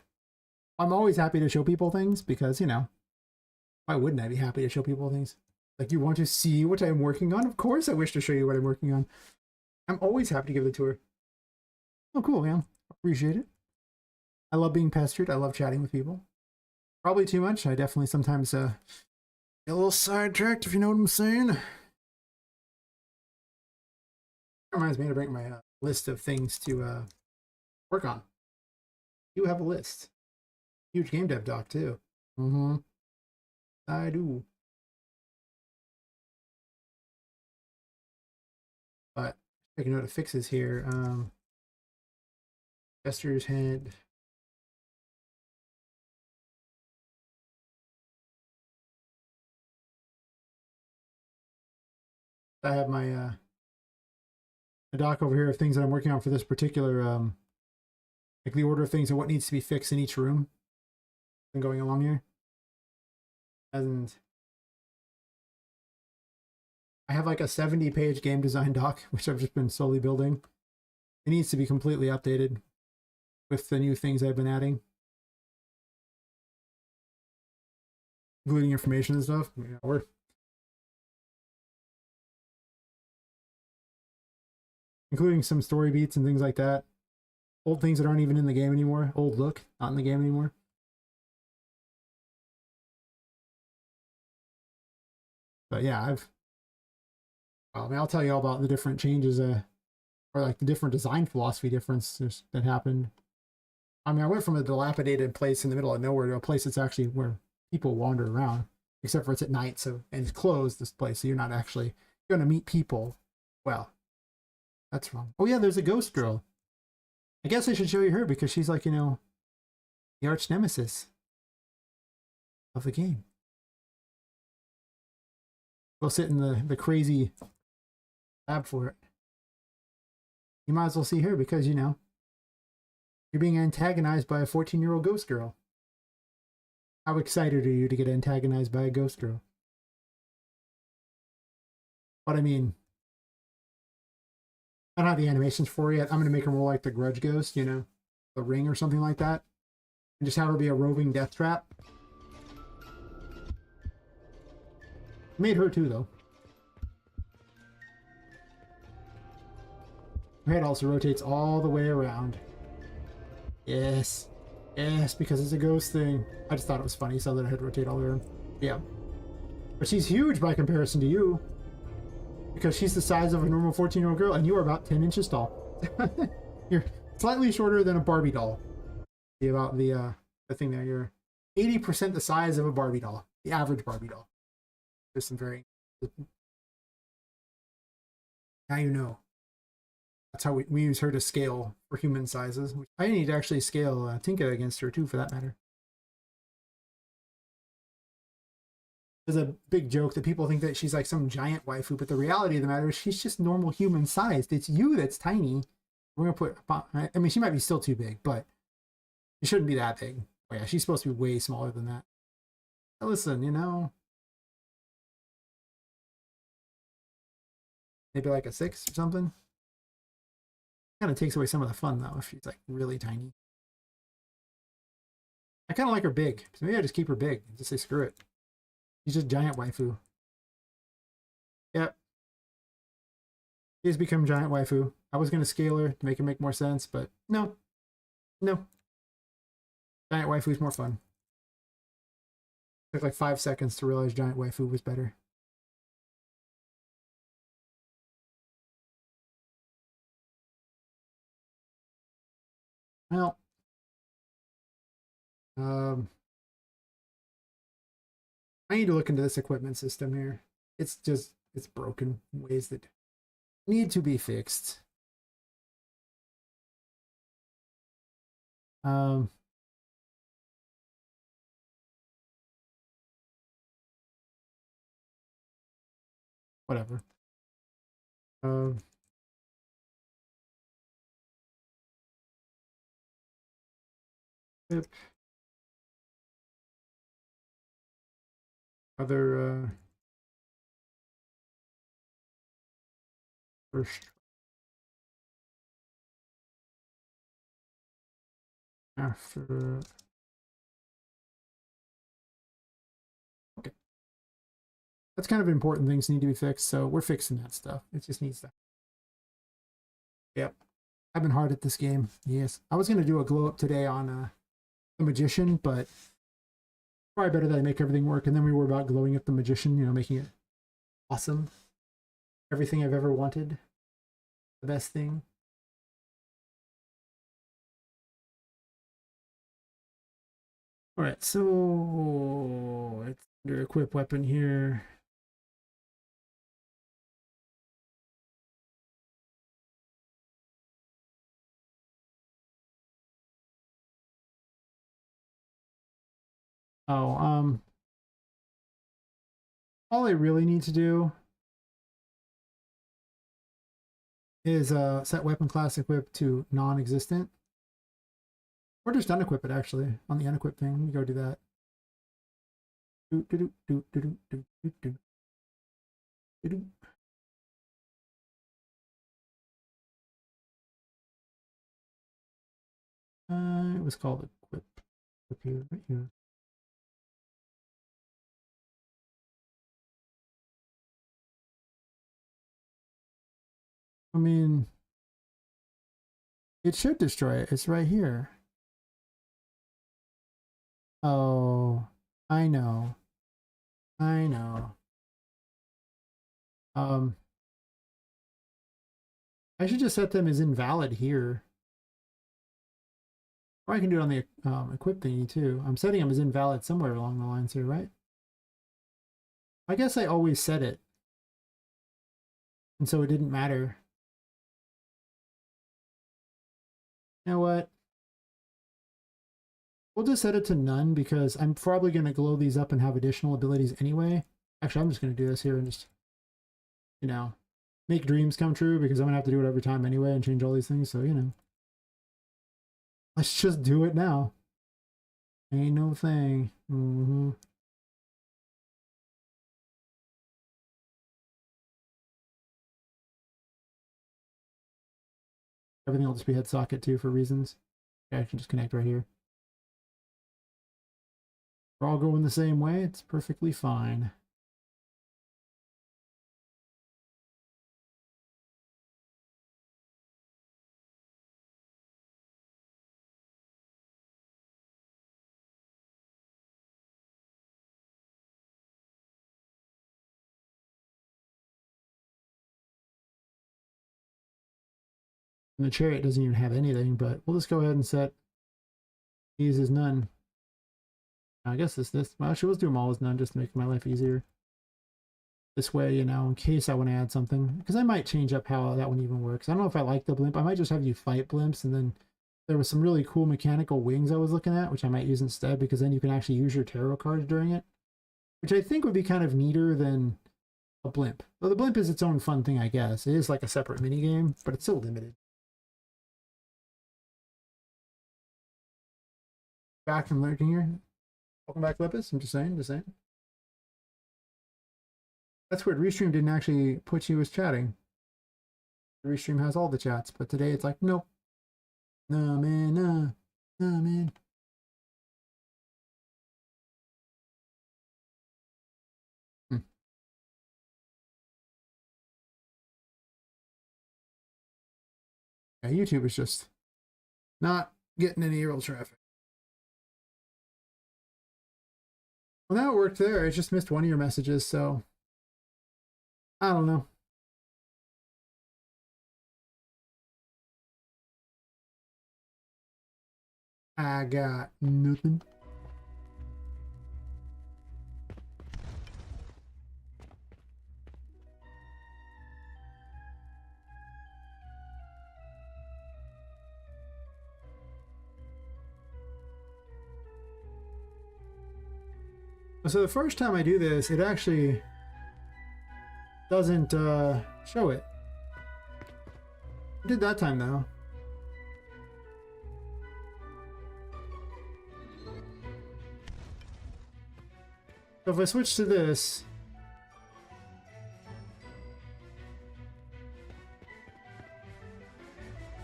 I'm always happy to show people things because, you know, why wouldn't I be happy to show people things? Like, you want to see what I'm working on? Of course I wish to show you what I'm working on. I'm always happy to give the tour. Oh, cool, man. Appreciate it. I love being pestered. I love chatting with people. Probably too much. I definitely sometimes get a little sidetracked, if you know what I'm saying. Reminds me to bring my list of things to work on. You have a list. Huge game dev doc too. I do. But make a note of fixes here. Jester's head. I have my a doc over here of things that I'm working on for this particular like the order of things and what needs to be fixed in each room. Been going along here. And I have like a 70-page game design doc, which I've just been slowly building. It needs to be completely updated with the new things I've been adding. Including information and stuff. Yeah, we're including some story beats and things like that. Old things that aren't even in the game anymore. Old look, not in the game anymore. But yeah, I mean, I'll tell you all about the different changes, or like the different design philosophy differences that happened. I mean, I went from a dilapidated place in the middle of nowhere to a place that's actually where people wander around, except for it's at night, so, and it's closed, this place, so you're not actually going to meet people. Well, that's wrong. Oh yeah, there's a ghost girl. I guess I should show you her because she's like, you know, The arch nemesis of the game. We'll sit in the crazy lab for it. You might as well see her because, you know, you're being antagonized by a 14-year-old ghost girl. How excited are you to get antagonized by a ghost girl? But I mean, I don't have the animations for you yet. I'm going to make her more like the Grudge Ghost, you know, the Ring or something like that. And just have her be a roving death trap. Made her too, though. Her head also rotates all the way around. Yes. Yes, because it's a ghost thing. I just thought it was funny, so that her head rotate all the way around. Yeah. But she's huge by comparison to you. Because she's the size of a normal 14-year-old girl, and you are about 10 inches tall. You're slightly shorter than a Barbie doll. See about the thing there. You're 80% the size of a Barbie doll. The average Barbie doll. There's some very... Now you know. That's how we use her to scale for human sizes. I need to actually scale Tinka against her too, for that matter. There's a big joke that people think that she's like some giant waifu, but the reality of the matter is she's just normal human sized. It's you that's tiny. We're gonna put... I mean, she might be still too big, but she shouldn't be that big. Oh yeah, she's supposed to be way smaller than that. But listen, you know... Maybe like a 6 or something. Kind of takes away some of the fun though if she's like really tiny. I kind of like her big, so maybe I just keep her big and just say screw it. She's just giant waifu. Yep. She's become giant waifu. I was gonna scale her to make it make more sense, but no, no. Giant waifu's more fun. Took like 5 seconds to realize giant waifu was better. Well, I need to look into this equipment system here. It's broken in ways that need to be fixed. Whatever. Yep. Other first after. Okay, that's kind of important things need to be fixed, so we're fixing that stuff. It just needs that. Yep, I've been hard at this game. Yes, I was gonna do a glow up today on the Magician, but probably better that I make everything work, and then we worry about glowing up the Magician. You know, making it awesome. Everything I've ever wanted. The best thing. All right, so it's under equip weapon here. Oh, all I really need to do is set weapon class equip to non-existent. Or just unequip it actually on the unequip thing. Let me go do that. It was called equip. Right here. I mean, it should destroy it. It's right here. Oh, I know. I know. I should just set them as invalid here. Or I can do it on the equip thingy too. I'm setting them as invalid somewhere along the lines here, right? I guess I always set it. And so it didn't matter. You know what? We'll just set it to none because I'm probably going to glow these up and have additional abilities anyway. Actually, I'm just going to do this here and just, you know, make dreams come true because I'm going to have to do it every time anyway and change all these things. So, you know, let's just do it now. Ain't no thing. Everything will just be head socket too for reasons. I can just connect right here. We're all going the same way. It's perfectly fine. And the chariot doesn't even have anything, but we'll just go ahead and set these as none. I guess this. Well, actually, let's do them all as none just to make my life easier. This way, you know, in case I want to add something. Because I might change up how that one even works. I don't know if I like the blimp. I might just have you fight blimps, and then there was some really cool mechanical wings I was looking at, which I might use instead, because then you can actually use your tarot cards during it. Which I think would be kind of neater than a blimp. Though the blimp is its own fun thing, I guess. It is like a separate mini game, but it's still limited. Back from lurking here. Welcome back, Lepus. I'm just saying. That's weird. Restream didn't actually put you as chatting. Restream has all the chats, but today it's like, nope. No, man, no. No, man. Yeah, YouTube is just not getting any real traffic. Well, now it worked there. I just missed one of your messages, so I don't know. I got nothing. So the first time I do this, it actually doesn't show it. I did that time though. So if I switch to this,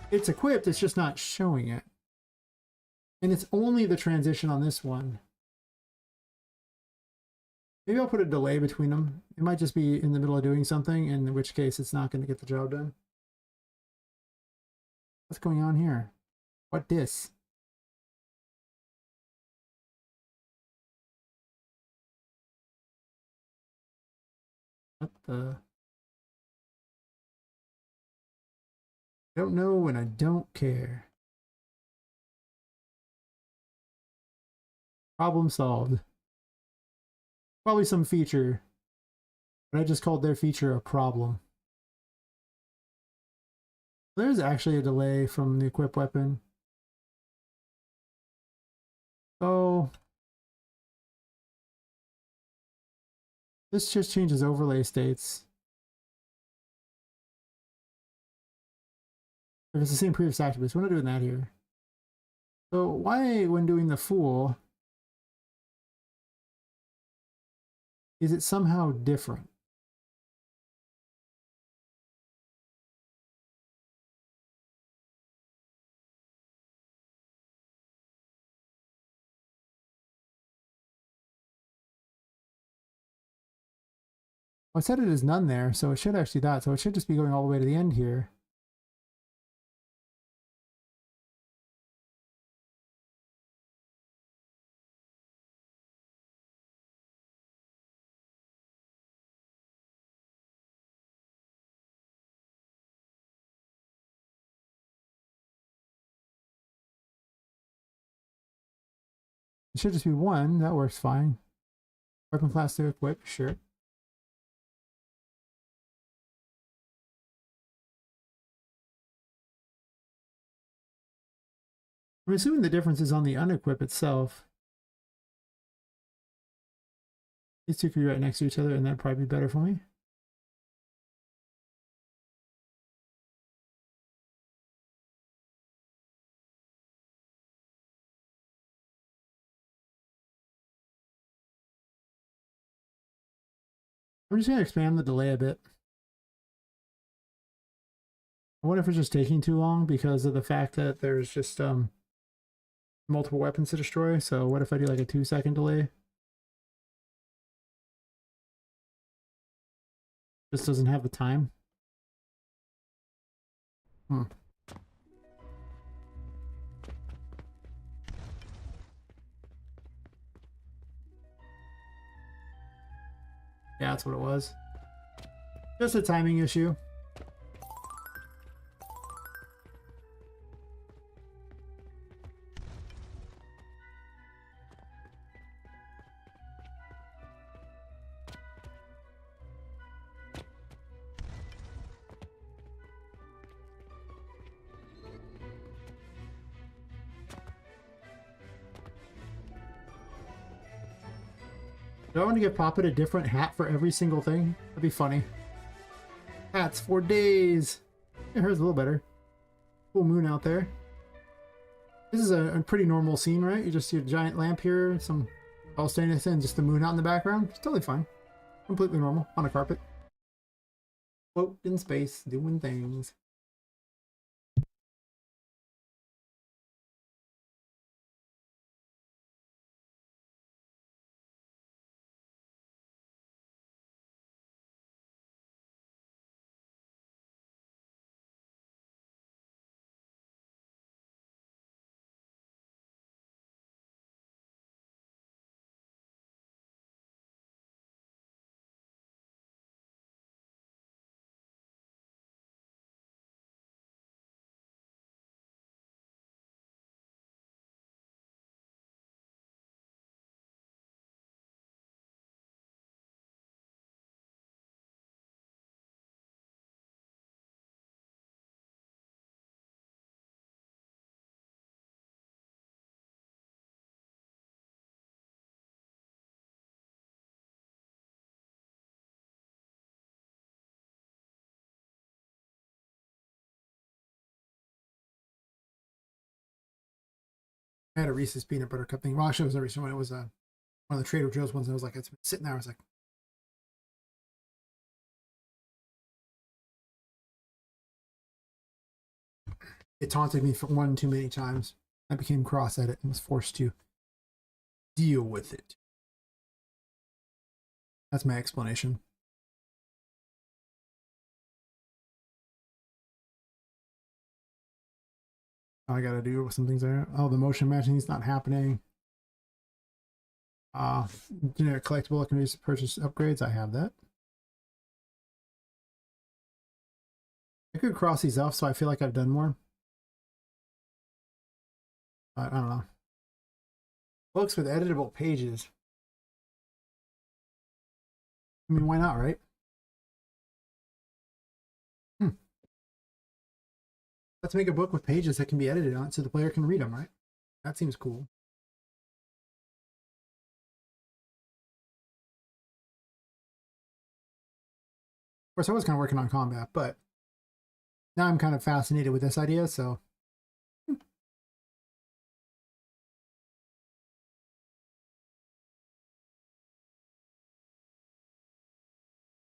it's equipped, it's just not showing it. And it's only the transition on this one. Maybe I'll put a delay between them. It might just be in the middle of doing something, in which case it's not going to get the job done. What's going on here? What this? What the? I don't know and I don't care. Problem solved. Probably some feature, but I just called their feature a problem. There's actually a delay from the equip weapon. Oh. This just changes overlay states. If it's the same previous attributes, we're not doing that here. So why, when doing the Fool, is it somehow different? Well, I said it is none there, so it should actually that. So it should just be going all the way to the end here. It should just be one. That works fine. Weapon class to equip, sure. I'm assuming the difference is on the unequip itself. These two could be right next to each other, and that'd probably be better for me. I'm just going to expand the delay a bit. I wonder if it's just taking too long because of the fact that there's just multiple weapons to destroy. So what if I do like a 2-second delay? Just doesn't have the time. Hmm. Yeah, that's what it was. Just a timing issue. Do I want to give Poppet a different hat for every single thing? That'd be funny. Hats for days. Yeah, hers a little better. Full moon out there. This is a pretty normal scene, right? You just see a giant lamp here, some all standing and just the moon out in the background. It's totally fine. Completely normal on a carpet. Float in space, doing things. I had a Reese's peanut butter cup thing. Well, actually, it was a Reese's one. It was one of the Trader Joe's ones. I was like, it's been sitting there. I was like, it taunted me for one too many times. I became cross at it and was forced to deal with it. That's my explanation. I gotta do some things there. Oh, the motion matching is not happening. Generic collectible I can use to purchase upgrades. I have that. I could cross these off, so I feel like I've done more. But I don't know. Books with editable pages. I mean, why not, right? Let's make a book with pages that can be edited on it so the player can read them, right? That seems cool. Of course, I was kind of working on combat, but now I'm kind of fascinated with this idea, so.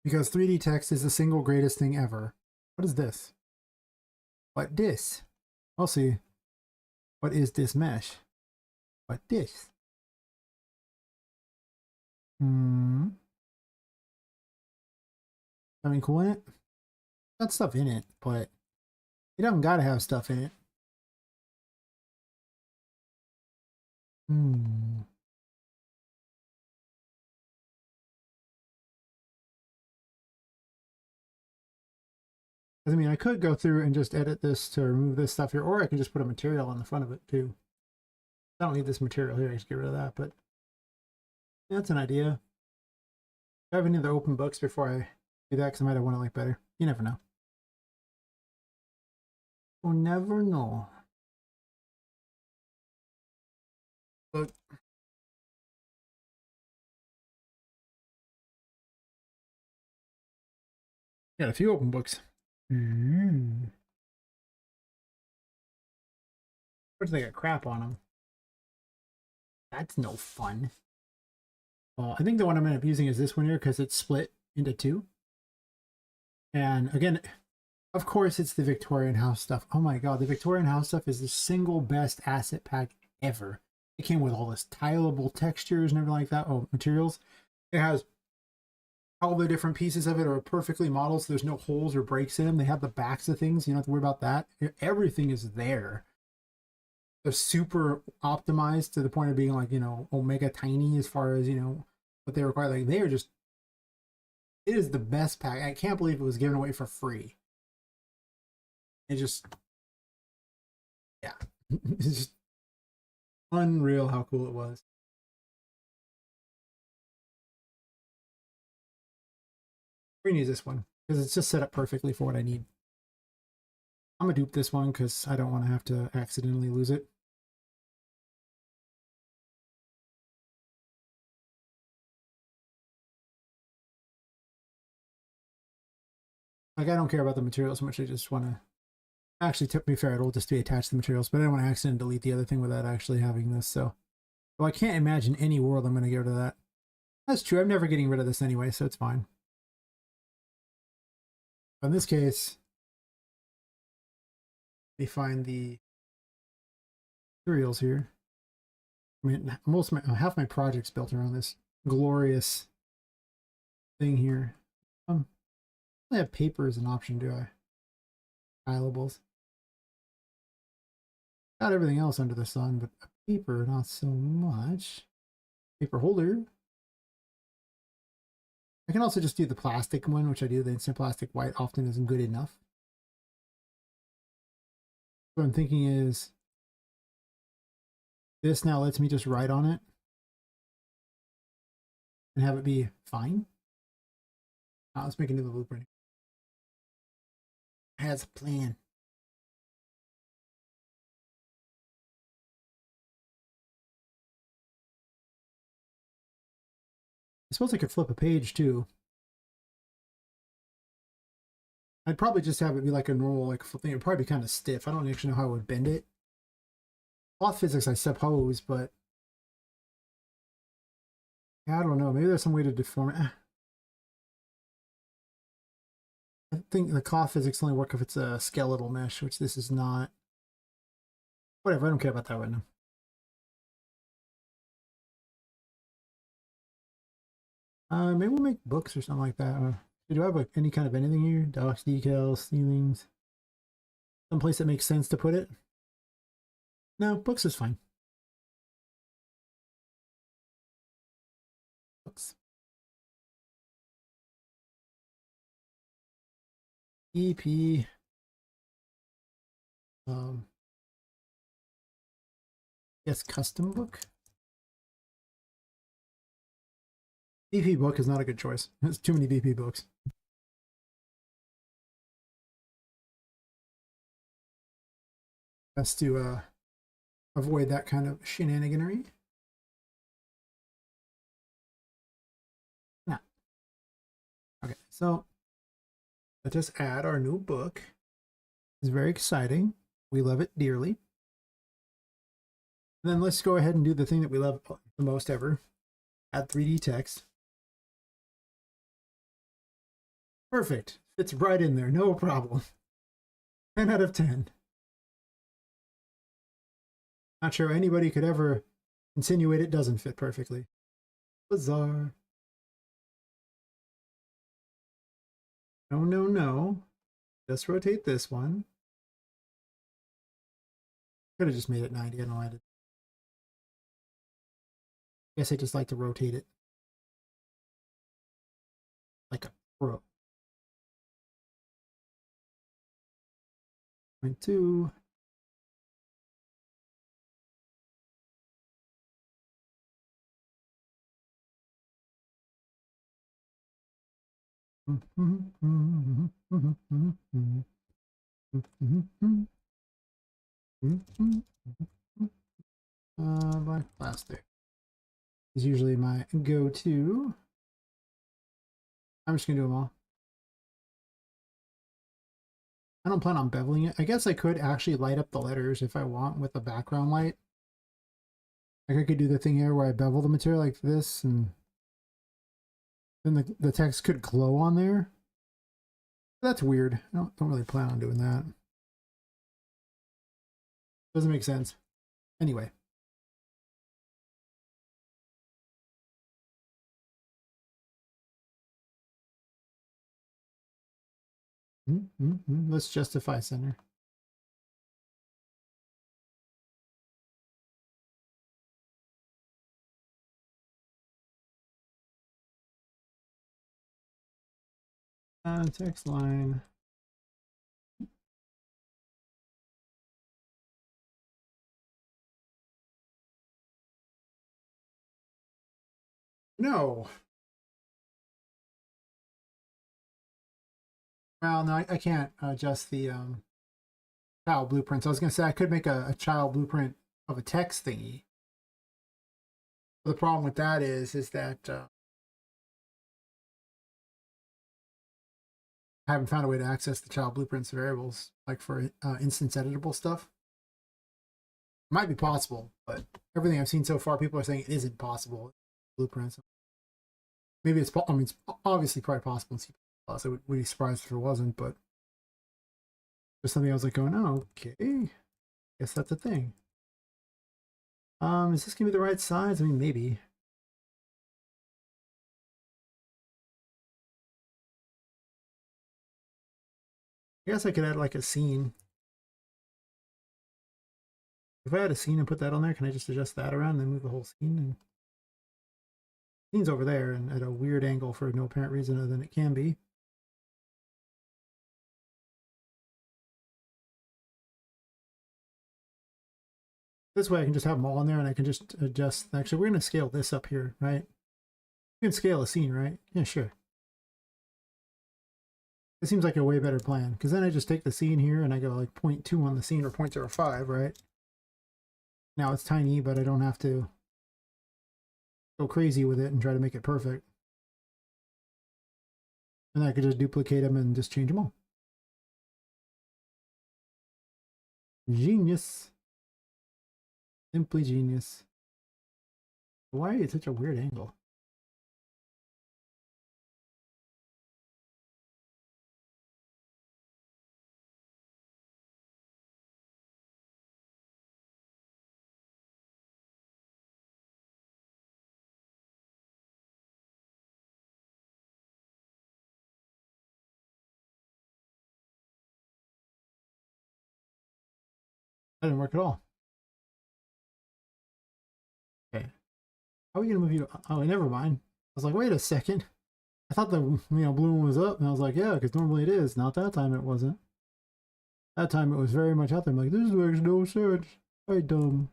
Because 3D text is the single greatest thing ever. What is this? What this? I'll see. What is this mesh? What this? Something cool in it? Got stuff in it, but you don't gotta have stuff in it. I mean, I could go through and just edit this to remove this stuff here, or I can just put a material on the front of it too. I don't need this material here, I just get rid of that, but that's an idea. Do I have any other open books before I do that? Because I might have one I like better. You never know. You'll never know. Yeah, a few open books. Mm. What if they got crap on them? That's no fun. Well, I think the one I'm going to be using is this one here because it's split into two. And again, of course, it's the Victorian house stuff. Oh my god, the Victorian house stuff is the single best asset pack ever. It came with all this tileable textures and everything like that. Oh, materials. It has all the different pieces of it are perfectly modeled, so there's no holes or breaks in them. They have the backs of things. You don't have to worry about that. Everything is there. They're super optimized to the point of being like, you know, omega tiny as far as, you know, what they require. Like, they are just, it is the best pack. I can't believe it was given away for free. It just, yeah. It's just unreal how cool it was. We're gonna use this one because it's just set up perfectly for what I need. I'm gonna dupe this one because I don't want to have to accidentally lose it. Like, I don't care about the materials so much. I just want to actually, to be fair, it'll just be attached to the materials, but I don't want to accidentally delete the other thing without actually having this. So, well, I can't imagine any world I'm going to get rid of that. That's true. I'm never getting rid of this anyway, so it's fine. But in this case, we find the materials here. I mean, half my project's built around this glorious thing here. I have paper as an option, do I? Tilables. Got everything else under the sun, but paper, not so much. Paper holder. I can also just do the plastic one, which I do. The instant plastic white often isn't good enough. What I'm thinking is this now lets me just write on it and have it be fine. Let's make a new blueprint. Has a plan. I suppose I could flip a page too. I'd probably just have it be like a normal like thing. It'd probably be kind of stiff. I don't actually know how I would bend it. Cloth physics, I suppose, but I don't know. Maybe there's some way to deform it. I think the cloth physics only work if it's a skeletal mesh, which this is not. Whatever, I don't care about that right now. Maybe we'll make books or something like that. Do I have like any kind of anything here? Docks, decals, ceilings. Some place that makes sense to put it? No, books is fine. Books. EP. Yes, custom book. BP book is not a good choice. There's too many BP books. Best to avoid that kind of shenaniganery. Nah. Okay, so let's just add our new book. It's very exciting. We love it dearly. And then let's go ahead and do the thing that we love the most ever. Add 3D text. Perfect. Fits right in there. No problem. 10 out of 10. Not sure anybody could ever insinuate it doesn't fit perfectly. Bizarre. No, no, no. Just rotate this one. Could have just made it 90. I don't know why I did. Guess I just like to rotate it like a pro. 0.2. Black plastic is usually my go-to. I'm just gonna do them all. I don't plan on beveling it. I guess I could actually light up the letters if I want with a background light. Like I could do the thing here where I bevel the material like this, and then the text could glow on there. That's weird. I don't really plan on doing that. Doesn't make sense. Anyway. Let's justify center. Text line. No. Well, no, I can't adjust the child blueprints. I was going to say I could make a child blueprint of a text thingy. But the problem with that is that I haven't found a way to access the child blueprints variables, like for instance editable stuff. It might be possible, but everything I've seen so far, people are saying it isn't possible. Blueprints. Maybe it's, I mean, it's obviously probably possible in C++. I would be surprised if it wasn't, but there's something I was like going, oh, okay. Guess that's a thing. Is this gonna be the right size? I mean, maybe. I guess I could add like a scene. If I had a scene and put that on there, can I just adjust that around and then move the whole scene? And scene's over there and at a weird angle for no apparent reason other than it can be. This way I can just have them all in there and I can just adjust. Actually, we're going to scale this up here, right? You can scale a scene, right? Yeah, sure. It seems like a way better plan because then I just take the scene here and I go like 0.2 on the scene or 0.05, right? Now it's tiny, but I don't have to go crazy with it and try to make it perfect. And I could just duplicate them and just change them all. Genius. Simply genius. Why are you at such a weird angle? That didn't work at all. Okay. How are we gonna move you? Oh, never mind. I was like, wait a second. I thought the blue one was up, and I was like, yeah, because normally it is. Not that time it wasn't. That time it was very much out there. I'm like, this makes no sense. I dumb.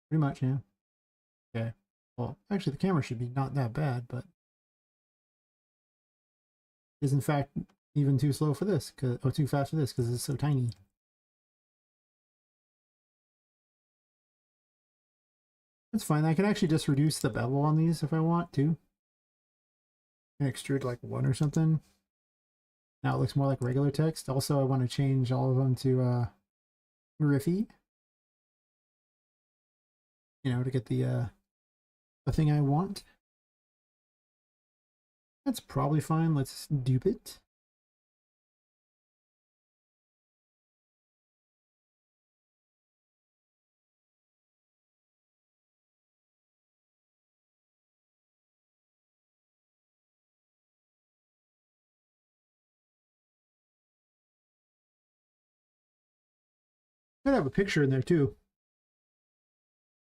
Pretty much, yeah. Okay. Well, actually, the camera should be not that bad, but is in fact even too slow for this, or too fast for this, because it's so tiny. That's fine. I can actually just reduce the bevel on these if I want to. And extrude like 1 or something. Now it looks more like regular text. Also, I want to change all of them to Griffy. To get the thing I want. That's probably fine. Let's dupe it. Could have a picture in there too.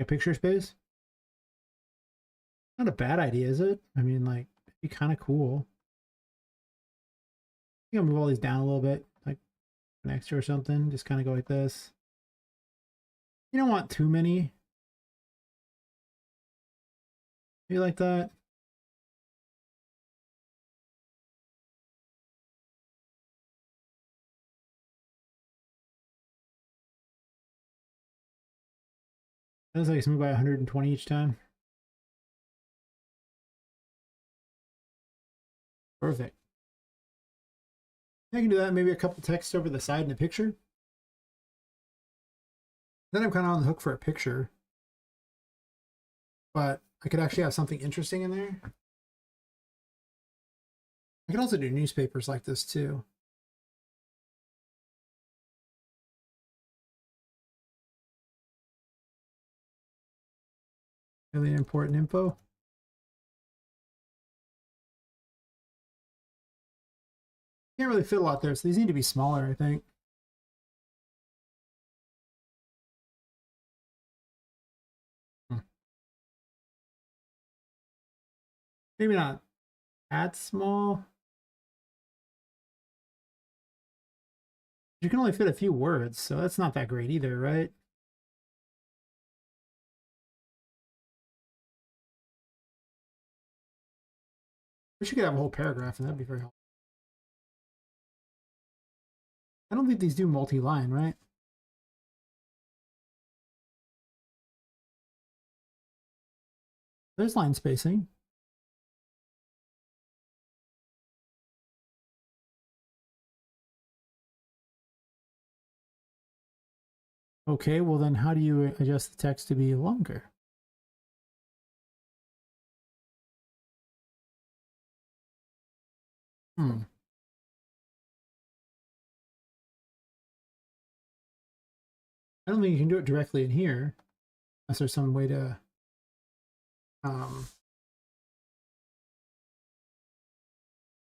A picture space. Not a bad idea, is it? I mean, like, it'd be kind of cool. I think I'll move all these down a little bit, like an extra or something. Just kind of go like this. You don't want too many. Maybe like that. Looks like it's moved by 120 each time. Perfect. I can do that. Maybe a couple texts over the side and a picture. Then I'm kind of on the hook for a picture. But I could actually have something interesting in there. I could also do newspapers like this too. Really important info. Can't really fit a lot there, so these need to be smaller, I think. Maybe not that small. You can only fit a few words, so that's not that great either, right? Wish you could have a whole paragraph, and that'd be very helpful. I don't think these do multi-line, right? There's line spacing. Okay, well then how do you adjust the text to be longer? I don't think you can do it directly in here, unless there's some way to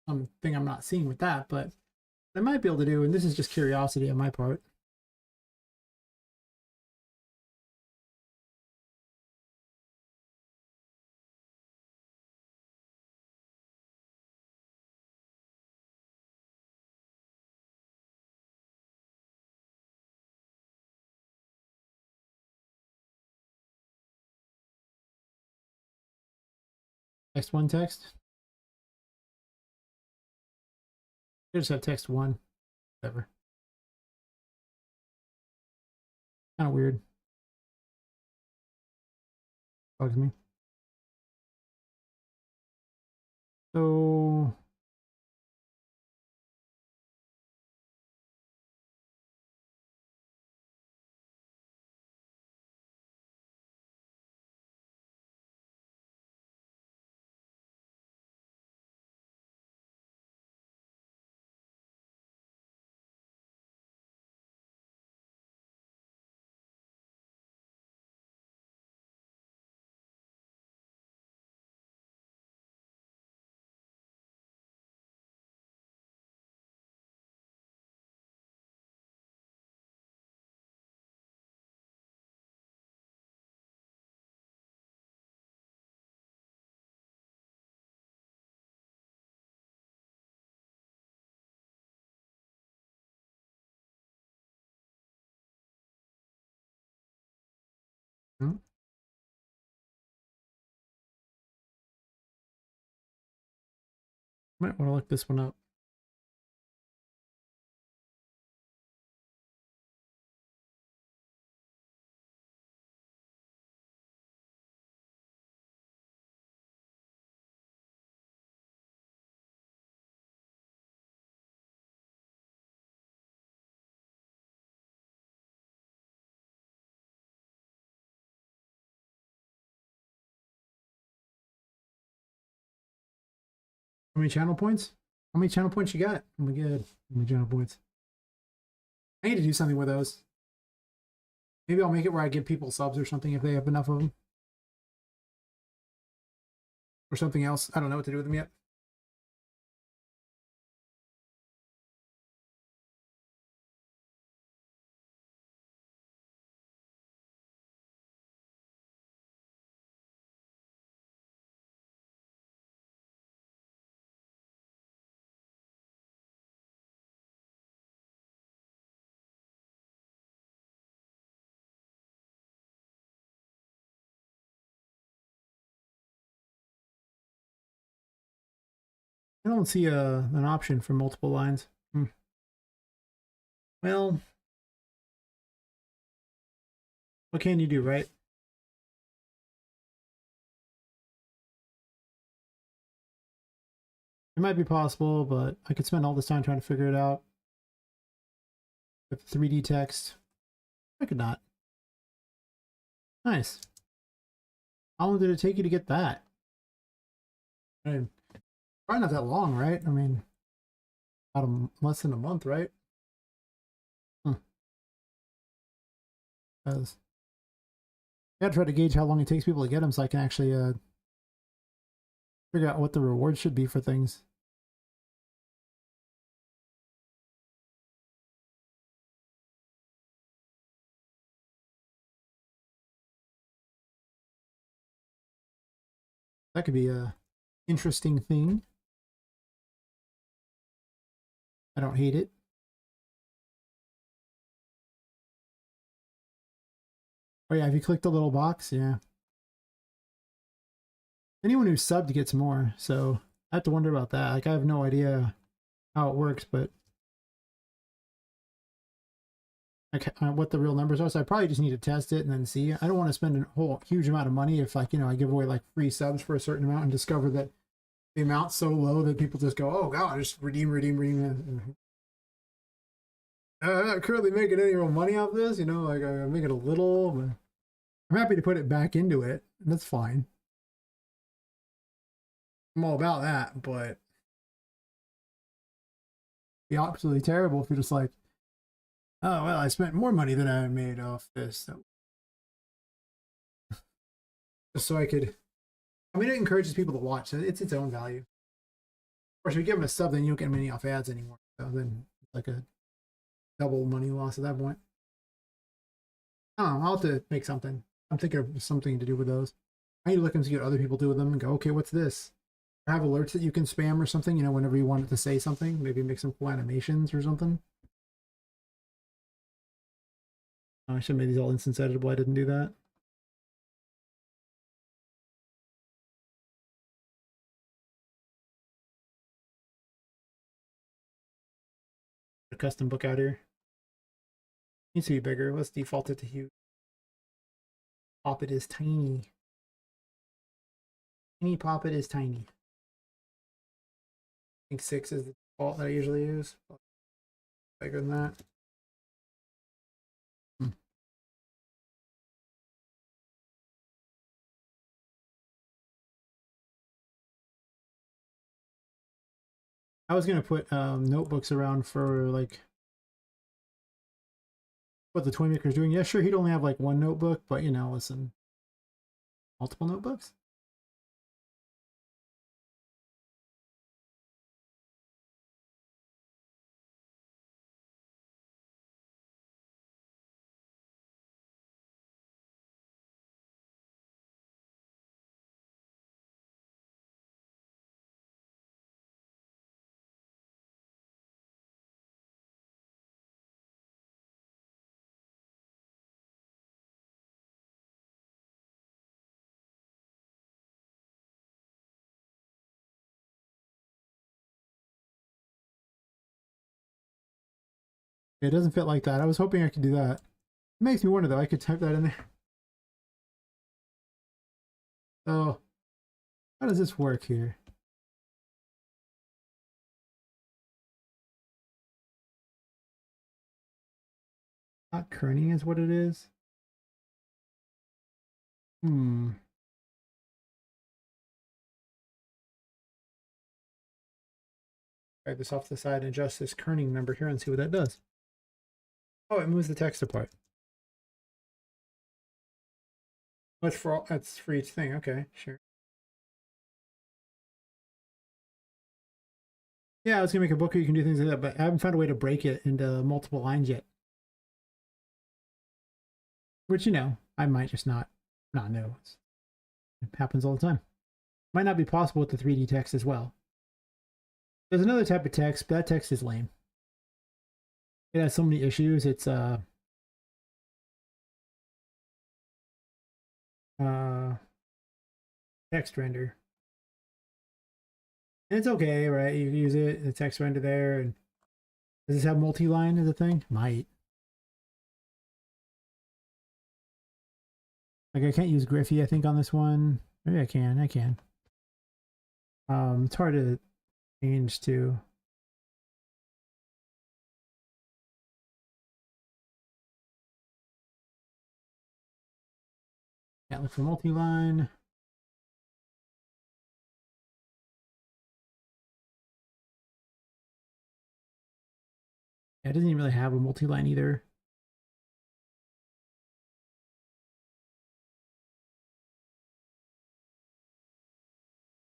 something I'm not seeing with that, but I might be able to do, and this is just curiosity on my part. Text one text. I just have text one. Whatever. Kind of weird. Bugs me. So might want to look this one up. How many channel points? How many channel points you got? Oh my god. How many channel points? I need to do something with those. Maybe I'll make it where I give people subs or something if they have enough of them. Or something else. I don't know what to do with them yet. I don't see an option for multiple lines. Well, what can you do, right? It might be possible, but I could spend all this time trying to figure it out. With 3D text. I could not. Nice. How long did it take you to get that? I mean, probably not that long, right? I mean, about less than a month, right? I gotta try to gauge how long it takes people to get them so I can actually figure out what the reward should be for things. That could be a interesting thing. I don't hate it. Oh yeah, if you click the little box, yeah. Anyone who's subbed gets more, so I have to wonder about that. Like, I have no idea how it works, but what the real numbers are. So I probably just need to test it and then see. I don't want to spend a whole huge amount of money if, like, you know, I give away like free subs for a certain amount and discover that the amount's so low that people just go, "Oh God, just redeem." I'm not currently making any real money off this, you know. Like, I'm making a little, but I'm happy to put it back into it. And that's fine. I'm all about that, but it'd be absolutely terrible if you're just like, oh well, I spent more money than I made off this, so just so I could. I mean, it encourages people to watch. So it's its own value. Of course, if you give them a sub, then you don't get many off ads anymore. So then it's like a double money loss at that point. I don't know. I'll have to make something. I'm thinking of something to do with those. I need to look and see what other people do with them and go, okay, what's this? Or have alerts that you can spam or something, you know, whenever you want it to say something. Maybe make some cool animations or something. Oh, I should have made these all instance editable. I didn't do that. A custom book out here. Needs to be bigger. Let's default it to huge. Poppet is tiny. Tiny Poppet is tiny. I think 6 is the default that I usually use. Bigger than that. I was gonna put notebooks around for like what the toy maker's doing. Yeah, sure, he'd only have like one notebook, but you know, listen, multiple notebooks. It doesn't fit like that. I was hoping I could do that. It makes me wonder though. I could type that in there. So, how does this work here? Not kerning is what it is. Drag this off to the side and adjust this kerning number here and see what that does. Oh, it moves the text apart. That's for each thing. Okay, sure. Yeah, I was gonna make a book where you can do things like that, but I haven't found a way to break it into multiple lines yet. Which, you know, I might just not know. It happens all the time. Might not be possible with the 3D text as well. There's another type of text, but that text is lame. It has so many issues. It's text render. And it's okay, right? You use it, the text render there, and does this have multi-line as a thing? Might. Like, I can't use Griffy, I think, on this one. Maybe I can. It's hard to change to. Can't look for multi-line. Yeah, it doesn't even really have a multi-line either.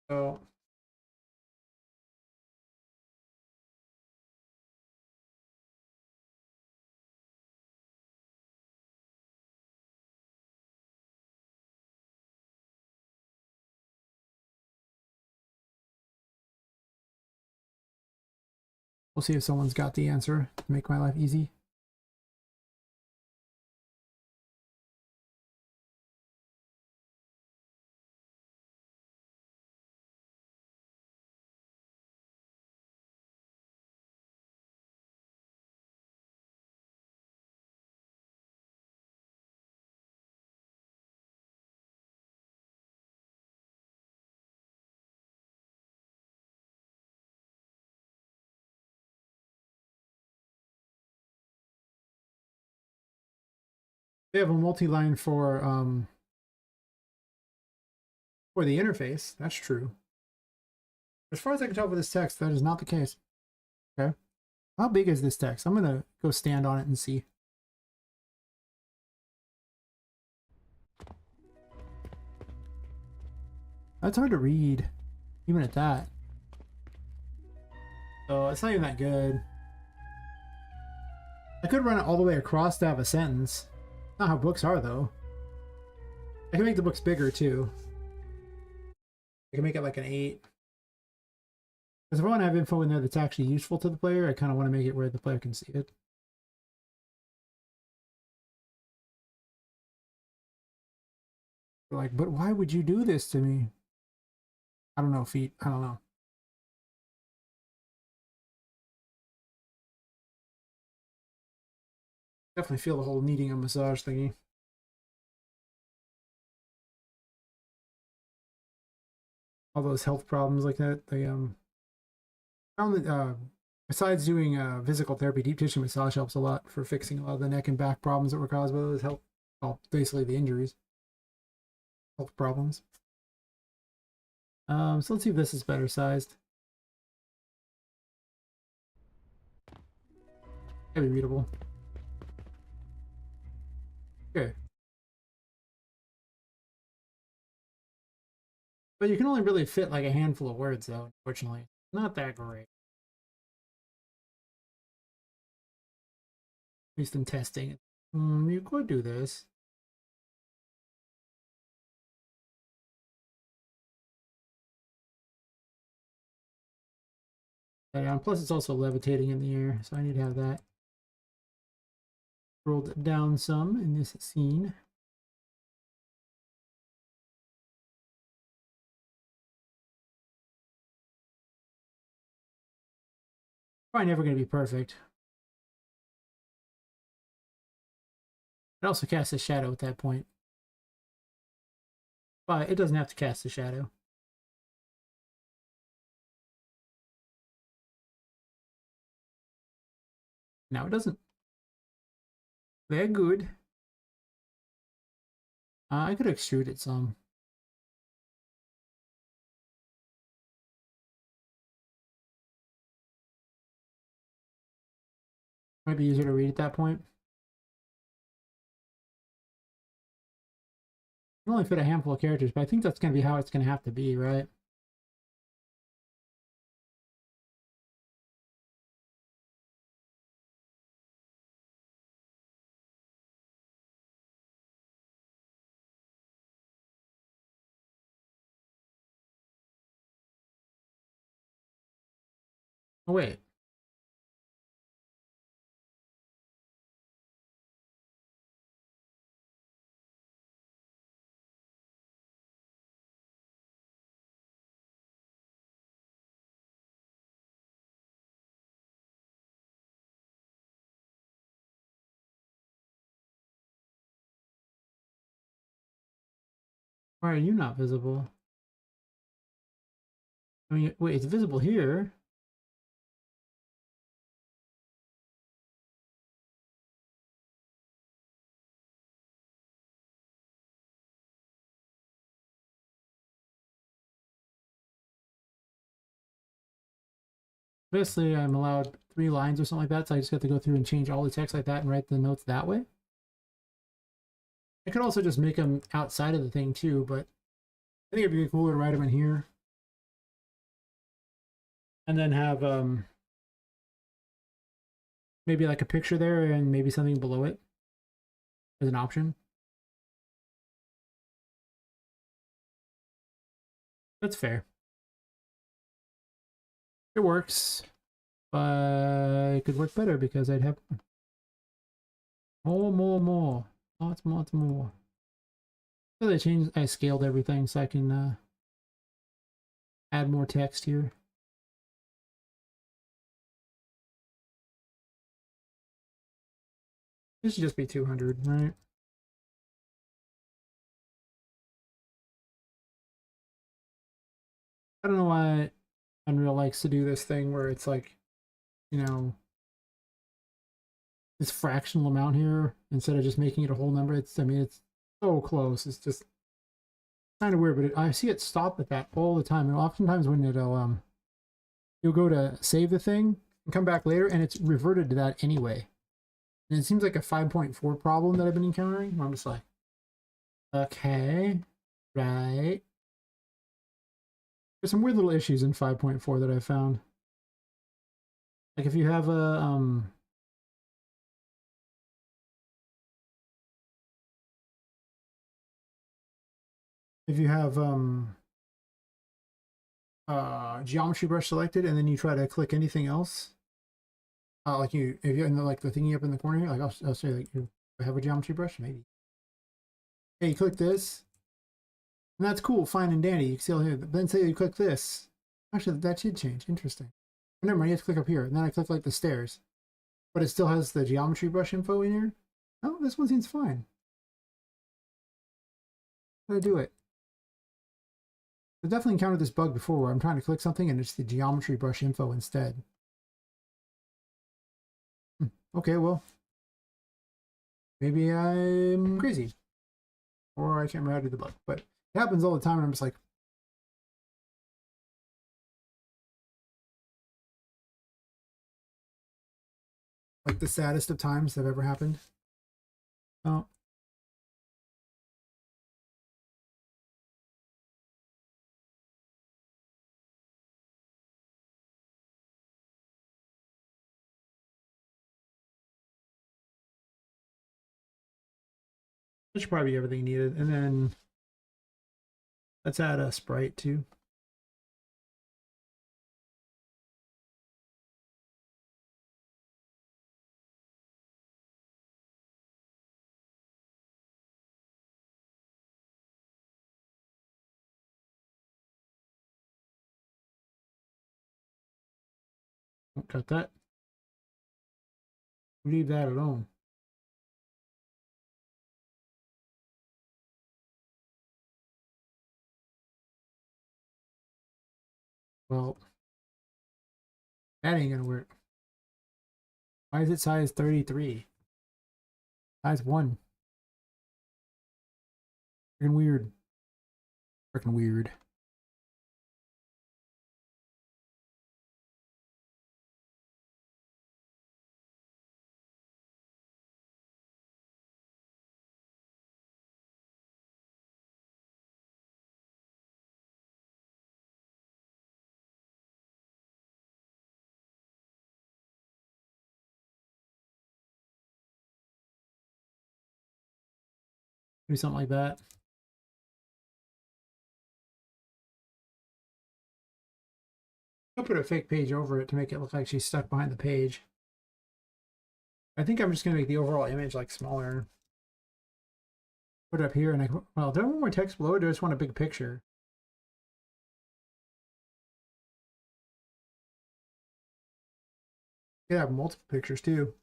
So we'll see if someone's got the answer to make my life easy. They have a multi-line for the interface. That's true. As far as I can tell with this text, that is not the case. Okay. How big is this text? I'm gonna go stand on it and see. That's hard to read, even at that. So it's not even that good. I could run it all the way across to have a sentence. Not how books are, though. I can make the books bigger, too. I can make it like an 8. Because if I want to have info in there that's actually useful to the player, I kind of want to make it where the player can see it. They're like, but why would you do this to me? I don't know, feet. I don't know. Definitely feel the whole needing a massage thingy. All those health problems like that. They found that besides doing physical therapy, deep tissue massage helps a lot for fixing a lot of the neck and back problems that were caused by those health, well, basically the injuries, health problems. So let's see if this is better sized. Gotta be readable. Okay. But you can only really fit like a handful of words though, unfortunately. Not that great. At least in testing. You could do this. And plus it's also levitating in the air, so I need to have that rolled down some in this scene. Probably never going to be perfect. It also casts a shadow at that point. But it doesn't have to cast a shadow. No, it doesn't. Very good. I could extrude it some. Might be easier to read at that point. I can only fit a handful of characters, but I think that's going to be how it's going to have to be, right? Oh, wait. Why are you not visible? I mean, wait, it's visible here. Basically, I'm allowed 3 lines or something like that, so I just have to go through and change all the text like that and write the notes that way. I could also just make them outside of the thing too, but I think it'd be cooler to write them in here. And then have maybe like a picture there and maybe something below it as an option. That's fair. It works, but it could work better because I'd have more. Lots more. So I scaled everything so I can add more text here. This should just be 200, right? I don't know why Unreal likes to do this thing where it's like, you know, this fractional amount here instead of just making it a whole number. I mean, it's so close. It's just kind of weird, but I see it stop at that all the time. And oftentimes when you'll go to save the thing and come back later and it's reverted to that anyway. And it seems like a 5.4 problem that I've been encountering. I'm just like, okay, right. There's some weird little issues in 5.4 that I found. Like if you have a geometry brush selected and then you try to click anything else, like if you're in the like the thingy up in the corner here, like I'll say like you have a geometry brush maybe. Hey, you click this, and that's cool, fine and dandy. You can see all here. Then say you click this. Actually, that should change. Interesting. Oh, never mind. You have to click up here, and then I click like the stairs, but it still has the geometry brush info in here. Oh, this one seems fine. How do I do it? I've definitely encountered this bug before where I'm trying to click something and it's the geometry brush info instead. Okay, well, maybe I'm crazy. Or I can't remember how to do the bug. But it happens all the time and I'm just like the saddest of times that have ever happened. Oh. That should probably be everything needed. And then let's add a sprite too. Don't cut that. Leave that alone. Well, that ain't gonna work. Why is it size 33? Size 1. Freaking weird. Freaking weird. Maybe something like that. I'll put a fake page over it to make it look like she's stuck behind the page. I think I'm just gonna make the overall image like smaller. Put it up here and well, do I want more text below or do I just want a big picture? You could have multiple pictures too.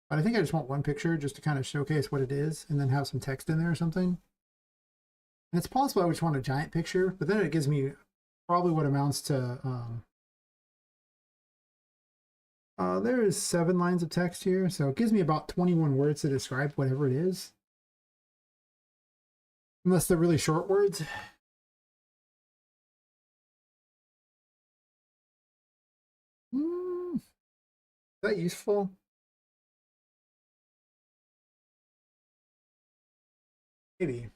But I think I just want one picture just to kind of showcase what it is and then have some text in there or something. And it's possible I would want a giant picture, but then it gives me probably what amounts to there is 7 lines of text here, so it gives me about 21 words to describe whatever it is. Unless they're really short words. Is that useful? Maybe.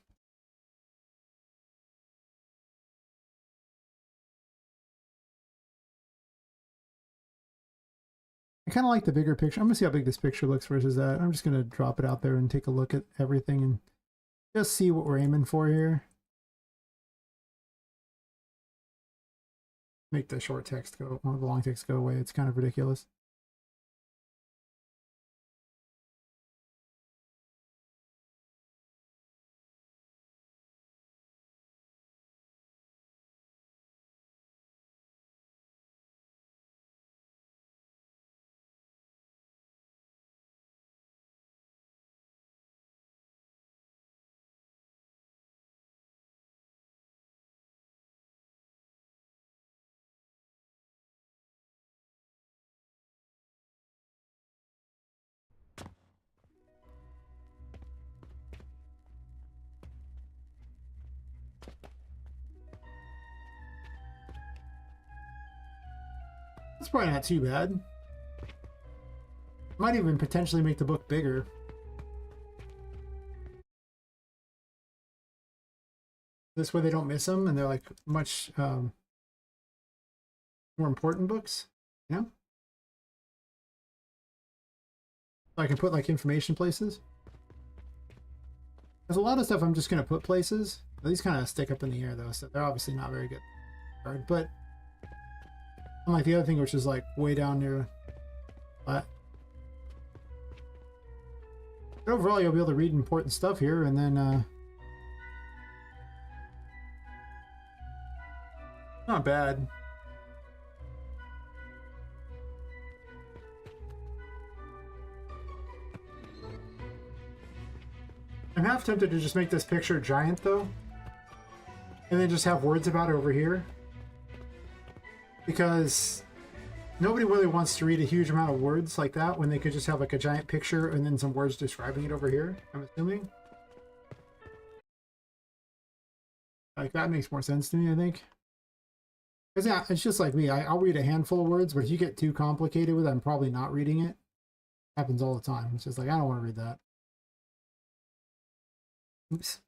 I kind of like the bigger picture. I'm going to see how big this picture looks versus that. I'm just going to drop it out there and take a look at everything and just see what we're aiming for here. Make the short text go, well, the long text go away. It's kind of ridiculous. That's probably not too bad. Might even potentially make the book bigger. This way they don't miss them, and they're like much more important books, you know? I can put like information places. There's a lot of stuff I'm just going to put places. These kind of stick up in the air though, so they're obviously not very good. But unlike the other thing, which is like way down near flat. But overall, you'll be able to read important stuff here, and then not bad. I'm half tempted to just make this picture giant though, and then just have words about it over here, because nobody really wants to read a huge amount of words like that when they could just have like a giant picture and then some words describing it over here, I'm assuming. Like that makes more sense to me, I think. Because yeah, it's just like me. I'll read a handful of words, but if you get too complicated with it, I'm probably not reading it. Happens all the time. It's just like, I don't want to read that. Oops.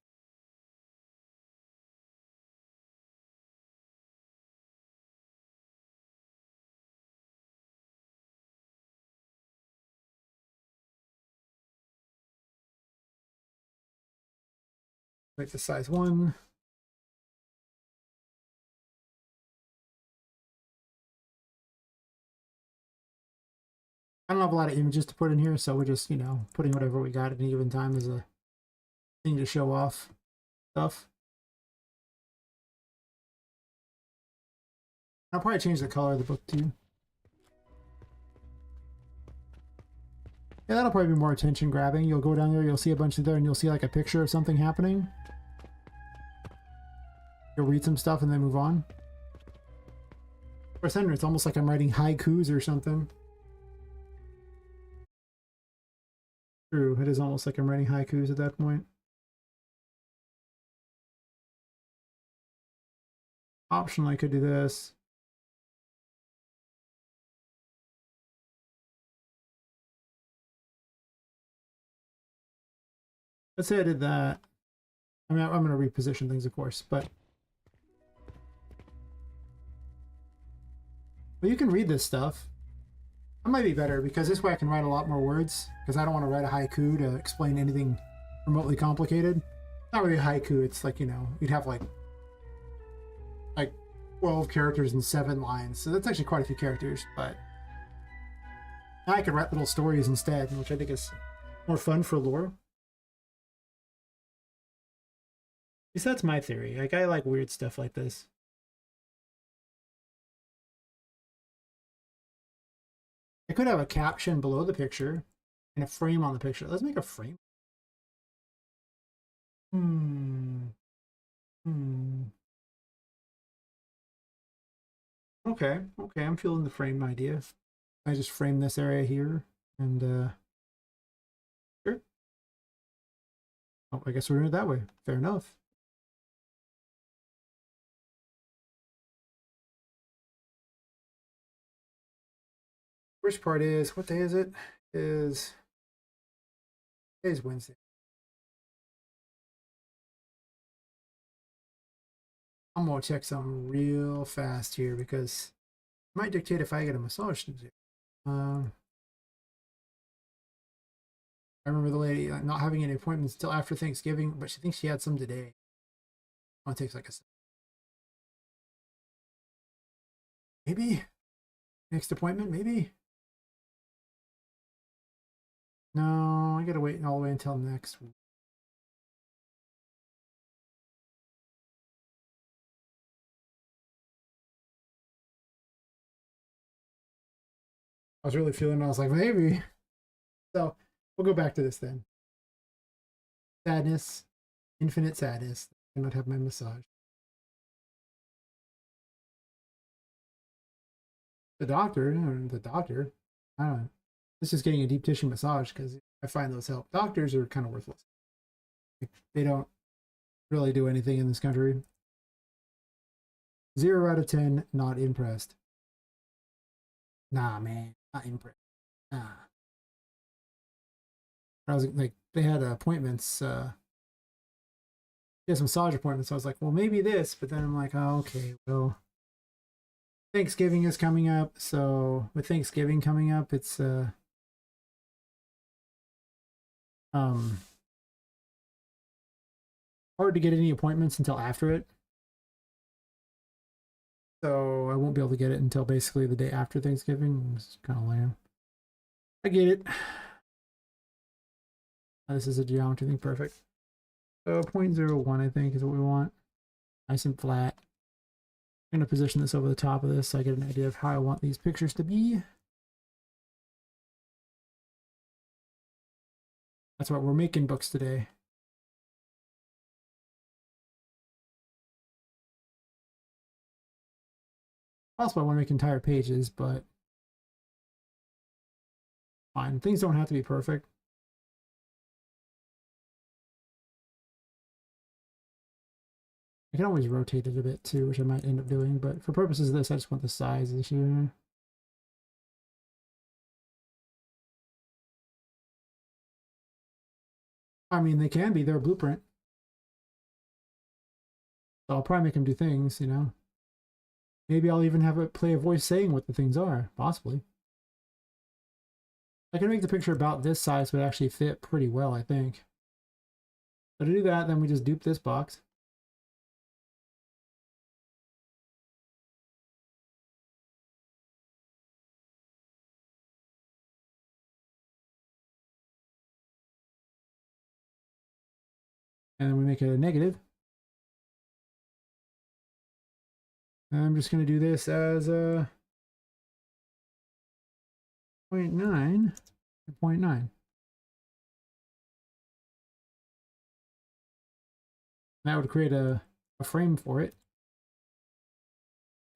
Make the size 1. I don't have a lot of images to put in here, so we're just, you know, putting whatever we got at any given time as a thing to show off stuff. I'll probably change the color of the book too. Yeah, that'll probably be more attention grabbing. You'll go down there, you'll see a bunch of there, and you'll see like a picture of something happening. You'll read some stuff and then move on. For a center, it's almost like I'm writing haikus or something. True, it is almost like I'm writing haikus at that point. Optionally, I could do this. Let's say I did that. I mean, I'm going to reposition things, of course, but you can read this stuff. That might be better, because this way I can write a lot more words, because I don't want to write a haiku to explain anything remotely complicated. Not really a haiku, it's like, you know, you'd have like 12 characters and 7 lines, so that's actually quite a few characters, but now I can write little stories instead, which I think is more fun for lore. At least that's my theory. Like, I like weird stuff like this. I could have a caption below the picture and a frame on the picture. Let's make a frame. Hmm. Okay, okay, I'm feeling the frame idea. I just frame this area here, and sure. Oh, I guess we're doing it that way. Fair enough. Worst part is, what day is it? Is today's Wednesday. I'm gonna check something real fast here because it might dictate if I get a massage to do. Um, I remember the lady not having any appointments until after Thanksgiving, but she thinks she had some today. Oh, it takes like a maybe next appointment, maybe. No, I gotta wait all the way until next week. I was really feeling it. I was like, maybe. So we'll go back to this then. Sadness, infinite sadness. I cannot have my massage. The doctor, the doctor. I don't know. This is getting a deep tissue massage because I find those help. Doctors are kind of worthless. They don't really do anything in this country. 0 out of 10, not impressed. Nah, man, not impressed. Nah. I was like, they had appointments. He has massage appointments. So I was like, well, maybe this, but then I'm like, oh, okay, well, Thanksgiving is coming up, so with Thanksgiving coming up, it's um hard to get any appointments until after it. So I won't be able to get it until basically the day after Thanksgiving. It's kind of lame. I get it. This is a geometry thing, perfect. So 0.01, I think, is what we want. Nice and flat. I'm going to position this over the top of this so I get an idea of how I want these pictures to be. That's what we're making books today. Also, I want to make entire pages, but fine. Things don't have to be perfect. I can always rotate it a bit too, which I might end up doing, but for purposes of this, I just want the size issue. I mean, they can be their blueprint. So I'll probably make them do things, you know. Maybe I'll even have it play a voice saying what the things are, possibly. I can make the picture about this size, but actually fit pretty well, I think. So to do that, then we just dupe this box. And then we make it a negative. And I'm just going to do this as a 0.9 to 0.9. That would create a frame for it.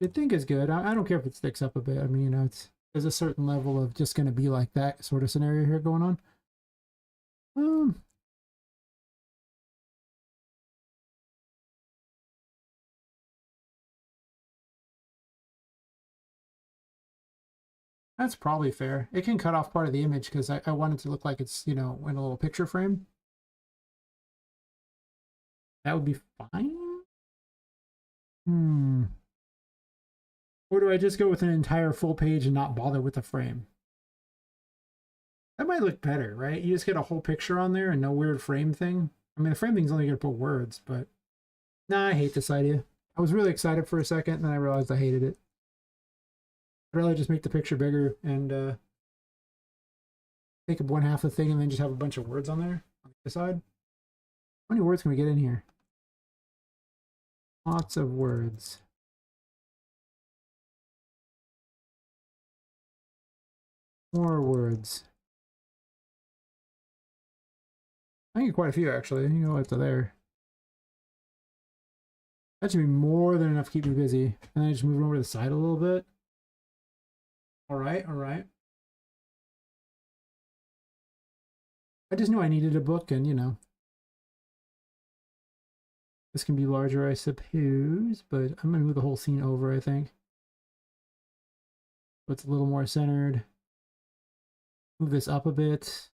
I think is good. I don't care if it sticks up a bit. I mean, you know, there's a certain level of just going to be like that sort of scenario here going on. That's probably fair. It can cut off part of the image because I want it to look like it's, you know, in a little picture frame. That would be fine. Or do I just go with an entire full page and not bother with the frame? That might look better, right? You just get a whole picture on there and no weird frame thing. I mean, the frame thing's only going to put words, but nah, I hate this idea. I was really excited for a second, and then I realized I hated it. I'd rather just make the picture bigger and take up one half of the thing and then just have a bunch of words on there on the side. How many words can we get in here? Lots of words. More words. I think quite a few actually. You can go up to there. That should be more than enough to keep me busy. And then I just move it over to the side a little bit. All right, all right. I just knew I needed a book, and you know, this can be larger, I suppose, but I'm gonna move the whole scene over, I think. So it's a little more centered. Move this up a bit.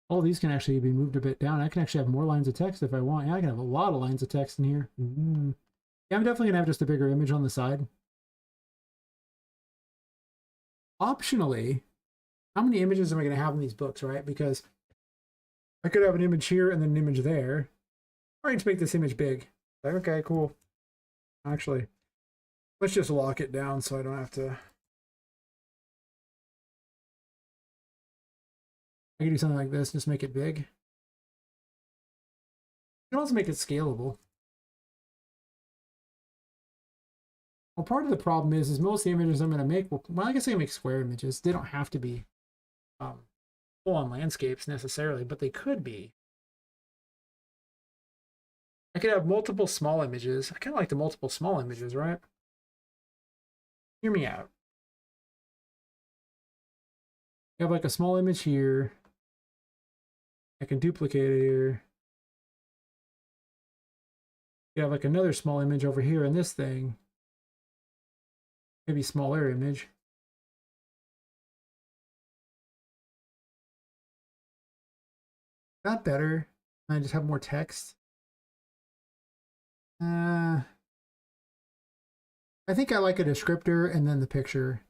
All these can actually be moved a bit down. I can actually have more lines of text if I want. Yeah, I can have a lot of lines of text in here. Yeah, I'm definitely gonna have just a bigger image on the side. Optionally, how many images am I gonna have in these books, right? Because I could have an image here and then an image there. Or I can just make this image big. Like, okay, cool. Actually, let's just lock it down so I don't have to. I can do something like this, just make it big. You can also make it scalable. Well, part of the problem is most of the images I'm going to make, well, I guess I can make square images. They don't have to be full-on landscapes necessarily, but they could be. I could have multiple small images. I kind of like the multiple small images, right? Hear me out. You have like a small image here. I can duplicate it here. You have like another small image over here in this thing. Maybe smaller image. Not better. I just have more text. I think I like a descriptor and then the picture.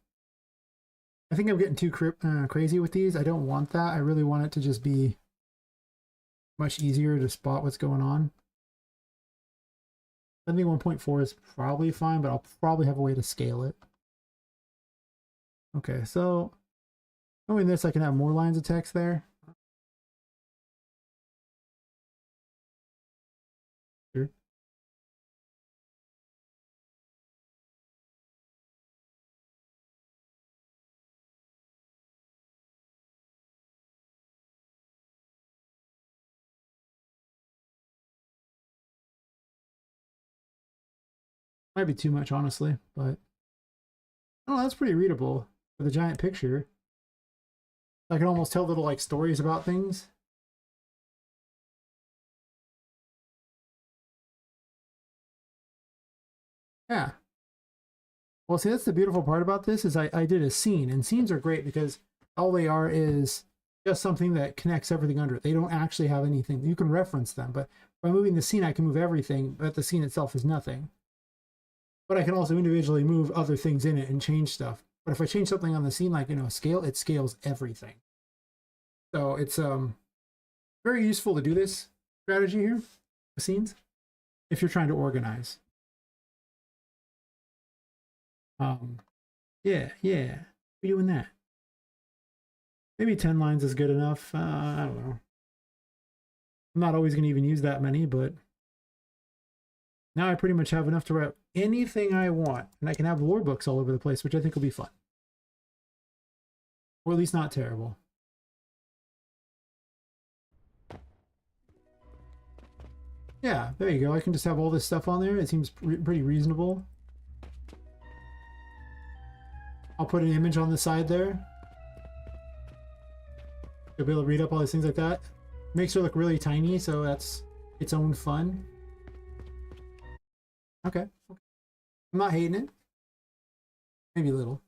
I think I'm getting too crazy with these. I don't want that. I really want it to just be much easier to spot what's going on. I think 1.4 is probably fine, but I'll probably have a way to scale it. Okay, so knowing this, I can have more lines of text there. Sure. Might be too much, honestly, but oh, that's pretty readable with a giant picture. I can almost tell little like stories about things. Yeah. Well, see, that's the beautiful part about this is I did a scene, and scenes are great because all they are is just something that connects everything under it. They don't actually have anything. You can reference them, but by moving the scene, I can move everything, but the scene itself is nothing. But I can also individually move other things in it and change stuff. But if I change something on the scene, like, you know, scale, it scales everything. So it's very useful to do this strategy here, the scenes, if you're trying to organize. Yeah, we're doing that. Maybe 10 lines is good enough. I don't know. I'm not always going to even use that many, but now I pretty much have enough to write anything I want, and I can have lore books all over the place, which I think will be fun. Or at least not terrible. Yeah, there you go. I can just have all this stuff on there. It seems pretty reasonable. I'll put an image on the side there. You'll be able to read up all these things like that. Makes her look really tiny, so that's its own fun. Okay. I'm not hating it. Maybe a little.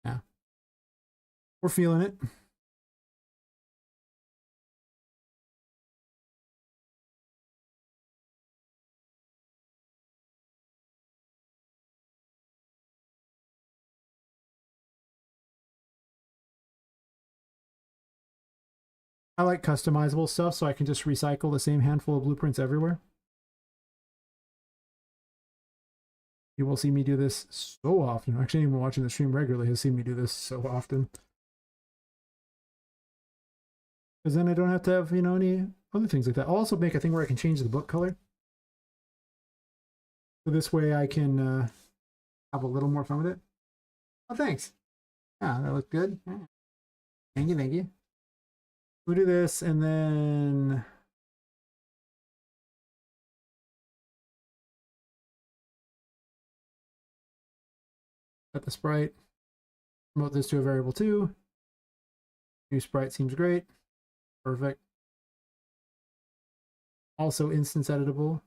Yeah. We're feeling it. I like customizable stuff, so I can just recycle the same handful of blueprints everywhere. You will see me do this so often. Actually, anyone watching the stream regularly has seen me do this so often. Because then I don't have to have, you know, any other things like that. I'll also make a thing where I can change the book color. So this way I can have a little more fun with it. Oh, thanks. Yeah, that looked good. Thank you, thank you. We'll do this, and then Set the sprite. Promote this to a variable too. New sprite seems great. Perfect. Also instance editable.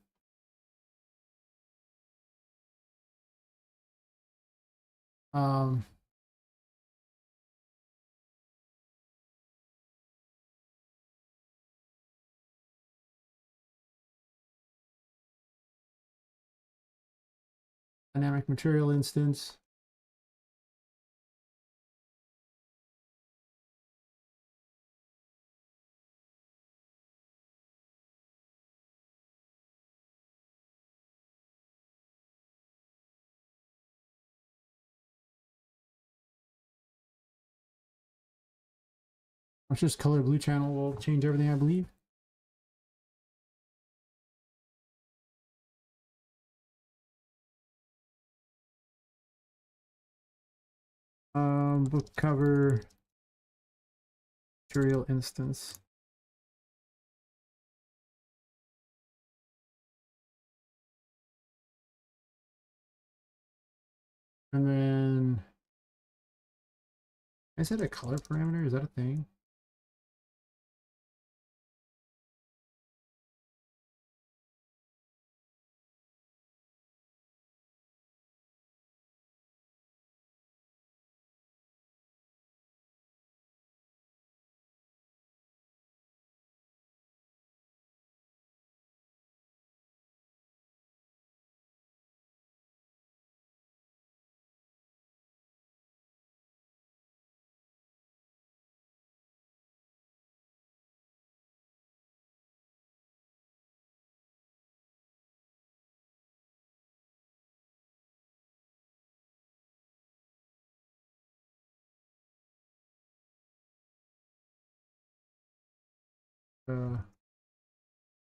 Dynamic material instance. Watch this color blue channel will change everything, I believe. Book cover material instance. And then I said a color parameter, is that a thing?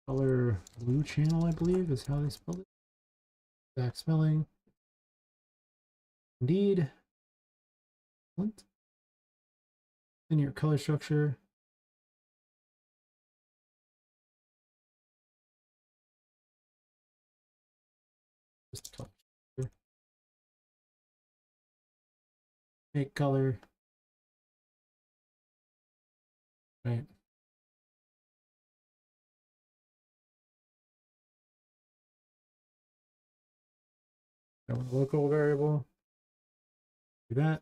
Color blue channel, I believe, is how they spelled it. Exact spelling. Indeed. What? In your color structure. Just color structure. Make color. Right. Local variable. Do that.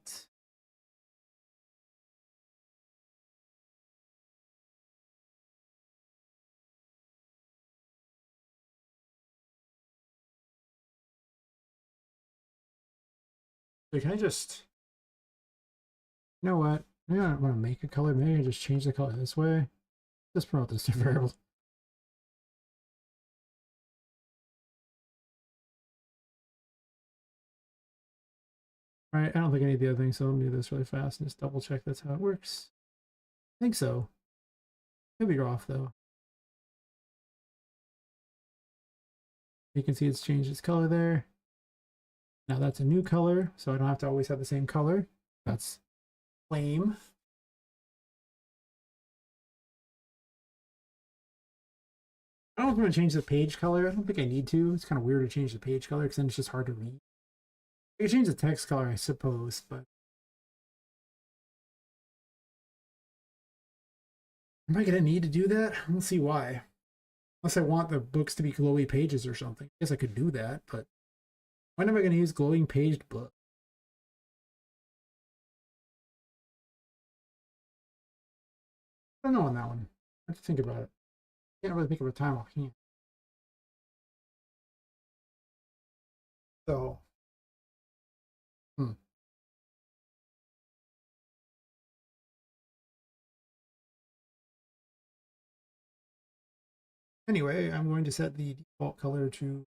So can I just, you know what? Maybe I don't want to make a color. Maybe I just change the color this way. Just promote this to variables. All right, I don't think I need the other thing, so let me do this really fast and just double check that's how it works. I think so. Could be off though. You can see it's changed its color there. Now that's a new color, so I don't have to always have the same color. That's lame. I don't know if I'm going to change the page color. I don't think I need to. It's kind of weird to change the page color because then it's just hard to read. I can change the text color, I suppose, but am I going to need to do that? I don't see why. Unless I want the books to be glowy pages or something. I guess I could do that, but when am I going to use glowing paged book? I don't know on that one. I have to think about it. Can't really think of a time offhand. So, anyway, I'm going to set the default color to.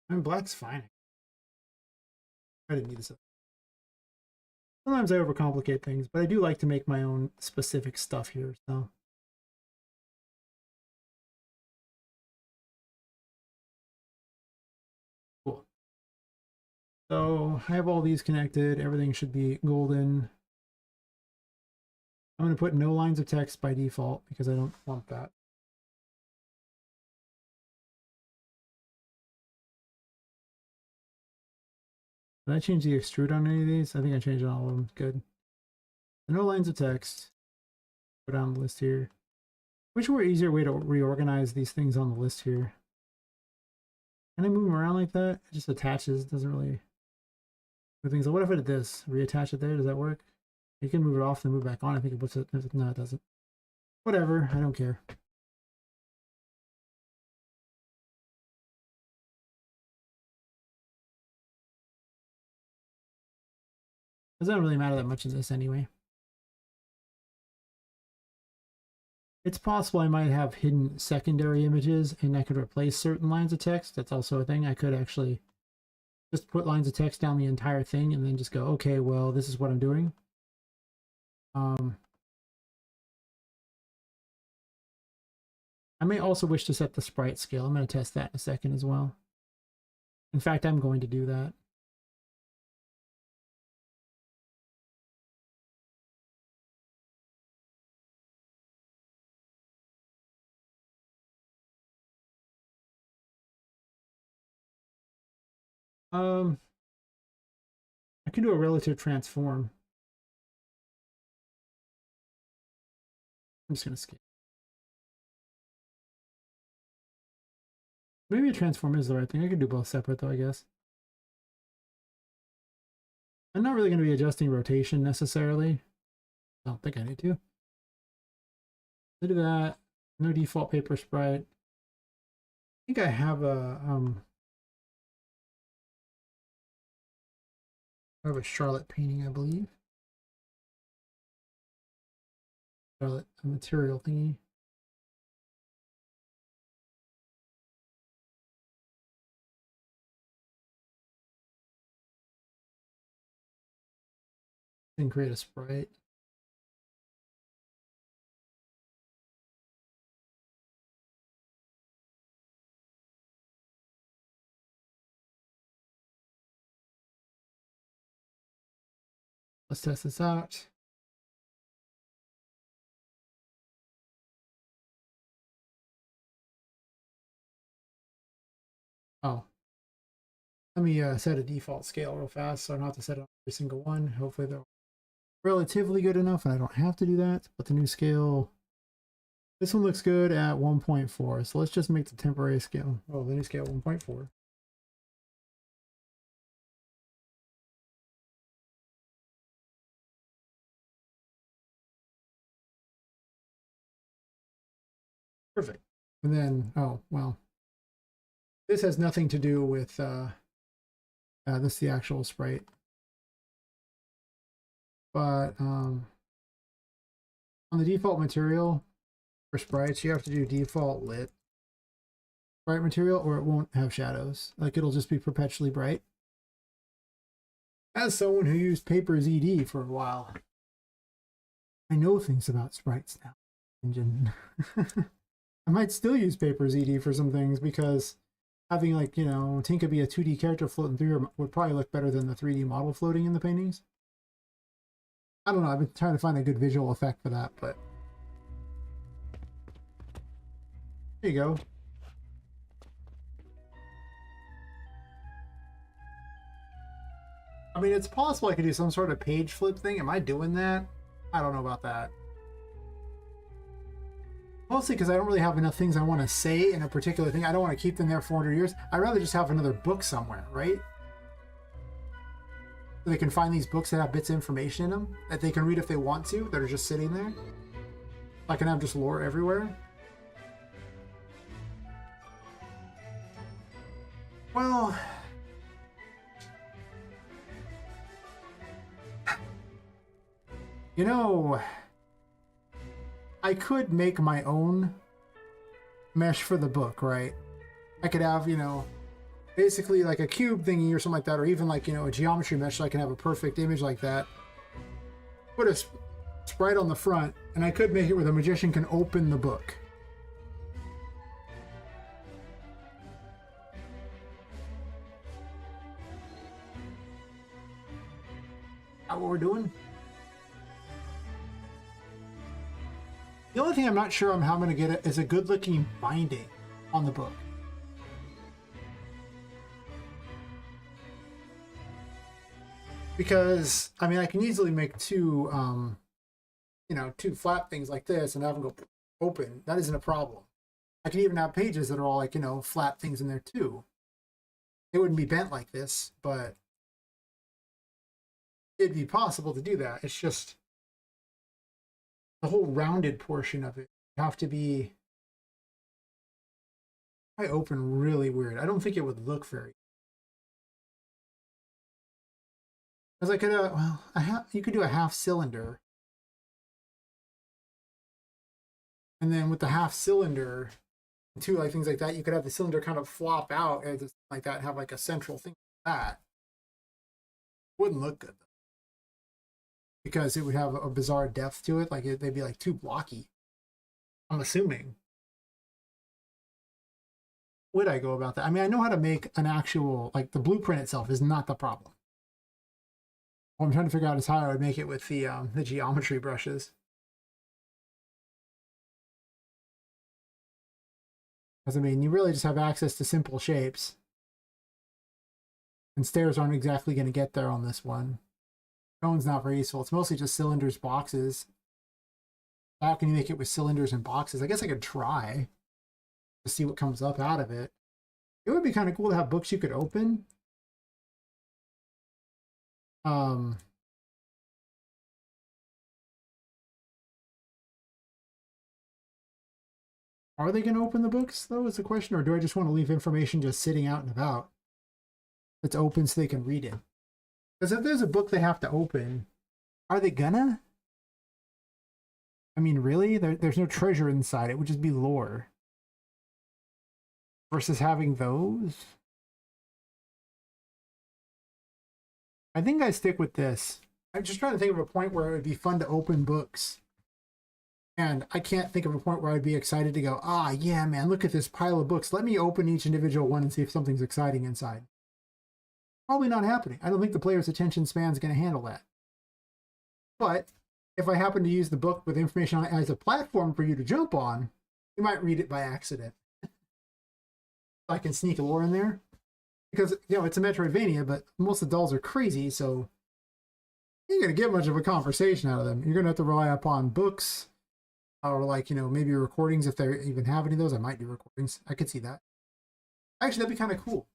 I mean, black's fine. I didn't need this. Sometimes I overcomplicate things, but I do like to make my own specific stuff here. So. Cool. So I have all these connected. Everything should be golden. I'm going to put no lines of text by default because I don't want that. Did I change the extrude on any of these? I think I changed on all of them. Good. No lines of text. Go down the list here. Which were easier way to reorganize these things on the list here? Can I move them around like that? It just attaches. Doesn't really move things. What if I did this? Reattach it there? Does that work? You can move it off and move it back on. I think it puts it. No, it doesn't. Whatever. I don't care. It doesn't really matter that much in this anyway. It's possible I might have hidden secondary images and I could replace certain lines of text. That's also a thing. I could actually just put lines of text down the entire thing and then just go, okay, well, this is what I'm doing. I may also wish to set the sprite scale. I'm going to test that in a second as well. In fact, I'm going to do that. I can do a relative transform. I'm just going to skip. Maybe a transform is the right thing. I could do both separate though, I guess. I'm not really going to be adjusting rotation necessarily. I don't think I need to. Look at that. No default paper sprite. I think I have a Charlotte painting, I believe. Charlotte, a material thingy. And create a sprite. Let's test this out. Oh, let me set a default scale real fast so I don't have to set it on every single one. Hopefully they're relatively good enough and I don't have to do that. But the new scale, this one looks good at 1.4. So let's just make the temporary scale. Oh, the new scale 1.4. Perfect. And then, oh, well, this has nothing to do with, this is the actual sprite. But on the default material for sprites, you have to do default lit sprite material or it won't have shadows. Like it'll just be perpetually bright. As someone who used Paper ZD for a while, I know things about sprites now. Engine. I might still use Paper ZD for some things because having like, you know, Tinka be a 2D character floating through would probably look better than the 3D model floating in the paintings. I don't know, I've been trying to find a good visual effect for that, but there you go. I mean, it's possible I could do some sort of page flip thing. Am I doing that? I don't know about that. Mostly because I don't really have enough things I want to say in a particular thing. I don't want to keep them there 400 years. I'd rather just have another book somewhere, right? So they can find these books that have bits of information in them that they can read if they want to, that are just sitting there. I can have just lore everywhere. Well, you know, I could make my own mesh for the book, right? I could have, you know, basically like a cube thingy or something like that, or even like, you know, a geometry mesh so I can have a perfect image like that. Put a sprite on the front, and I could make it where the magician can open the book. Is that what we're doing? The only thing I'm not sure on how I'm going to get it is a good looking binding on the book. Because, I mean, I can easily make two, you know, two flat things like this and have them go open. That isn't a problem. I can even have pages that are all like, you know, flat things in there too. It wouldn't be bent like this, but it'd be possible to do that. It's just the whole rounded portion of it have to be I open really weird. I don't think it would look very. Because I could, well, you could do a half cylinder, and then with the half cylinder, two like things like that, you could have the cylinder kind of flop out and just like that, have like a central thing like that. Wouldn't look good though, because it would have a bizarre depth to it. Like they'd be like too blocky. I'm assuming. Would I go about that? I mean, I know how to make an actual, like the blueprint itself is not the problem. What I'm trying to figure out is how I would make it with the geometry brushes. Because I mean, you really just have access to simple shapes. And stairs aren't exactly going to get there on this one. Cone's not very useful. It's mostly just cylinders, boxes. How can you make it with cylinders and boxes? I guess I could try to see what comes up out of it. It would be kind of cool to have books you could open. Are they going to open the books, though, is the question? Or do I just want to leave information just sitting out and about that's open so they can read it? Because if there's a book they have to open, are they gonna? I mean, really? There's no treasure inside. It would just be lore. Versus having those? I think I stick with this. I'm just trying to think of a point where it would be fun to open books. And I can't think of a point where I'd be excited to go, ah, yeah, man, look at this pile of books. Let me open each individual one and see if something's exciting inside. Probably not happening. I don't think the player's attention span is going to handle that. But if I happen to use the book with information on it as a platform for you to jump on, you might read it by accident. I can sneak a lore in there. Because, you know, it's a Metroidvania, but most adults are crazy, so you ain't going to get much of a conversation out of them. You're going to have to rely upon books, or like, you know, maybe recordings if they even have any of those. I might do recordings. I could see that. Actually, that'd be kind of cool.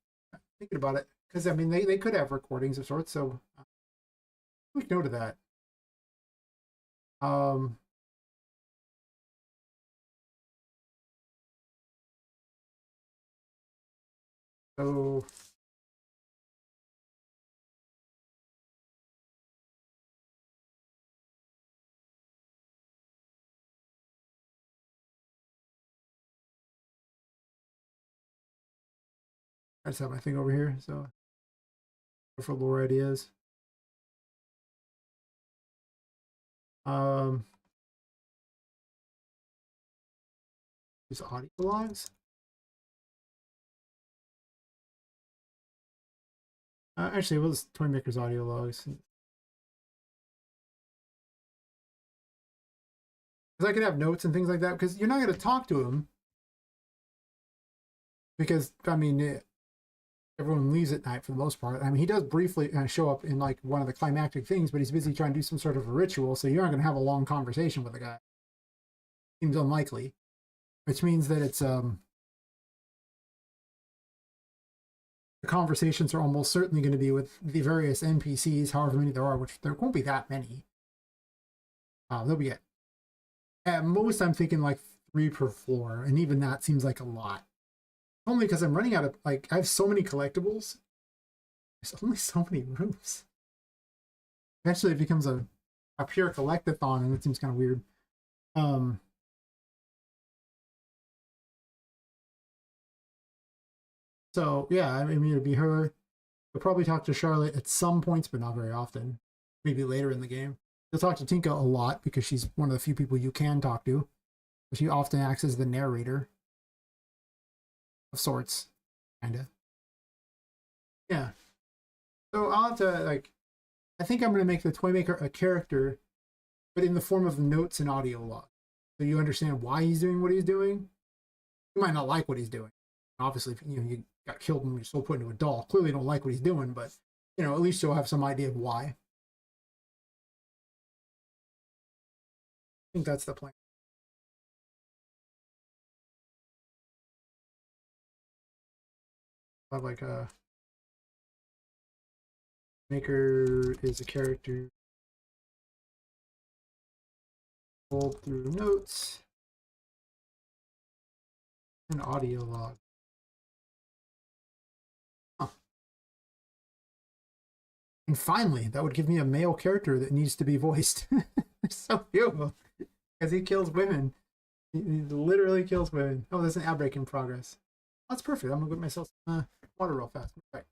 Thinking about it. Because, I mean, they could have recordings of sorts, so make note of that. So I just have my thing over here, so for lore ideas. These audio logs. Actually, we'll just Toy Maker's audio logs. Because I could have notes and things like that, because you're not going to talk to him. Because, I mean, everyone leaves at night for the most part. I mean, he does briefly show up in like one of the climactic things, but he's busy trying to do some sort of a ritual, so you aren't going to have a long conversation with the guy. Seems unlikely. Which means that it's, the conversations are almost certainly going to be with the various NPCs, however many there are, which there won't be that many. There'll be at most, I'm thinking like 3 per floor, and even that seems like a lot. Only because I'm running out of, like, I have so many collectibles. There's only so many rooms. Eventually it becomes a pure collectathon, and it seems kind of weird. So, yeah, I mean, it'd be her. You'll probably talk to Charlotte at some points, but not very often. Maybe later in the game. You'll talk to Tinka a lot, because she's one of the few people you can talk to. She often acts as the narrator. Of sorts, kinda. Yeah. So I'll have to, like, I think I'm going to make the Toy Maker a character, but in the form of notes and audio log. So you understand why he's doing what he's doing. You might not like what he's doing. Obviously, if you got killed and your soul put into a doll. Clearly don't like what he's doing, but You know, at least you'll have some idea of why. I think that's the plan. I have like a maker is a character. Hold through notes and audio log. Huh. And finally, that would give me a male character that needs to be voiced. There's so few of them because he kills women. He literally kills women. Oh, there's an outbreak in progress. That's perfect. I'm gonna get myself water real fast. Right.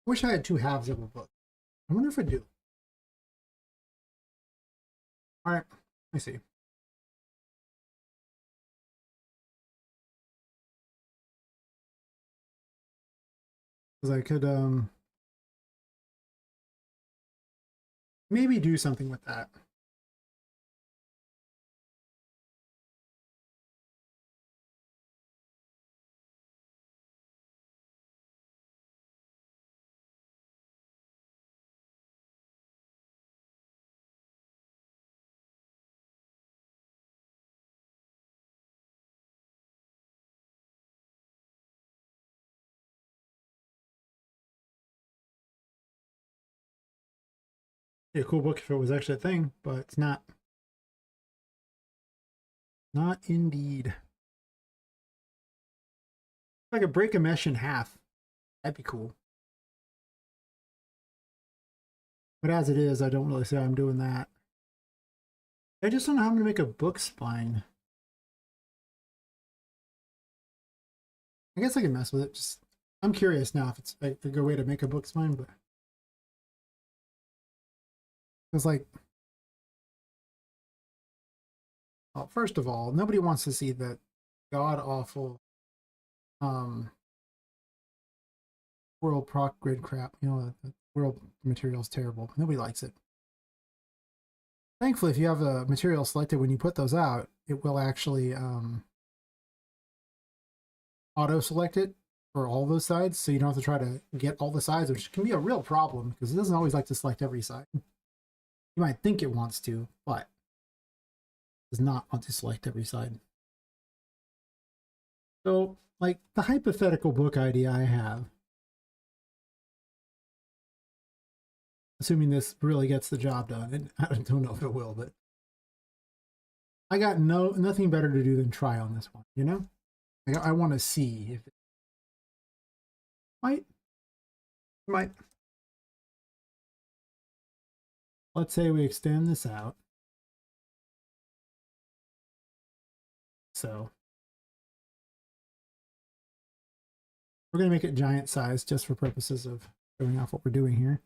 Wish I had two halves of a book. I wonder if I do. All right, I see. Because I could maybe do something with that. Be a cool book if it was actually a thing, but it's not. Not indeed. If I could break a mesh in half, that'd be cool. But as it is, I don't really say I'm doing that. I just don't know how I'm going to make a book spine. I guess I can mess with it. Just I'm curious now if it's a good way to make a book spine, but it's like, well, first of all, nobody wants to see that god awful world proc grid crap. You know, the world material is terrible. Nobody likes it. Thankfully, if you have a material selected when you put those out, it will actually auto select it for all those sides, so you don't have to try to get all the sides, which can be a real problem because it doesn't always like to select every side. You might think it wants to, but it does not want to select every side. So, like the hypothetical book idea I have, assuming this really gets the job done, and I don't know if it will, but I got nothing better to do than try on this one, you know? Like, I want to see if it might. Let's say we extend this out. So we're going to make it giant size just for purposes of showing off what we're doing here.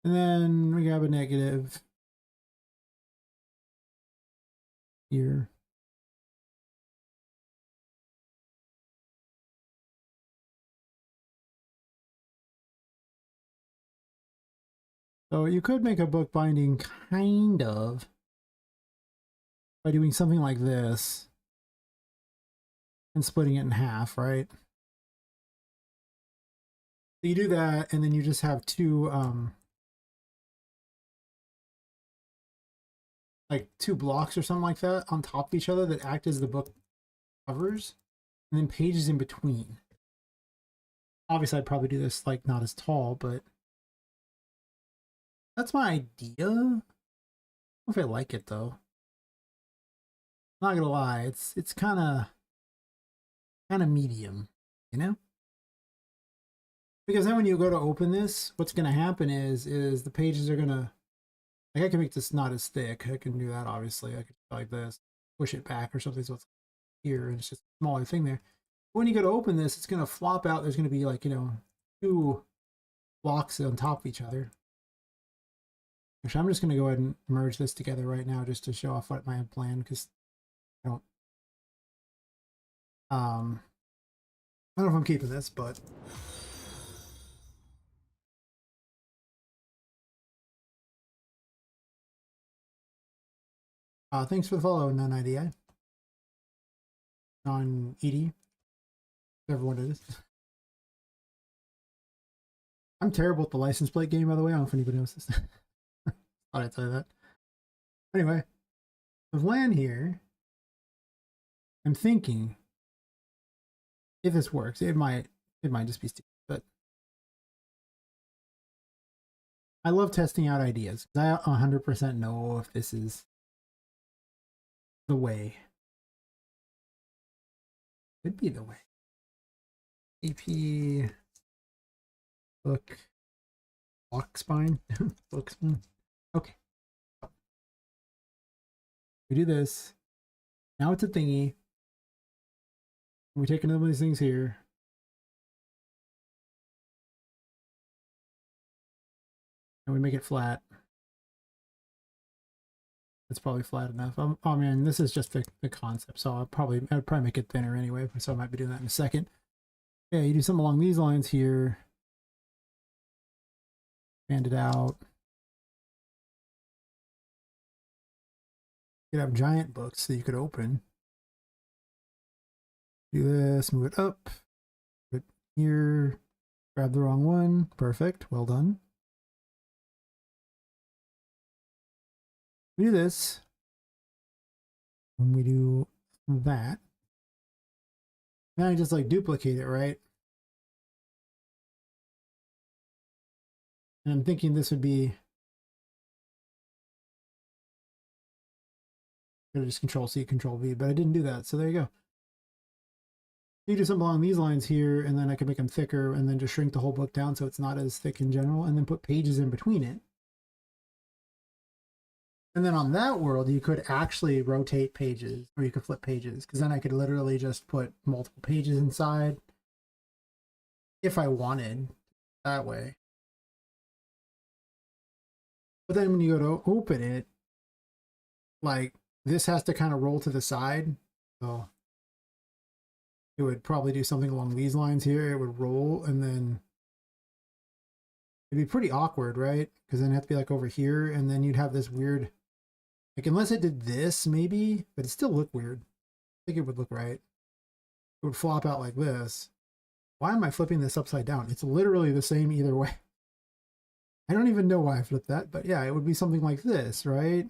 And then we have a negative here. So you could make a book binding kind of by doing something like this and splitting it in half, right? So you do that, and then you just have two like two blocks or something like that on top of each other that act as the book covers, and then pages in between. Obviously, I'd probably do this like not as tall, but that's my idea. I don't know if I like it though. Not gonna lie, it's kind of medium, you know? Because then when you go to open this, what's gonna happen is the pages are gonna, like, I can make this not as thick. I can do that obviously. I could like this, push it back or something so it's here and it's just a smaller thing there. When you go to open this, it's gonna flop out. There's gonna be like, you know, two blocks on top of each other. Actually, I'm just gonna go ahead and merge this together right now just to show off what I have planned, because I don't I don't know if I'm keeping this, but thanks for the follow, non-IDI. Non-ED. Whatever one it is. I'm terrible at the license plate game, by the way. I don't know if anybody knows this. Thought I'd tell you that. Anyway, with LAN here, I'm thinking if this works, it might just be stupid, but I love testing out ideas. I 100% know if this is the way. Could be the way. AP book block spine. Book spine. Okay. We do this. Now it's a thingy. We take another one of these things here. And we make it flat. It's probably flat enough. Oh man, this is just the concept, so I'd probably make it thinner anyway, so I might be doing that in a second. Yeah, you do something along these lines here. Expand it out. You could have giant books that you could open. Do this, move it up. Put it here. Grab the wrong one. Perfect. Well done. We do this. And we do that. Now I just like duplicate it, right? And I'm thinking this would be Could just Control C, Control V, but I didn't do that. So there you go. You do something along these lines here, and then I can make them thicker, and then just shrink the whole book down so it's not as thick in general, and then put pages in between it. And then on that world, you could actually rotate pages, or you could flip pages, because then I could literally just put multiple pages inside if I wanted that way. But then when you go to open it, like this has to kind of roll to the side. So it would probably do something along these lines here. It would roll and then it'd be pretty awkward, right? Because then it'd have to be like over here and then you'd have this weird, like unless it did this maybe, but it still look weird. I think it would look right. It would flop out like this. Why am I flipping this upside down? It's literally the same either way. I don't even know why I flipped that, but yeah, it would be something like this, right?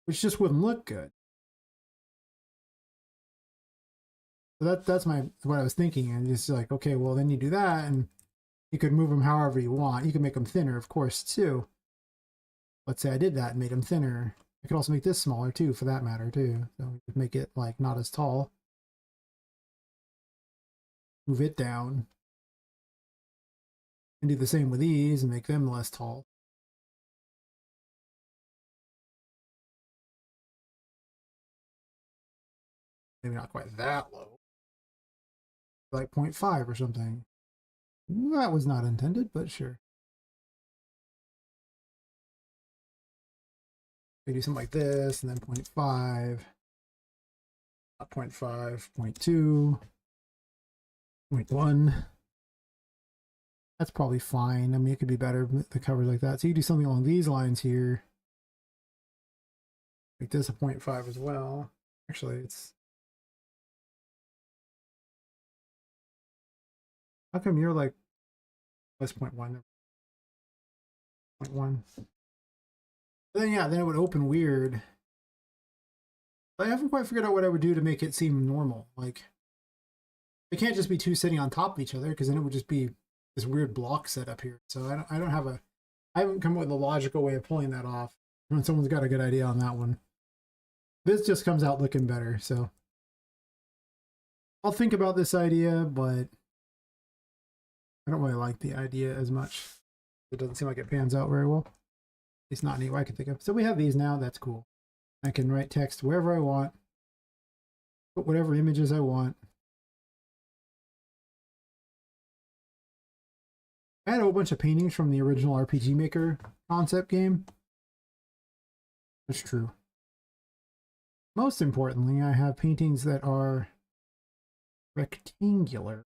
Which just wouldn't look good. So that's what I was thinking, and it's like, okay, well then you do that, and you could move them however you want. You can make them thinner, of course, too. Let's say I did that and made them thinner. I could also make this smaller too, for that matter, too. So we could make it like not as tall. Move it down. And do the same with these and make them less tall. Maybe not quite that low. Like 0.5 or something. That was not intended, but sure. We do something like this, and then 0.5, not 0.5, 0.2, 0.1. That's probably fine. I mean, it could be better, the covers like that. So you do something along these lines here. Make this a 0.5 as well. Actually, it's... How come you're like... Plus 0.1. 0.1. Then yeah, then it would open weird. But I haven't quite figured out what I would do to make it seem normal. Like, it can't just be two sitting on top of each other, because then it would just be this weird block set up here. So I don't have a... I haven't come up with a logical way of pulling that off. When someone's got a good idea on that one. This just comes out looking better, so... I'll think about this idea, but... I don't really like the idea as much. It doesn't seem like it pans out very well. At least not any way I can think of. So we have these now, that's cool. I can write text wherever I want. Put whatever images I want. I had a whole bunch of paintings from the original RPG Maker concept game. That's true. Most importantly, I have paintings that are rectangular.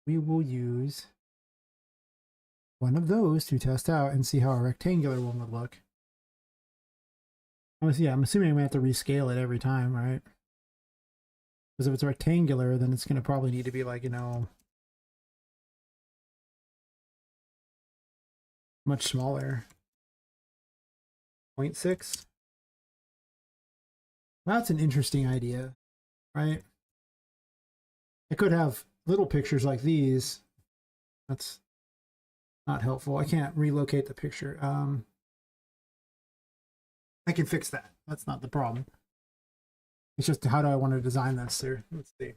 We will use one of those to test out and see how a rectangular one would look. Yeah, I'm assuming I'm going to have to rescale it every time, right? Because if it's rectangular, then it's going to probably need to be like, you know, much smaller. 0.6. That's an interesting idea, right? I could have little pictures like these. That's not helpful. I can't relocate the picture. I can fix that. That's not the problem. It's just how do I want to design this here? Let's see.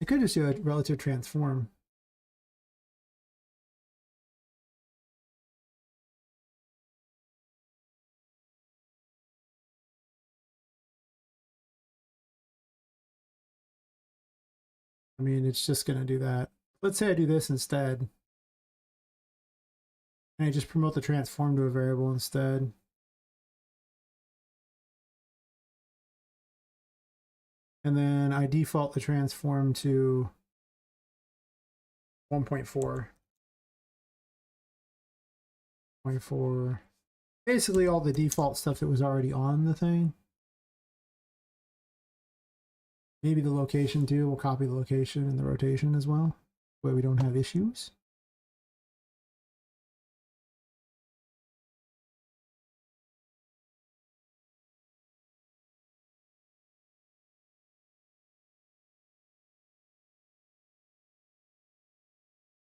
I could just do a relative transform. I mean, it's just going to do that. Let's say I do this instead. And I just promote the transform to a variable instead. And then I default the transform to 1.4. 0.4. Basically all the default stuff that was already on the thing. Maybe the location too. We'll copy the location and the rotation as well, where we don't have issues.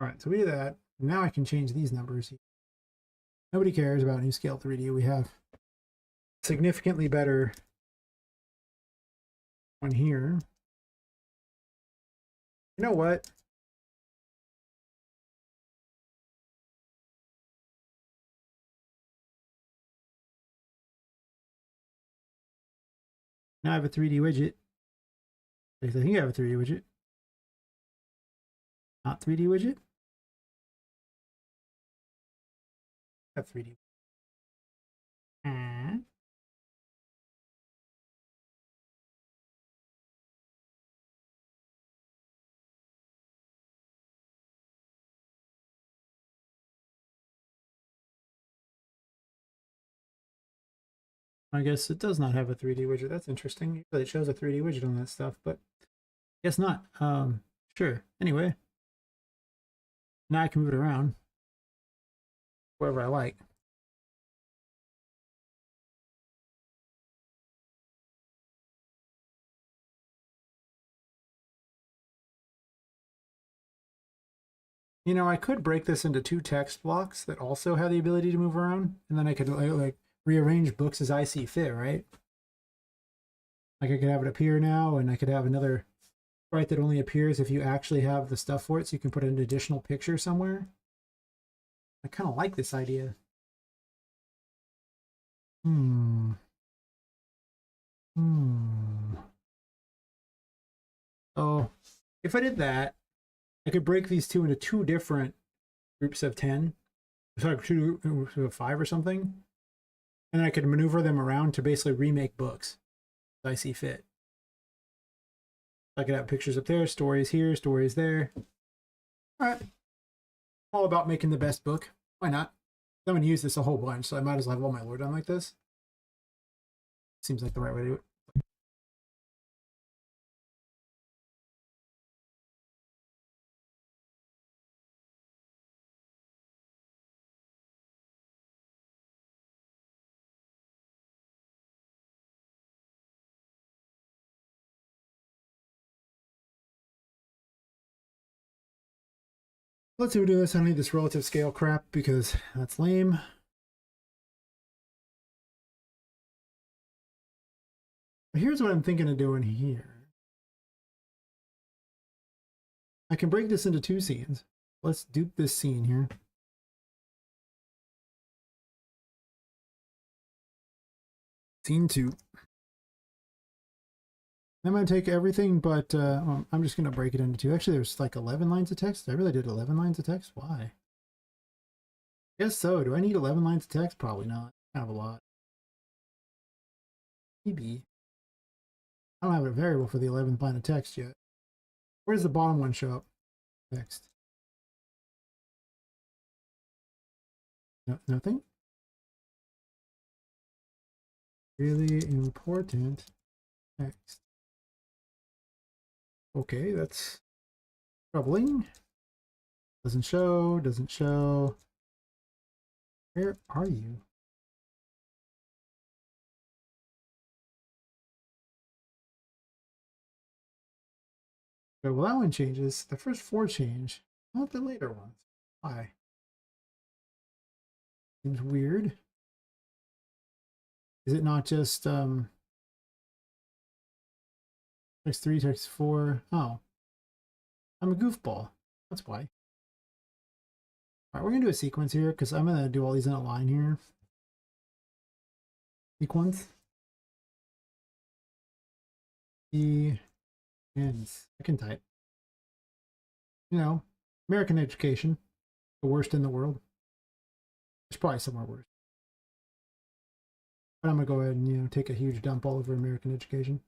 All right, so we do that. Now I can change these numbers. Nobody cares about new scale 3D. We have significantly better one here. You know what? Now I have a 3D widget. I think I have a 3D widget. Not 3D widget. I have 3D. I guess it does not have a 3D widget. That's interesting. Usually it shows a 3D widget on that stuff, but guess not. Sure. Anyway, now I can move it around wherever I like. You know, I could break this into 2 text blocks that also have the ability to move around, and then I could like rearrange books as I see fit, right? Like I could have it appear now, and I could have another sprite that only appears if you actually have the stuff for it, so you can put an additional picture somewhere. I kind of like this idea. Oh, if I did that, I could break these two into 2 different groups of 10. Sorry, 2 groups of 5 or something. And I could maneuver them around to basically remake books as I see fit. I could have pictures up there, stories here, stories there. All right. All about making the best book. Why not? I'm going to use this a whole bunch, so I might as well have all my lore done like this. Seems like the right way to do it. Let's do this. I don't need this relative scale crap because that's lame. But here's what I'm thinking of doing here. I can break this into 2 scenes. Let's dupe this scene here. Scene 2. I'm going to take everything, but I'm just going to break it into 2. Actually, there's like 11 lines of text. I really did 11 lines of text? Why? Guess so. Do I need 11 lines of text? Probably not. Kind of a lot. Maybe. I don't have a variable for the 11th line of text yet. Where does the bottom one show up? Text. No, nothing? Really important text. Okay, that's troubling. Doesn't show, doesn't show. Where are you? Okay, well, that one changes. The first 4 change, not the later ones. Why? Seems weird. Is it not just text 3, text 4? Oh, I'm a goofball. That's why. All right, we're gonna do a sequence here because I'm gonna do all these in a line here. Sequence. E and I can type. You know, American education, the worst in the world. There's probably somewhere worse. But I'm gonna go ahead and take a huge dump all over American education.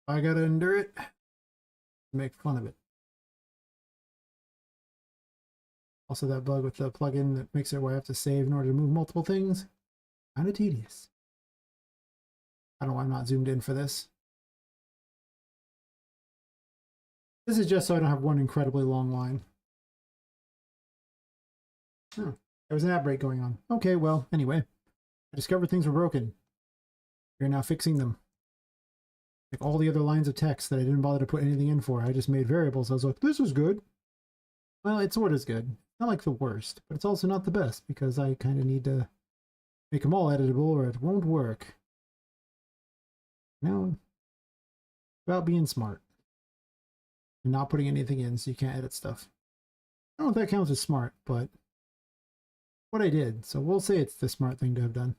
I gotta endure it. Make fun of it. Also, that bug with the plugin that makes it where I have to save in order to move multiple things. Kind of tedious. I don't know why I'm not zoomed in for this. This is just so I don't have one incredibly long line. Oh, there was an ad break going on. Okay, well, anyway. I discovered things were broken. You're now fixing them. Like all the other lines of text that I didn't bother to put anything in for, I just made variables. I was like, this is good. Well, it sort of is good. Not like the worst, but it's also not the best because I kind of need to make them all editable or it won't work. No, about being smart and not putting anything in so you can't edit stuff. I don't know if that counts as smart, but what I did. So we'll say it's the smart thing to have done.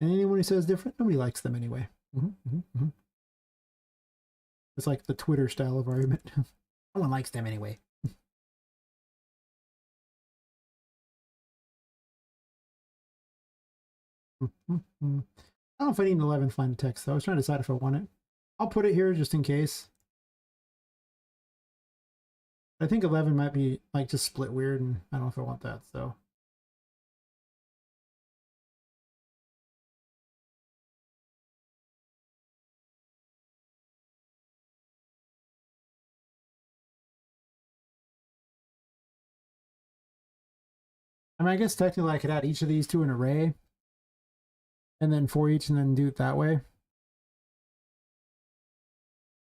And anyone who says different, nobody likes them anyway. It's like the Twitter style of argument. No one likes them anyway. I don't know if I need an 11th line of text, though. I was trying to decide if I want it. I'll put it here just in case. I think 11 might be like just split weird, and I don't know if I want that, so. I mean, I guess technically I could add each of these to an array, and then for each, and then do it that way.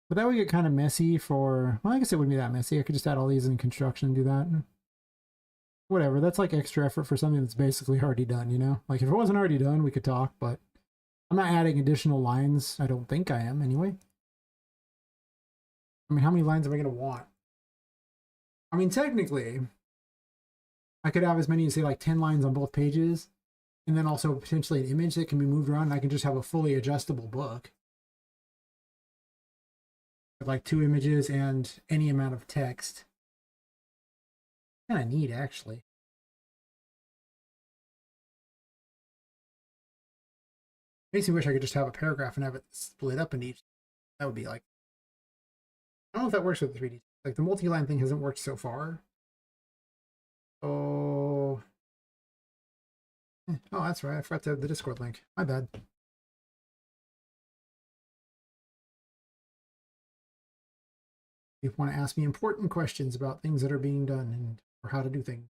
But that would get kind of messy for, well, I guess it wouldn't be that messy. I could just add all these in construction and do that. Whatever, that's like extra effort for something that's basically already done, you know? Like if it wasn't already done, we could talk, but I'm not adding additional lines. I don't think I am anyway. I mean, how many lines am I going to want? I mean, technically, I could have as many as say like 10 lines on both pages, and then also potentially an image that can be moved around, and I can just have a fully adjustable book. With like 2 images and any amount of text. Kind of neat, actually. Makes me wish I could just have a paragraph and have it split up in each. That would be like, I don't know if that works with the 3D. Like the multi-line thing hasn't worked so far. Oh, that's right. I forgot to have the Discord link. My bad. If you want to ask me important questions about things that are being done and or how to do things.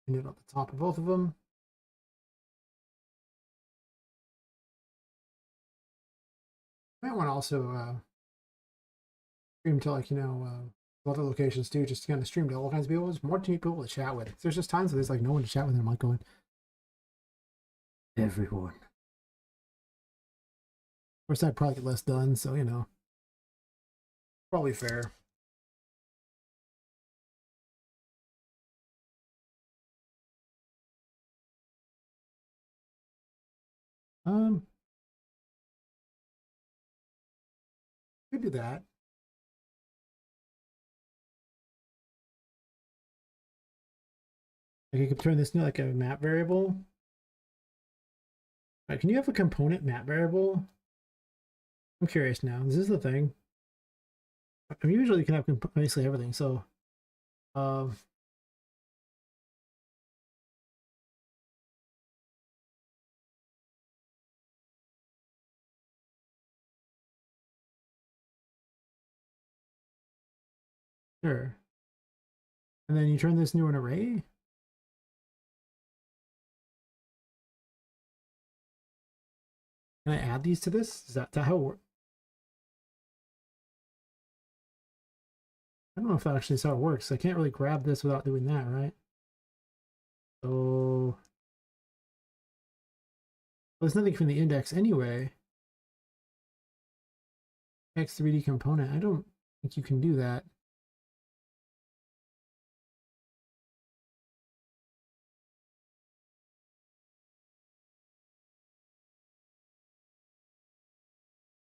And it at the top of both of them. I might want to also stream to like, you know, other locations too, just to kind of stream to all kinds of people. There's more people to chat with. There's just times where there's like no one to chat with, and I'm like going, everyone. Of course, I'd probably get less done, so you know, probably fair. Could do that. Like you could turn this into like a map variable. Right, can you have a component map variable? I'm curious now. This is the thing. I mean, usually you can have basically everything. So, um, sure. And then you turn this into an array. Can I add these to this? Is that how it works? I don't know if that actually is how it works. I can't really grab this without doing that, right? So, well, there's nothing from the index anyway. X3D component. I don't think you can do that.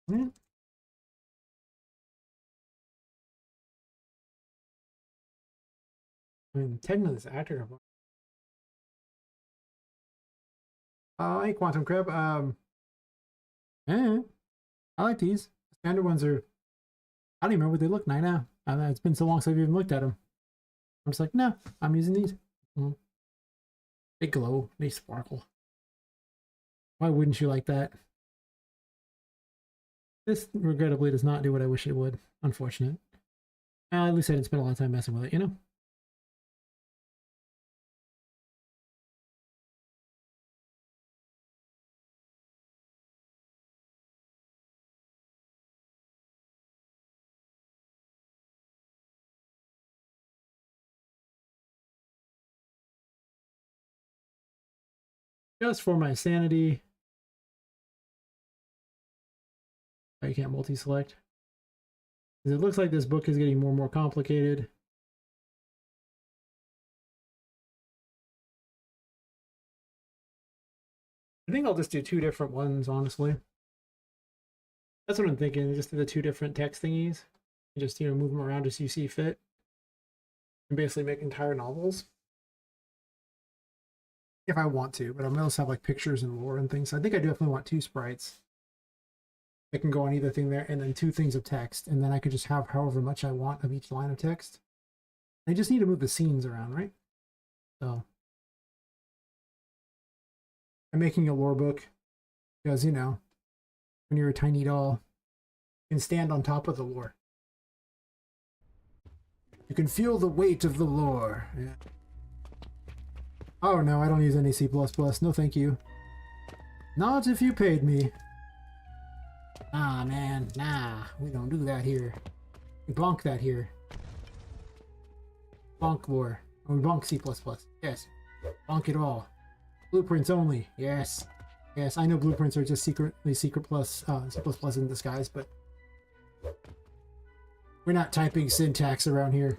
Hmm. I mean, technically, this actor component. Hey, Quantum Crab. I like these. Standard ones are. I don't even remember what they look like now. It's been so long since I've even looked at them. I'm just like, no, I'm using these. They glow. They sparkle. Why wouldn't you like that? This regrettably does not do what I wish it would. Unfortunate. At least I didn't spend a lot of time messing with it, you know? Just for my sanity. Oh, you can't multi-select. It looks like this book is getting more and more complicated. I think I'll just do two different ones, honestly. That's what I'm thinking, just do the two different text thingies. And just, you know, move them around as you see fit. And basically make entire novels. If I want to, but I'm gonna also have like pictures and lore and things. So I think I definitely want two sprites. I can go on either thing there, and then two things of text, and then I could just have however much I want of each line of text. I just need to move the scenes around, right? So I'm making a lore book because, you know, when you're a tiny doll, you can stand on top of the lore. You can feel the weight of the lore. Yeah. Oh no, I don't use any C++. No, thank you. Not if you paid me. Nah, man. Nah, we don't do that here. We bonk that here. Bonk lore. Or we bonk C++. Yes. Bonk it all. Blueprints only. Yes. Yes, I know blueprints are just secretly C++ in disguise, but we're not typing syntax around here.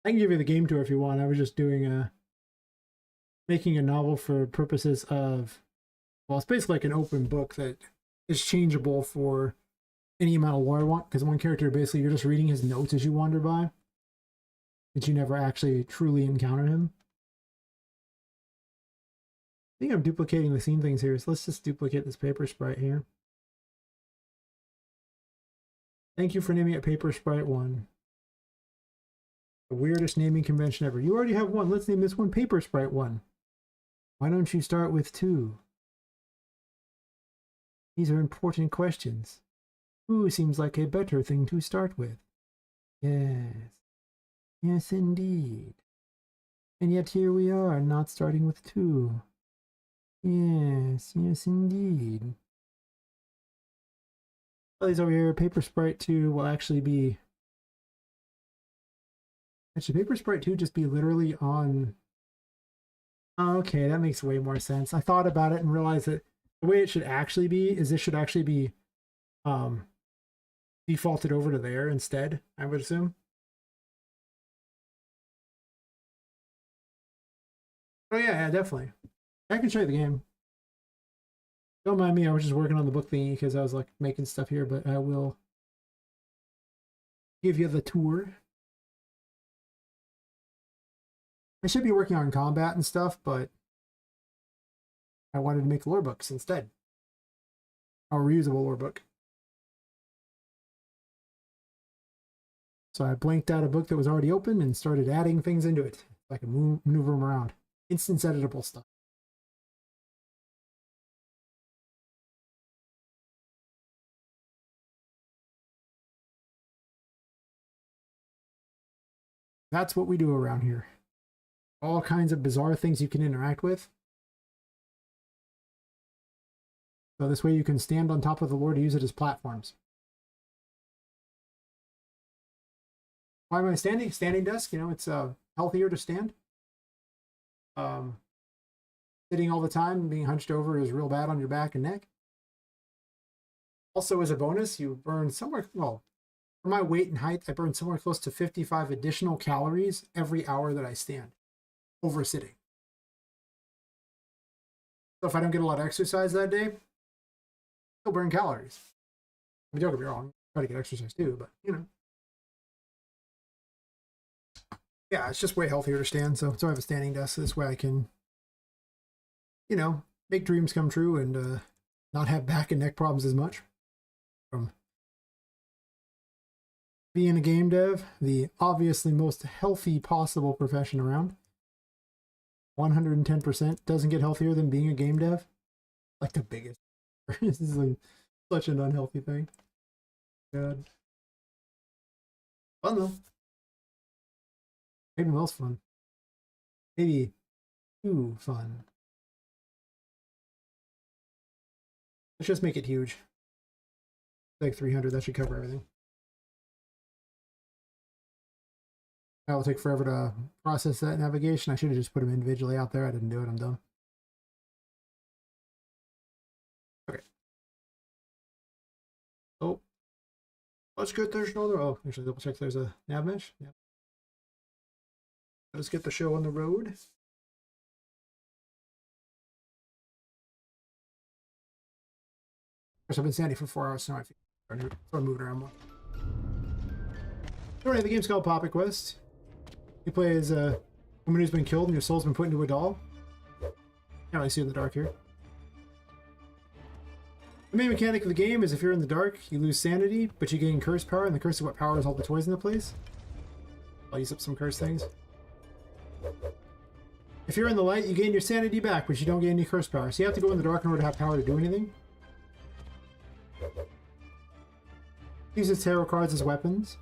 I can give you the game tour if you want. I was just doing making a novel for purposes of, well, it's basically like an open book that is changeable for any amount of lore I want, because one character, basically, you're just reading his notes as you wander by, but you never actually truly encounter him. I think I'm duplicating the scene things here, so let's just duplicate this paper sprite here. Thank you for naming it Paper Sprite 1. The weirdest naming convention ever. You already have one. Let's name this one Paper Sprite 1. Why don't you start with 2? These are important questions. 2 seems like a better thing to start with. Yes. Yes, indeed. And yet here we are, not starting with 2. Yes, yes, indeed. Well, these over here, Paper Sprite 2 will actually be... Should Paper Sprite 2 just be literally on... Oh, okay, that makes way more sense. I thought about it and realized that the way it should actually be is this should actually be defaulted over to there instead, I would assume. Oh yeah, definitely. I can show you the game. Don't mind me, I was just working on the book thingy because I was like making stuff here, but I will give you the tour. I should be working on combat and stuff, but I wanted to make lore books instead. A reusable lore book. So I blanked out a book that was already open and started adding things into it. So I can maneuver them around. Instance editable stuff. That's what we do around here. All kinds of bizarre things you can interact with. So this way you can stand on top of the lore to use it as platforms. Why am I standing? Standing desk, you know, it's healthier to stand. Sitting all the time and being hunched over is real bad on your back and neck. Also, as a bonus, you burn somewhere, well, for my weight and height, I burn somewhere close to 55 additional calories every hour that I stand over sitting. So if I don't get a lot of exercise that day, I'll burn calories. I mean, don't get me wrong, try to get exercise too, but you know. Yeah, it's just way healthier to stand. So I have a standing desk. So this way I can, you know, make dreams come true and not have back and neck problems as much from being a game dev, the obviously most healthy possible profession around. 110% doesn't get healthier than being a game dev. Like the biggest. This is like such an unhealthy thing. God. Fun though. Maybe else fun. Maybe too fun. Let's just make it huge. Like 300, that should cover everything. That will take forever to process that navigation. I should have just put them individually out there. I didn't do it. I'm dumb. Okay. Oh. Let's get there's no other. Oh, actually, double check there's a nav mesh. Yep. Let's get the show on the road. Of course, I've been standing for 4 hours, so I feel I'm moving around more. Alright, the game's called Poppet Quest. You play as a woman who's been killed and your soul's been put into a doll. Can't really see in the dark here. The main mechanic of the game is if you're in the dark, you lose sanity, but you gain curse power, and the curse is what powers all the toys in the place. I'll use up some curse things. If you're in the light, you gain your sanity back, but you don't gain any curse power. So you have to go in the dark in order to have power to do anything. Uses tarot cards as weapons.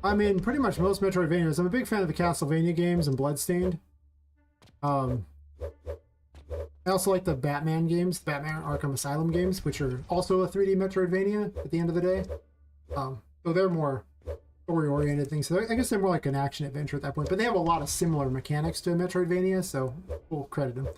I mean, pretty much most Metroidvanias. I'm a big fan of the Castlevania games and Bloodstained. I also like the Batman games, the Batman Arkham Asylum games, which are also a 3D Metroidvania at the end of the day. So they're more story-oriented things. So I guess they're more like an action-adventure at that point. But they have a lot of similar mechanics to Metroidvania, so we'll credit them.